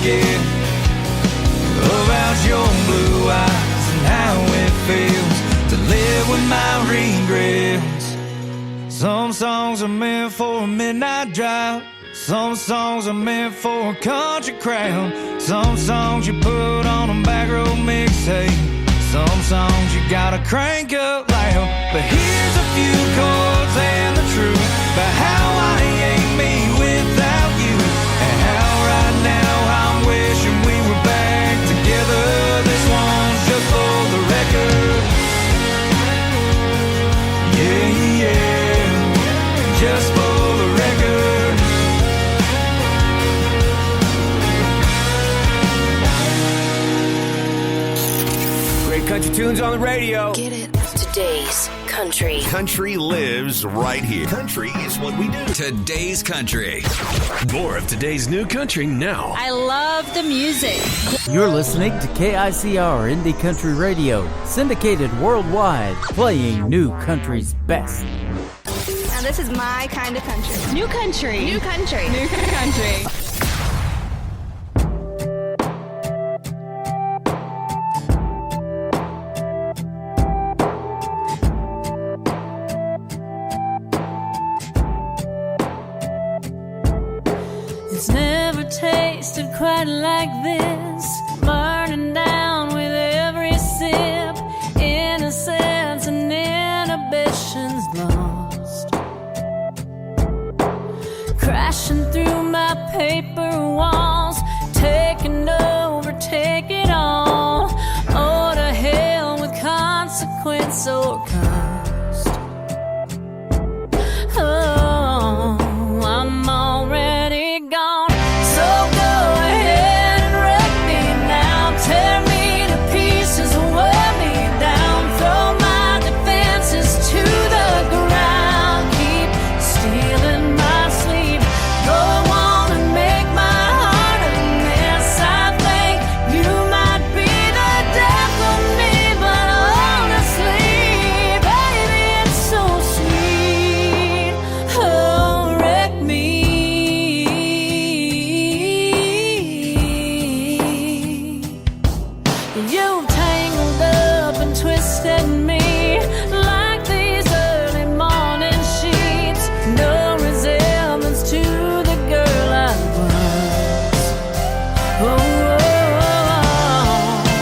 forget about your blue eyes and how it feels to live with my regrets. Some songs are meant for a midnight drive. Some songs are meant for a country crowd. Some songs you put on a back road mixtape. Some songs you gotta crank up loud. But here's a few chords and the truth about how I ain't me without you, and how right now I'm wishing we were back together. This one's just for the record. Yeah, yeah, just for the record. Great country tunes on the radio. Get it? Today's country. Country lives right here. Country is what we do. Today's country. More of today's new country now. I love the music. You're listening to KICR Indie Country Radio, syndicated worldwide, playing new country's best. Now this is my kind of country. New country. New country. New country. It's never tasted quite like this, burning down with every sip, innocence and inhibitions lost, crashing through my paper walls, taking over, take it all, oh to hell with consequence or cost. Oh, I'm already gone, so go ahead and wreck me now, tear me to pieces, wear me down, throw my defenses to the ground, keep stealing my sleep, go on and make my heart a mess. I think you might be the death of me, but honestly, baby, it's so sweet. Oh, wreck me. You tangled up and twisted me like these early morning sheets. No resemblance to the girl I was.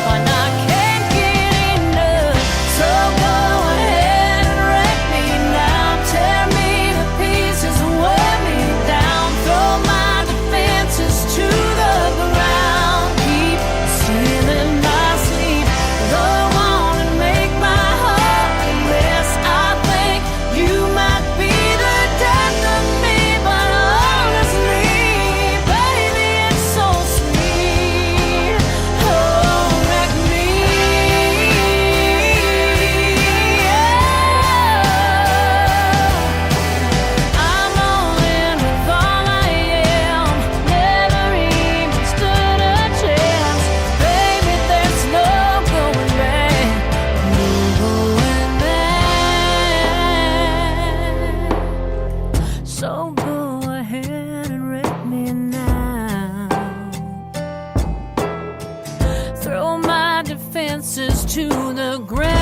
And I can't get enough. So go ahead and wreck me now, tear me to pieces, wear me down, throw my defenses to the ground, keep stealing my sleep, go on and make my heart a mess. I think you might be the death of me, but honestly, baby, it's so sweet. Oh, wreck me. I'm all in with all I am, never even stood a chance. Baby, there's no going back, no going back. So go ahead and wreck me now, throw my defenses to the ground.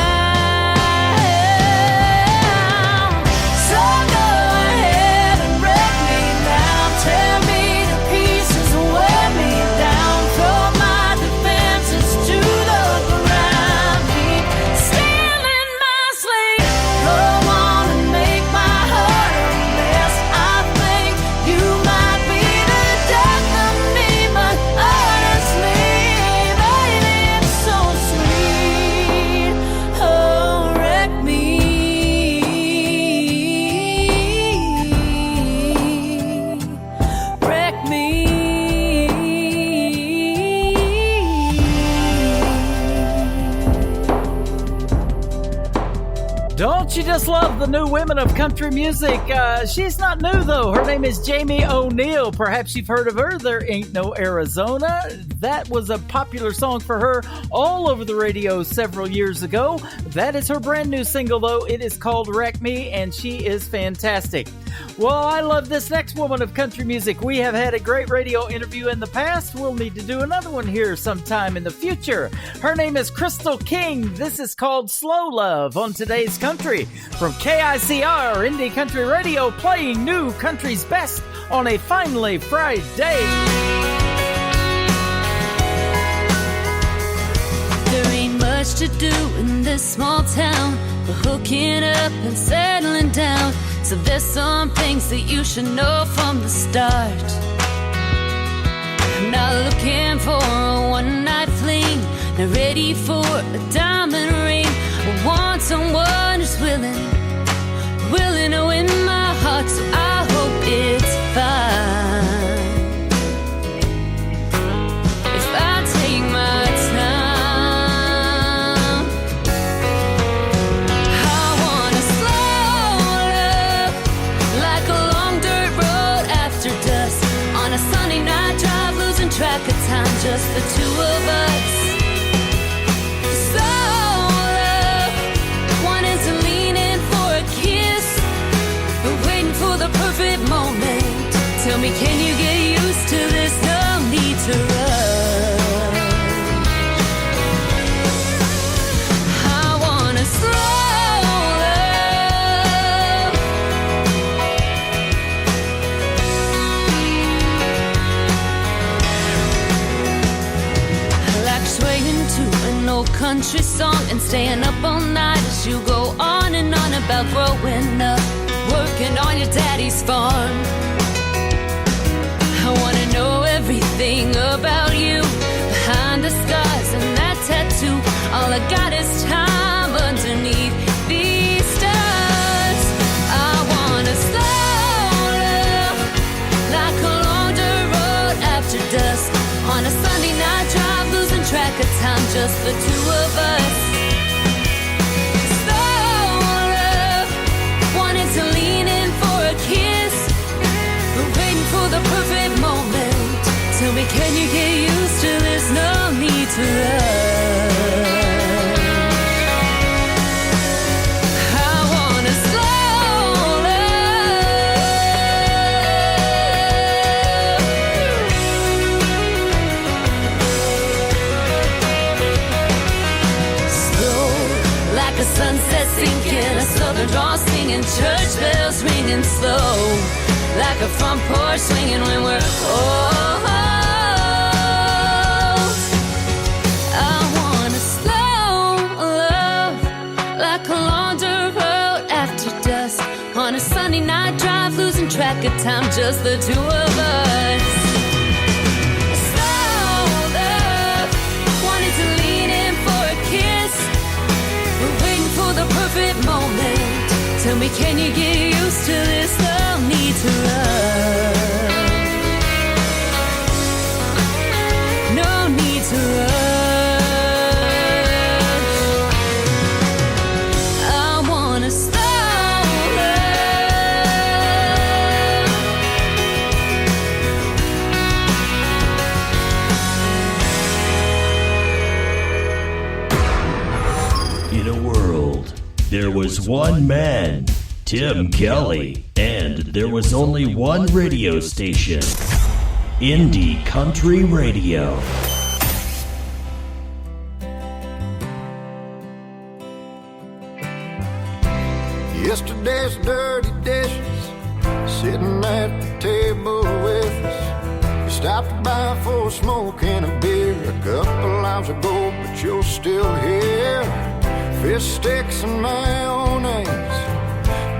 So go ahead and wreck me now, tear me to pieces, wear me down, throw my defenses to the ground, keep stealing my sleep, go on and make my heart a mess. I think you might be the death of me, but honestly, baby, it's so sweet. Oh, wreck me. Wreck me. Don't you just love the new women of country music? She's not new, though. Her name is Jamie O'Neal. Perhaps you've heard of her. There Ain't No Arizona. That was a popular song for her all over the radio several years ago. That is her brand new single, though. It is called Wreck Me, and she is fantastic. Well, I love this next woman of country music. We have had a great radio interview in the past. We'll need to do another one here sometime in the future. Her name is Crystal King. This is called Slow Love on Today's Country from KICR Indie Country Radio, playing new country's best on a finally Friday. There ain't much to do in this small town but hooking up and settling down. So there's some things that you should know from the start. I'm not looking for a one-night fling, not ready for a diamond ring. I want someone who's willing to win my heart, so I hope it's fine if I take my time. Track of time, just the two of us. Slow love, wanting to lean in for a kiss, but waiting for the perfect moment. Tell me, can you get used to this? No need to rush. I wanna slow old country song and staying up all night as you go on and on about growing up, working on your daddy's farm. I wanna know everything about you, behind the scars and that tattoo. All I got is time underneath these stars. I wanna slow love like a long dirt road after dusk, on a Sunday night drive, losing track of time, just the two of us. Slow love, wanting to lean in for a kiss, but waiting for the perfect moment. Tell me, can you get used to this? No need to rush. I wanna slow like a sunset sinking, a southern draw singing, church bells ringing slow, like a front porch swinging when we're old. I wanna slow love like a long dirt road after dusk, on a Sunday night drive, losing track of time, just the two of us. Slow love, wanting to lean in for a kiss, waiting for the perfect moment. Tell me, can you get used to this? No need to rush. No need to rush. I wanna slow love. In a world, there was one man, Tim Kelly, and there was only one radio station, Indie Country Radio. Yesterday's dirty dishes sitting at the table with us. You stopped by for a smoke and a beer a couple hours ago, but you're still here. Fish sticks and mayonnaise,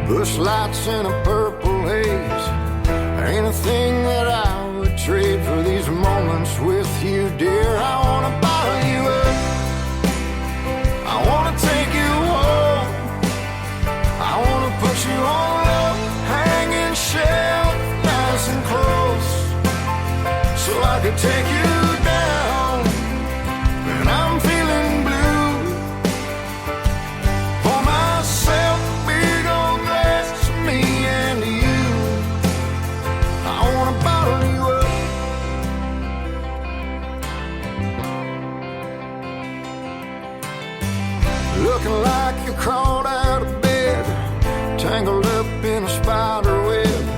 bush lights in a purple haze. Ain't a thing that I would trade for these moments with you, dear. I wanna bottle you up, I wanna take you home, I wanna put you on a hanging shelf, nice and close, so I could take you down when I'm feeling blue. Pour myself a big old glass of me and you. I wanna bottle you up. Looking like you crawled out of bed, tangled up in a spider web.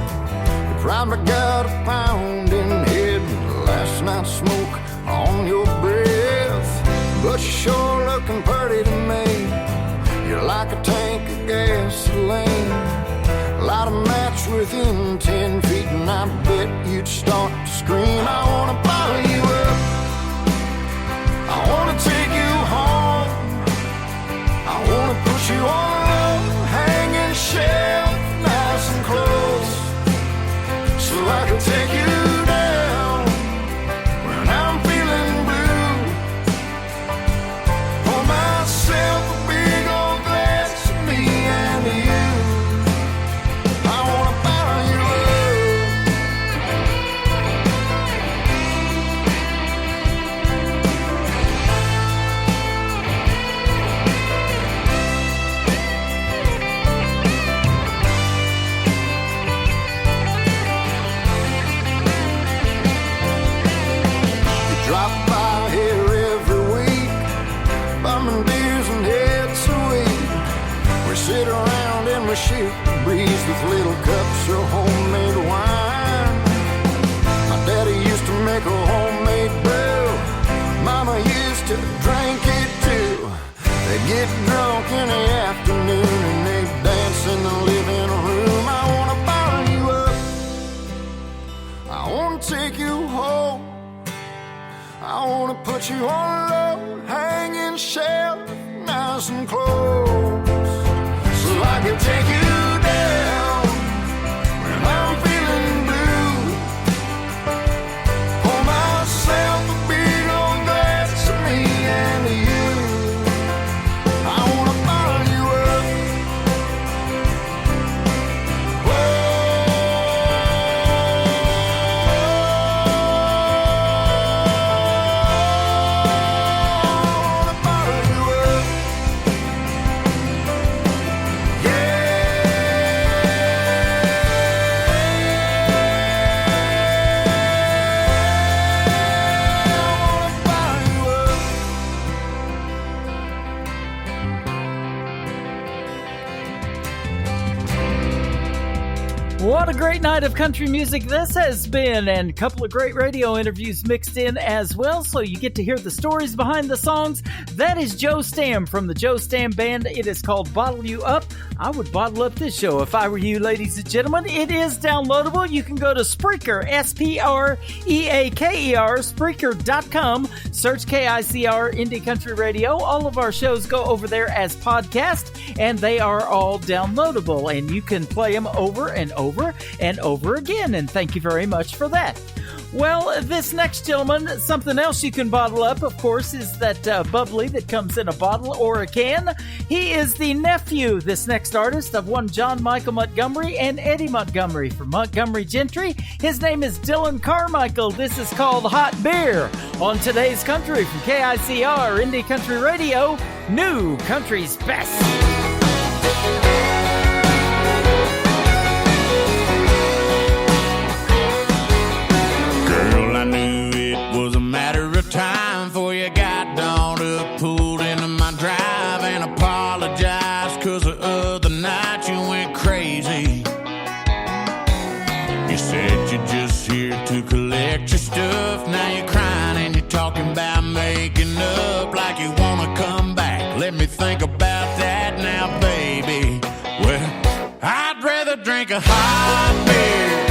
Probably got a pounding head, last night's smoke on your breath. But you're sure looking pretty to me. You're like a tank of gasoline. Light a match within 10 feet and I bet you'd start to scream. I wanna bottle you up, I wanna take you home, I wanna put you on a hanging shelf, nice and close, so I can take you down when I'm feeling blue. Pour myself a big old glass of me and you. I wanna bottle you drop by here every week, bumming beers and heads of weed. We sit around and we shoot the breeze with little cups of homemade wine. My daddy used to make a homemade brew, Mama used to drink it too. They get drunk in the afternoon and they dance in the living room. I wanna bottle you up, I wanna take you home, I wanna put you on a low hanging shelf, nice and close, so I can take you down when I'm feeling blue. Pour myself a big old glass of me and you. I wanna bottle you up. What a great night of country music this has been, and a couple of great radio interviews mixed in as well, so you get to hear the stories behind the songs. That is Joe Stam from the Joe Stam Band. It is called Bottle You Up. I would bottle up this show if I were you, ladies and gentlemen. It is downloadable. You can go to Spreaker, Spreaker, Spreaker.com, search KICR Indie Country Radio. All of our shows go over there as podcast, and they are all downloadable, and you can play them over and over and over again, and thank you very much for that. Well, this next gentleman, something else you can bottle up, of course, is that bubbly that comes in a bottle or a can. He is the nephew, this next artist, of one John Michael Montgomery and Eddie Montgomery from Montgomery Gentry. His name is Dylan Carmichael. This is called Hot Beer on Today's Country from KICR Indie Country Radio, New Country's Best. Girl, I knew it was a matter of time before you got dolled up, pulled into my drive, and apologized 'cause the other night you went crazy. You said you're just here to collect your stuff. Now you're crying and you're talking about making up like you wanna come back. Let me think about that now, baby. Well, I'd rather drink a hot beer,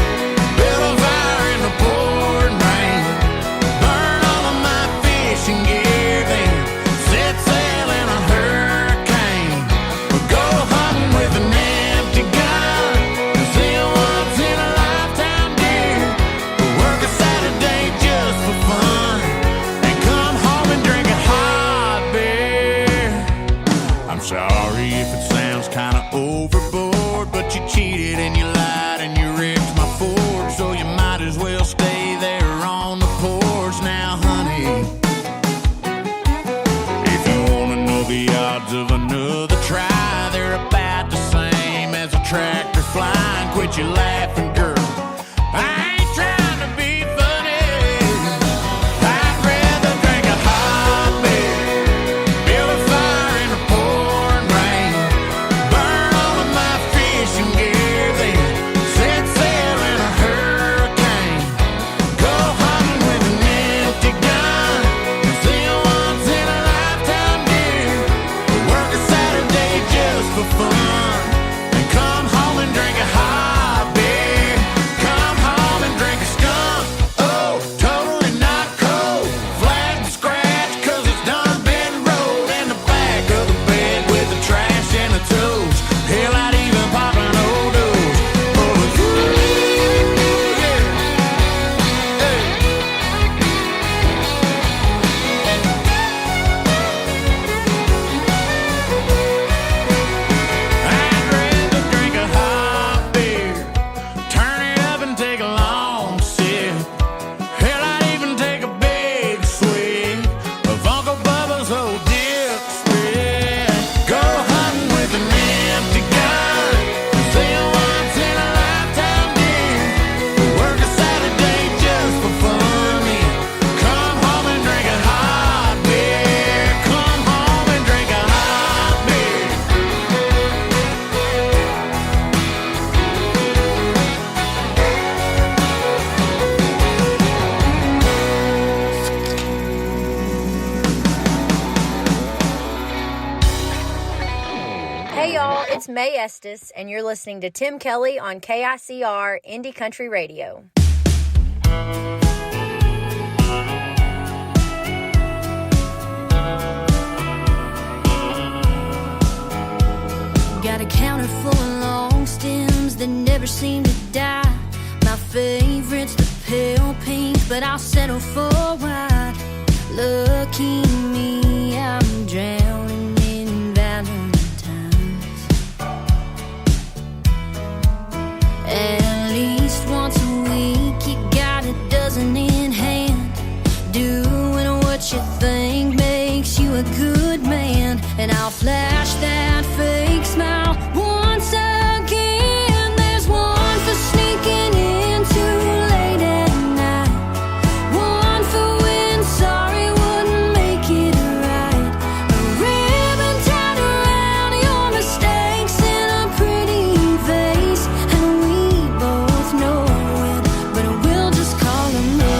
build a fire in the pouring rain, burn all of my fishing gear, then set sail in a hurricane, or go hunting with an empty gun, 'cause then once in a lifetime dear, or work a Saturday just for fun, and come home and drink a hot beer. I'm sorry if it sounds kinda overboard, but you cheated and you lied and you wrecked my Ford, so you might as well stay there on the porch now, honey. If you wanna know the odds of another try, they're about the same as a tractor flying. Quit your laughing, girl, I ain't trying to be funny. I'd rather drink a hot beer, build a fire in the pouring rain, burn all of my fishing gear, then set sail in a hurricane. May Estes, and you're listening to Tim Kelly on KICR Indie Country Radio. Got a counter full of long stems that never seem to die. My favorite's the pale pink, but I'll settle for white. Lucky me, I'm drowning in Valentine's. At least once a week, you got a dozen in hand. Doing what you think makes you a good man. And I'll flash that fake smile once again. There's one for sneaking in too late at night. One for when sorry wouldn't make it right. A ribbon tied around your mistakes in a pretty vase. And we both know it, but we'll just call them roses.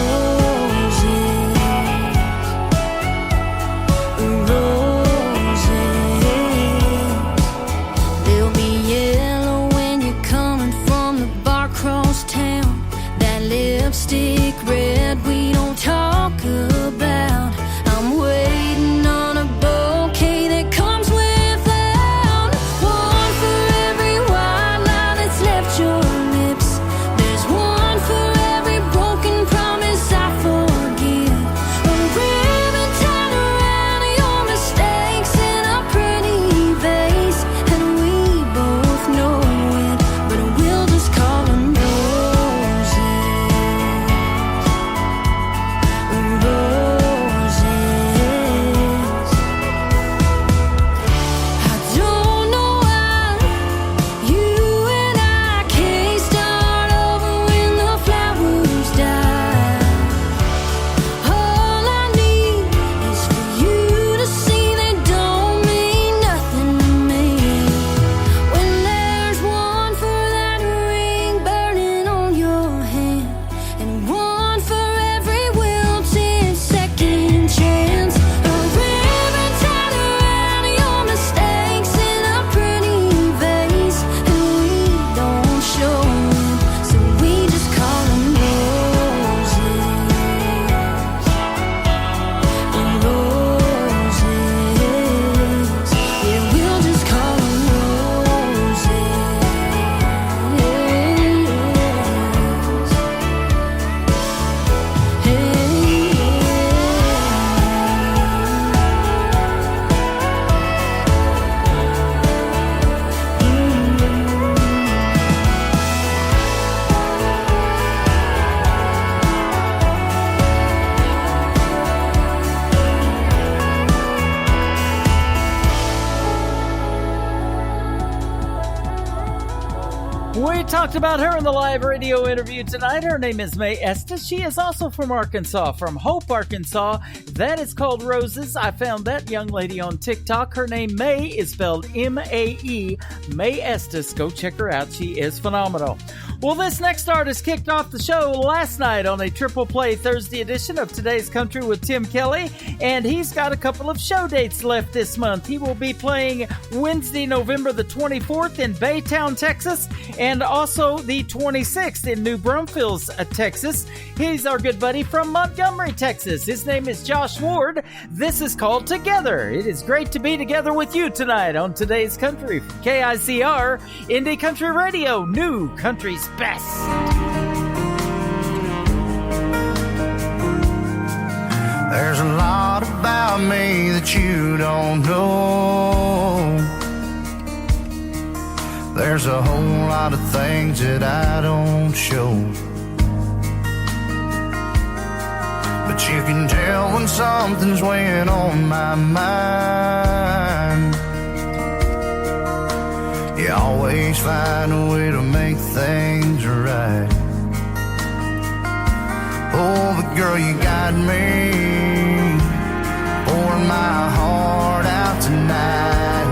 They'll be yellow when you're coming from the bar across town. That lipstick red we don't talk about. I'm waiting on a bouquet that comes without. One for every white lie that's left your lips. There's one for every broken promise I forgive. A ribbon tied around your mistakes in a pretty vase. And we both know it, but we'll just call them roses. Roses. I don't know why you and I can't start over when the flowers die. All I need is for you to see they don't mean nothing to me. When there's one for that ring burning on your hand, and one for every wilted second chance. A ribbon tied around your mistakes in a pretty vase. And we don't show it, so we just call them roses. Roses. Yeah, we'll just call them We talked about her in the live radio interview tonight. Her name is May Estes. She is also from Arkansas, from Hope, Arkansas. That is called Roses. I found that young lady on TikTok. Her name May is spelled M-A-E. May Estes. Go check her out. She is phenomenal. Well, this next artist kicked off the show last night on a triple play Thursday edition of Today's Country with Tim Kelly, and he's got a couple of show dates left this month. He will be playing Wednesday, November the 24th in Baytown, Texas, and also the 26th in New Braunfels, Texas. He's our good buddy from Montgomery, Texas. His name is Josh Ward. This is called Together. It is great to be together with you tonight on Today's Country from KICR, Indie Country Radio, New Country's best. There's a lot about me that you don't know. There's a whole lot of things that I don't show. But you can tell when something's weighing on my mind. You always find a way to make things right. Oh, but girl, you got me pouring my heart out tonight.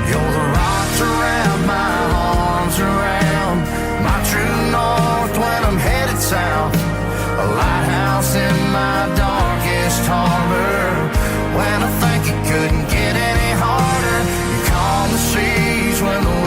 You're the rocks around my arms, around my true north when I'm headed south. A lighthouse in my darkest harbor when I think it couldn't get any harder. You calm the seas when the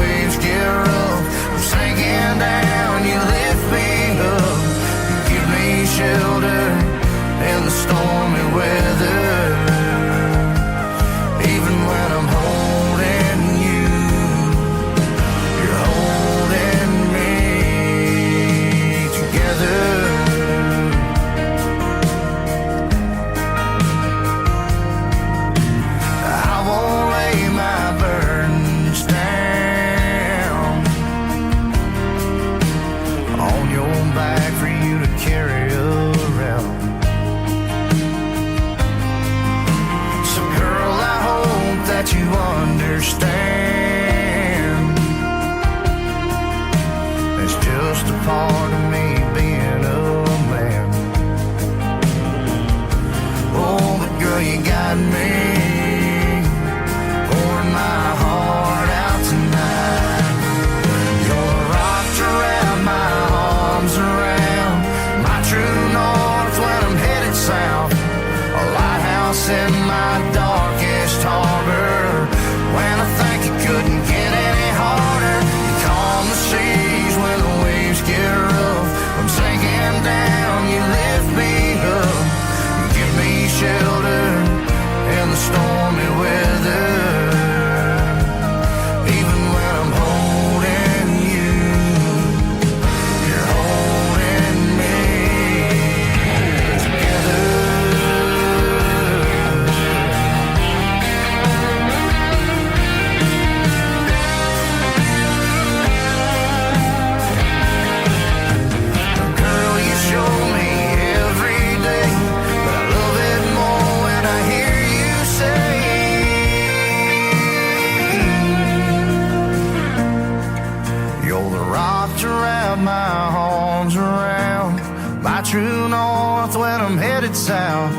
wrap my arms around my true north when I'm headed south.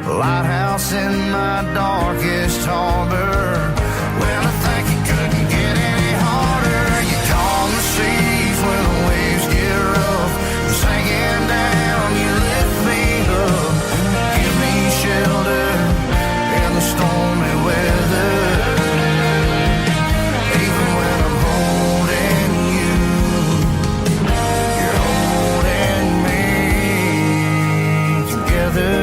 A lighthouse in my darkest harbor. When I think it couldn't get any harder, you calm the seas when the waves get rough. I'm sinking down, you lift me up, give me shelter in the stormy weather. Even when I'm holding you, you're holding me together.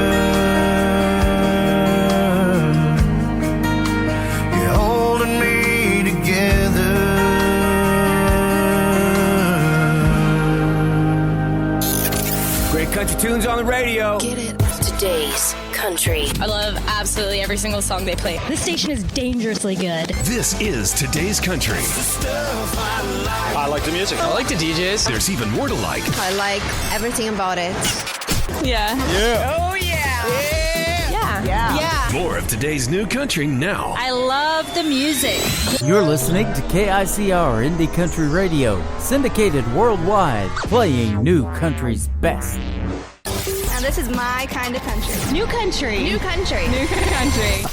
You're holding me together. Great country tunes on the radio. Get it? Today's country. I love absolutely every single song they play. This station is dangerously good. This is Today's Country. I like the music. I like the DJs. There's even more to like. I like everything about it. Yeah. Yeah. Oh, yeah. Yeah. More of today's new country now. I love the music. You're listening to KICR Indie Country Radio, syndicated worldwide, playing new country's best. Now this is my kind of country. New country. New country. New country.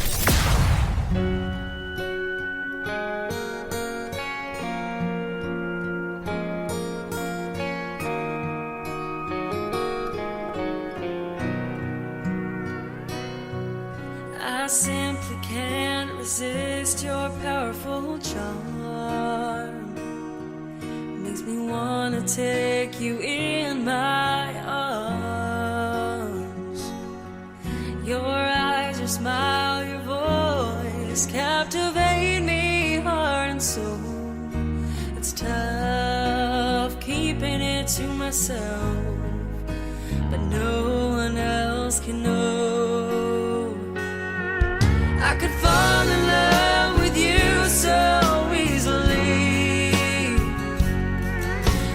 I simply can't resist your powerful charm. Makes me wanna take you in my arms. Your eyes, your smile, your voice captivate me heart and soul. It's tough keeping it to myself, but no one else can know. I could fall in love with you so easily.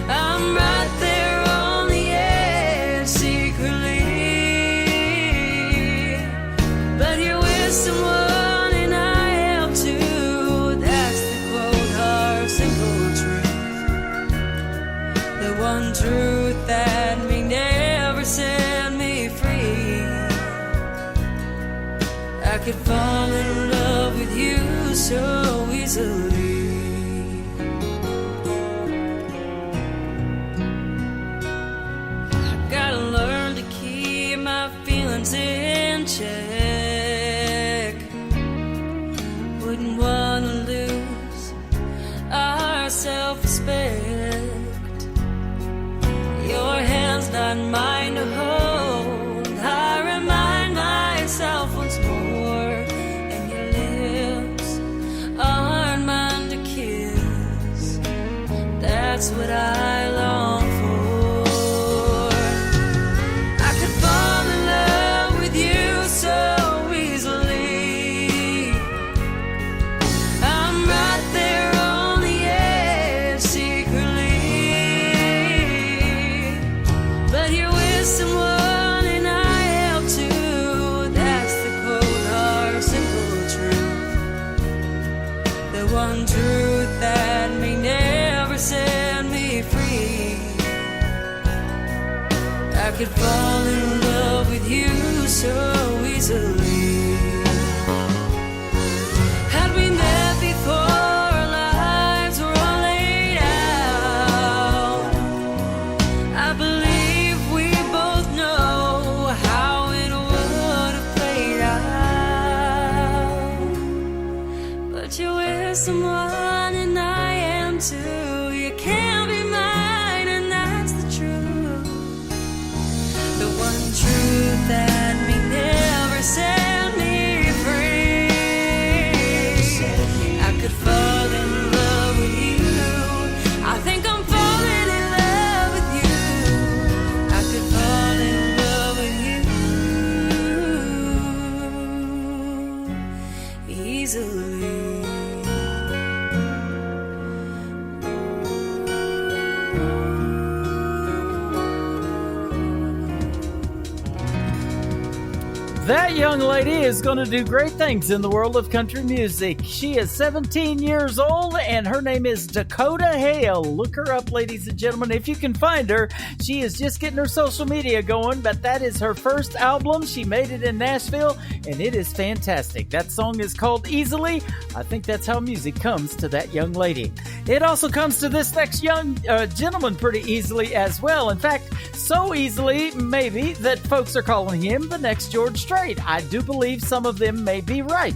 I'm right there on the edge secretly, but you're with someone and I am too. That's the quote, our simple truth, the one truth that may never set me free. I could fall in love with you so easily. I gotta learn to keep my feelings in check. Wouldn't wanna lose our self-respect. Your hand's not mine to hold. I remind myself once more. That's what I long for. I could fall in love with you so easily. I'm right there on the edge secretly, but you're with someone and I am too. That's the quote, our simple truth, the one truth that may never set me free. I could fall in love with you so easily. Had we met before our lives were all laid out, I believe we both know how it would have played out. But you're with someone and I am too. You can't be mine, and that's the truth, the one truth that may never set That young lady is going to do great things in the world of country music. She is 17 years old, and her name is Dakota Hale. Look her up, ladies and gentlemen, if you can find her. She is just getting her social media going, but that is her first album. She made it in Nashville, and it is fantastic. That song is called Easily. I think that's how music comes to that young lady. It also comes to this next young gentleman pretty easily as well. In fact, so easily, maybe, that folks are calling him the next George Strait. I do believe some of them may be right.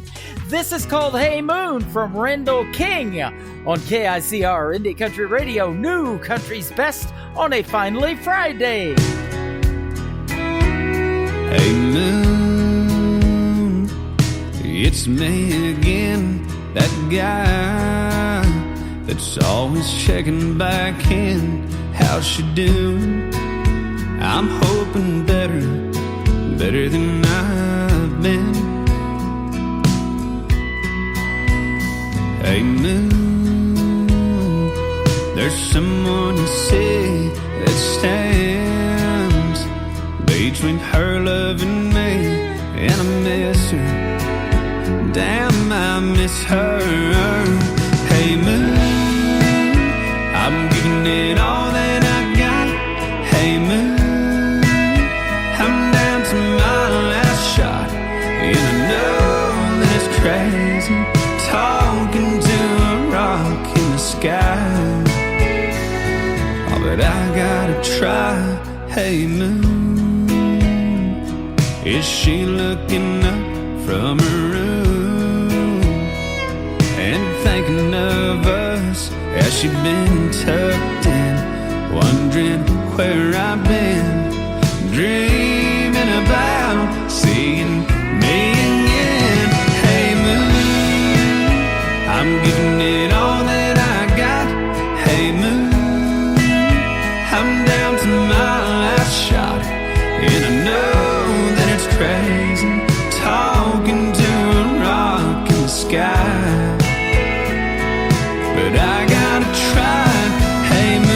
This is called Hey Moon from Randall King on KICR Indie Country Radio, New Country's Best on a Finally Friday. Hey moon, it's me again, that guy that's always checking back in. How's she doing? I'm hoping better than I've been. Hey moon, there's someone you say that stands between her love and me, and I miss her. Damn, I miss her. Hey moon, I'm giving it all that I got. Hey moon, and I know that it's crazy talking to a rock in the sky. Oh, but I gotta try. Hey moon, is she looking up from her room and thinking of us? Has she been tucked in, wondering where I've been, dreaming about seeing me again? Hey moon, I'm giving it all that I got. Hey moon, I'm down to my last shot, and I know that it's crazy talking to a rock in the sky, but I gotta try. Hey moon,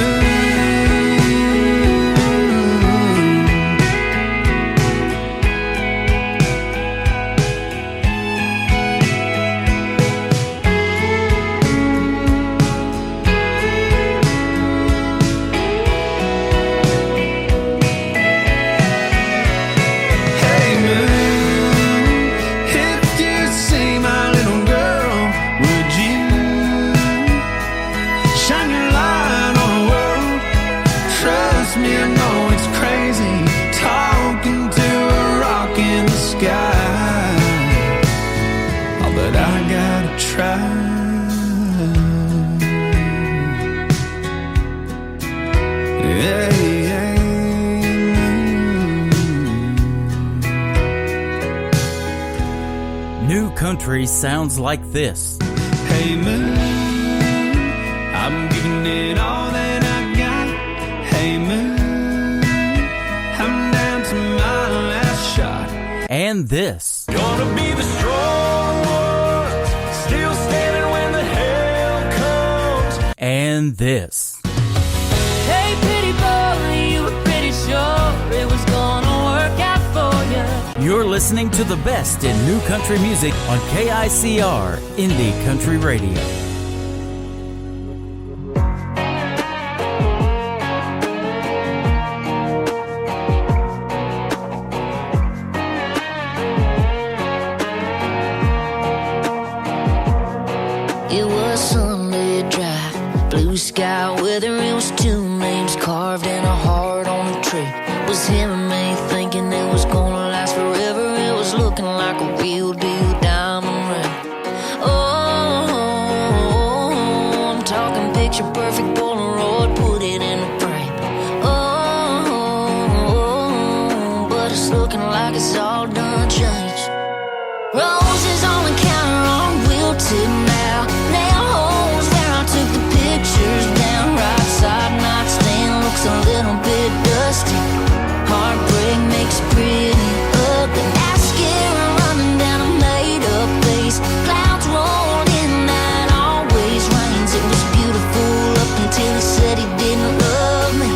Country sounds like this. Hey moon, I'm giving it all that I got. Hey moon, I'm down to my last shot. And this. Gonna be the strong one, still standing when the hell comes. And this. Hey pretty boy, you were pretty sure it was gonna work out for you. You're listening to the best in new country music on KICR Indie Country Radio. It was Sunday drive, blue sky weather, it was two names carved in a heart on a tree. It was him and me thinking it was gonna last forever. It was looking like a real deal diamond ring. Oh, I'm talking picture perfect Polaroid, put it in a frame. Oh, but it's looking like it's all done changed. Roses on the counter on wilted now. Nail holes where I took the pictures down. Right side nightstand looks a little bit dusty. Heartbreak makes it pretty ugly. Mascara running down a made-up face. Clouds rolled in that always rains. It was beautiful up until he said he didn't love me.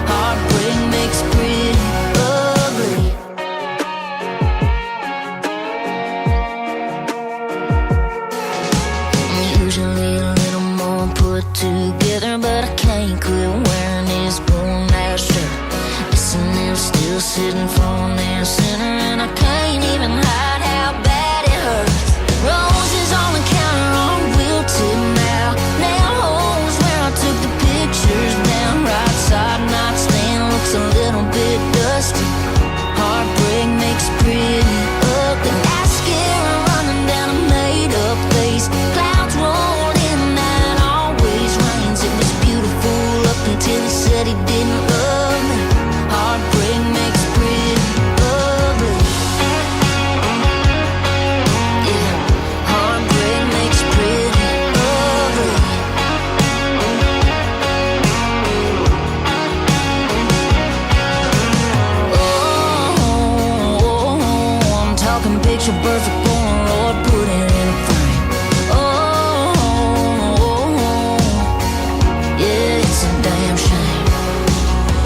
Heartbreak makes it pretty ugly. sitting front and center, and I can't even hide how bad it hurts. Roses on the counter are wilted now. Nail holes where I took the pictures down. Right side nightstand looks a little bit dusty. Heartbreak makes pretty ugly. Mascara running down a made-up face. Clouds rolled in and always rains. It was beautiful up until he said he didn't love me. Heartbreak makes pretty ugly. Yeah, heartbreak makes pretty ugly. Oh, I'm talking picture perfect porn, Lord, put it in a frame. Oh, yeah, it's a damn shame.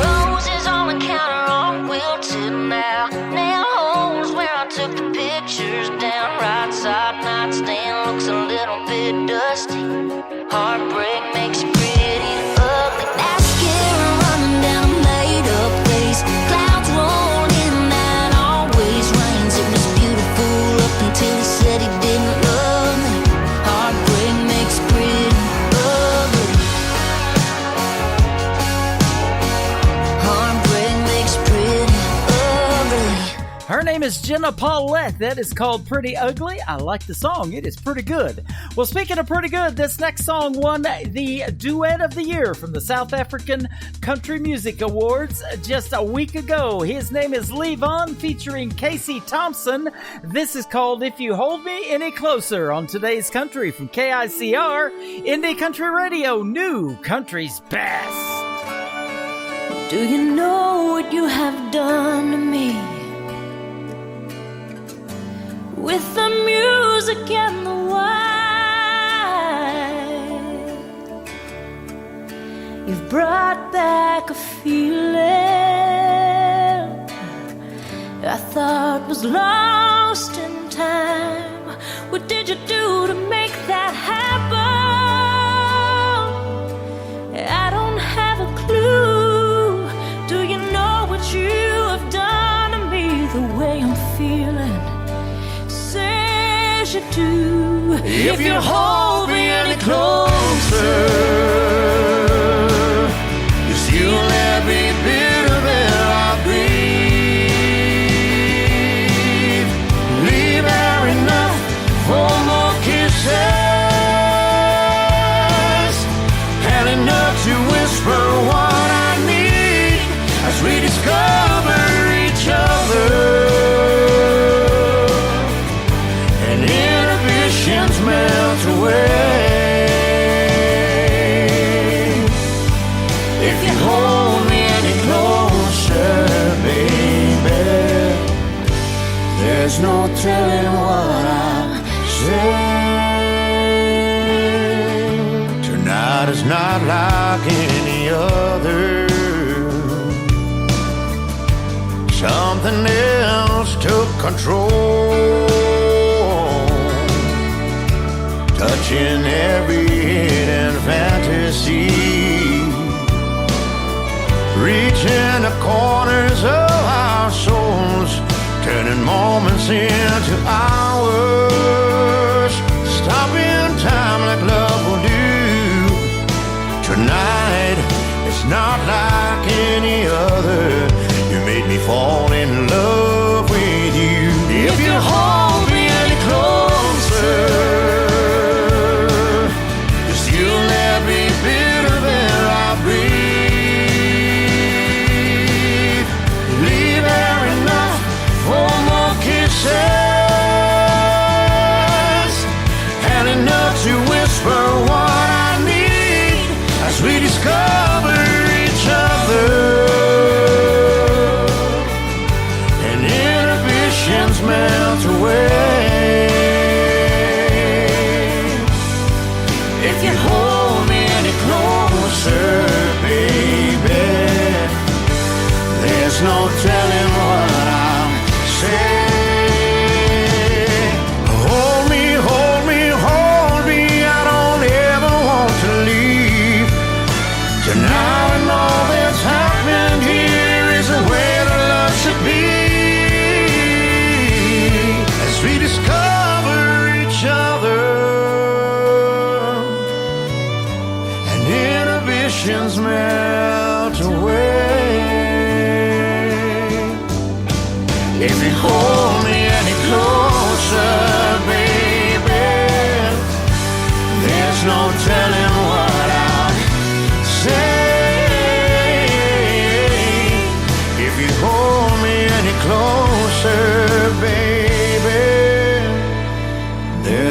Roses on the counter are wilted now. Nail holes where I took the pictures down. Right side nightstand looks a little bit dusty. Heartbreak makes pretty ugly. Mascara running down a made-up face. Clouds rolled in and always rains. It was beautiful up until he said he didn't love me. Heartbreak makes pretty ugly. Heartbreak makes pretty ugly. Her name is Jenna Paulette. That is called Pretty Ugly. I like the song. It is pretty good. Well, speaking of pretty good, this next song won the Duet of the Year from the South African Country Music Awards just a week ago. His name is Levon, featuring Casey Thompson. This is called If You Hold Me Any Closer on today's Country from KICR, Indie Country Radio, New Country's Best. Do you know what you have done to me? With the music and the wine, you've brought back a feeling I thought was lost in time. What did you do to make that happen? I don't have a clue. Do you know what you have done to me? The way I'm feeling says you do. If you hold me any closer, yes, you'll every bit of it I breathe. Leave there enough for more kisses, and enough to whisper what I need as we discover each other. Melt away. If you hold me any closer, baby, there's no telling what I'm saying. Tonight is not like any other. Something else took control, touching every hidden fantasy, reaching the corners of our souls, turning moments into hours, stopping time like love will do. Tonight, it's not like any other. You made me fall in love with you. If you hold me any closer, and enough to whisper what I need as we discover each other.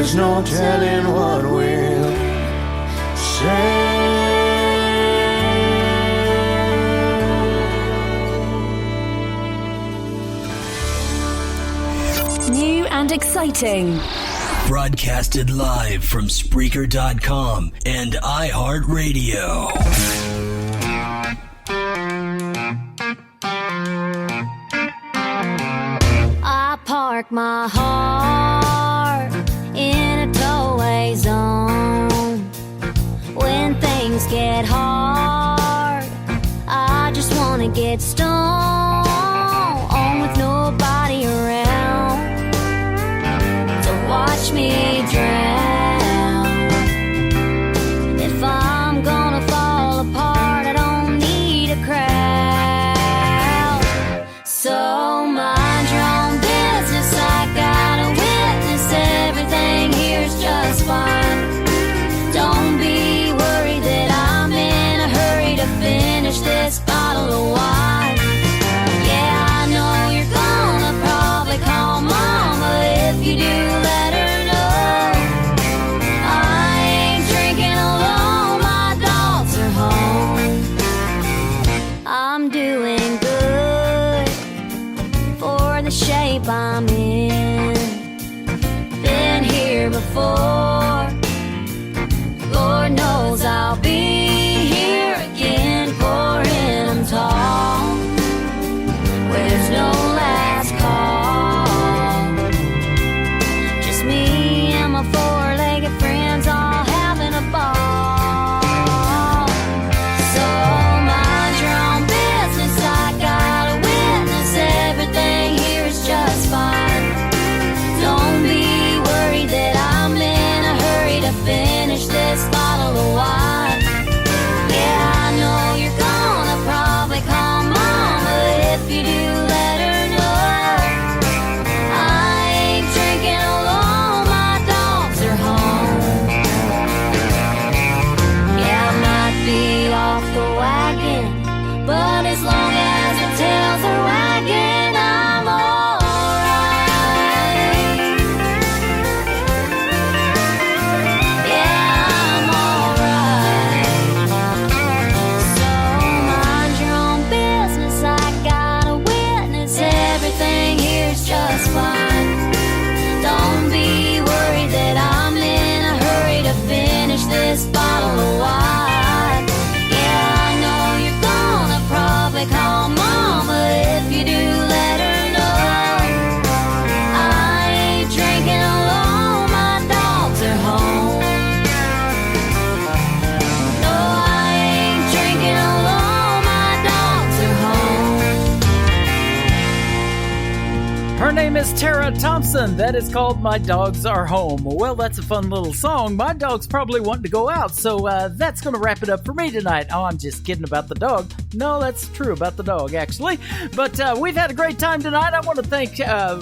there's no telling what we'll say. New and exciting. Broadcasted live from Spreaker.com and iHeartRadio. I park my heart in a tollway zone. When things get hard, I just wanna get stoned with nobody around to watch me drown. If I'm gonna fall apart, I don't need a crowd. So mind your own business, I gotta witness everything here's just fine. Don't be worried that I'm in a hurry to finish this bottle of wine. Yeah, I know you're gonna probably call mama. If you do, let her know I ain't drinking alone, my dogs are home. I'm doing good for the shape I'm in. Been here before, Lord knows I'll be here again, pouring them tall where there's no last call. Just me and my four-legged friends all having a ball. So mind your own business, I gotta witness everything here is just fine. Don't be worried that I'm in a hurry to finish this bottle of wine. Yeah, I know you're gonna probably call mama. If you do, let her know I ain't drinking alone, my dogs are home. Yeah, I might be off the wagon, but as long as the tails are wagging, I'm alright. Yeah, I'm alright. So mind your own business, I gotta witness everything here's just fine. Don't be worried that I'm in a hurry to finish this bottle of wine. Yeah, I know you're gonna probably call mama. If you do, let her know I ain't drinking alone, my dogs are home. No, I ain't drinking alone, my dogs are home. Her name is Tara Thompson. That is called My Dogs Are Home. Well, that's a fun little song. My dog's probably wanting to go out, so that's going to wrap it up for me tonight. Oh, I'm just kidding about the dog. No, that's true about the dog, actually. But we've had a great time tonight. I want to thank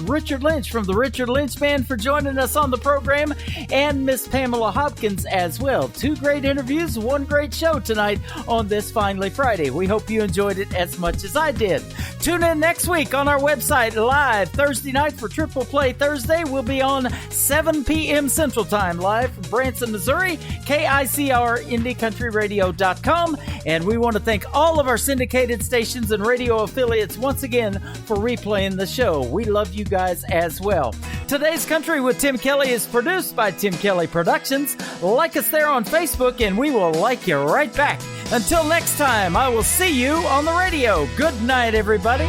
Richard Lynch from the Richard Lynch Band for joining us on the program, and Miss Pamela Hopkins as well. 2 great interviews, 1 great show tonight on this Finally Friday. We hope you enjoyed it as much as I did. Tune in next week on our website live Thursday night for Triple Play Thursday. We'll be on 7 p.m. Central Time live from Branson, Missouri, KICR IndieCountryRadio.com. And we want to thank all of our syndicated stations and radio affiliates once again for replaying the show. We love you guys as well. Today's Country with Tim Kelly is produced by Tim Kelly Productions. Like us there on Facebook and we will like you right back. Until next time, I will see you on the radio. Good night, everybody.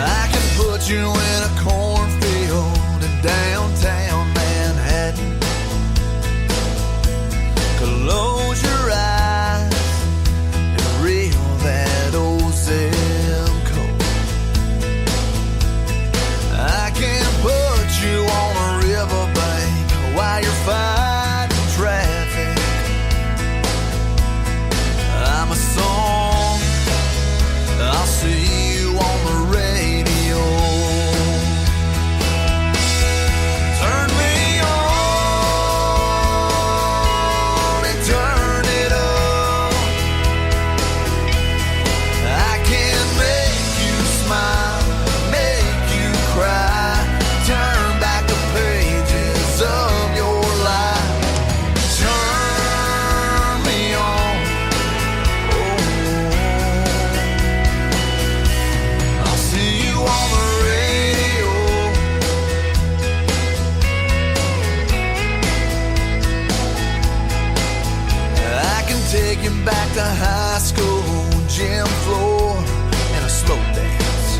I can put you in a cornfield in downtown Manhattan. Close your eyes and reel that old zip code. I can put you on a riverbank while you're fighting traffic. I'm a song, I'll see you on the radio. take you back to high school, gym floor, and a slow dance.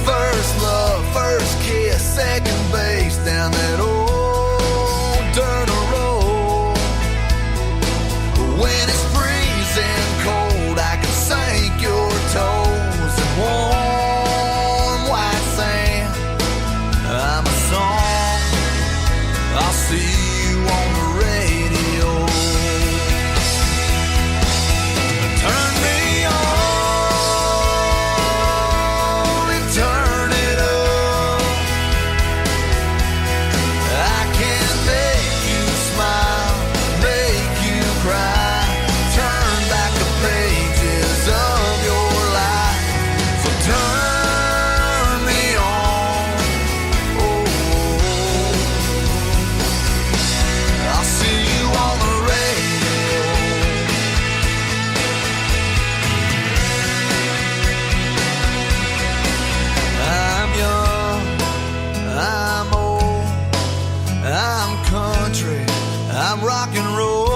First love, first kiss, second base down that old dirt road. When it's freezing cold, I can sink your toes in warm white sand. I'm a song, I'll see you on the radio. Turn me on and turn it up. I can make you smile, make you cry, turn back the pages of your life. So turn me on. Oh, I'll see you on the radio. I'm young, I'm old, I'm country, I'm rock and roll.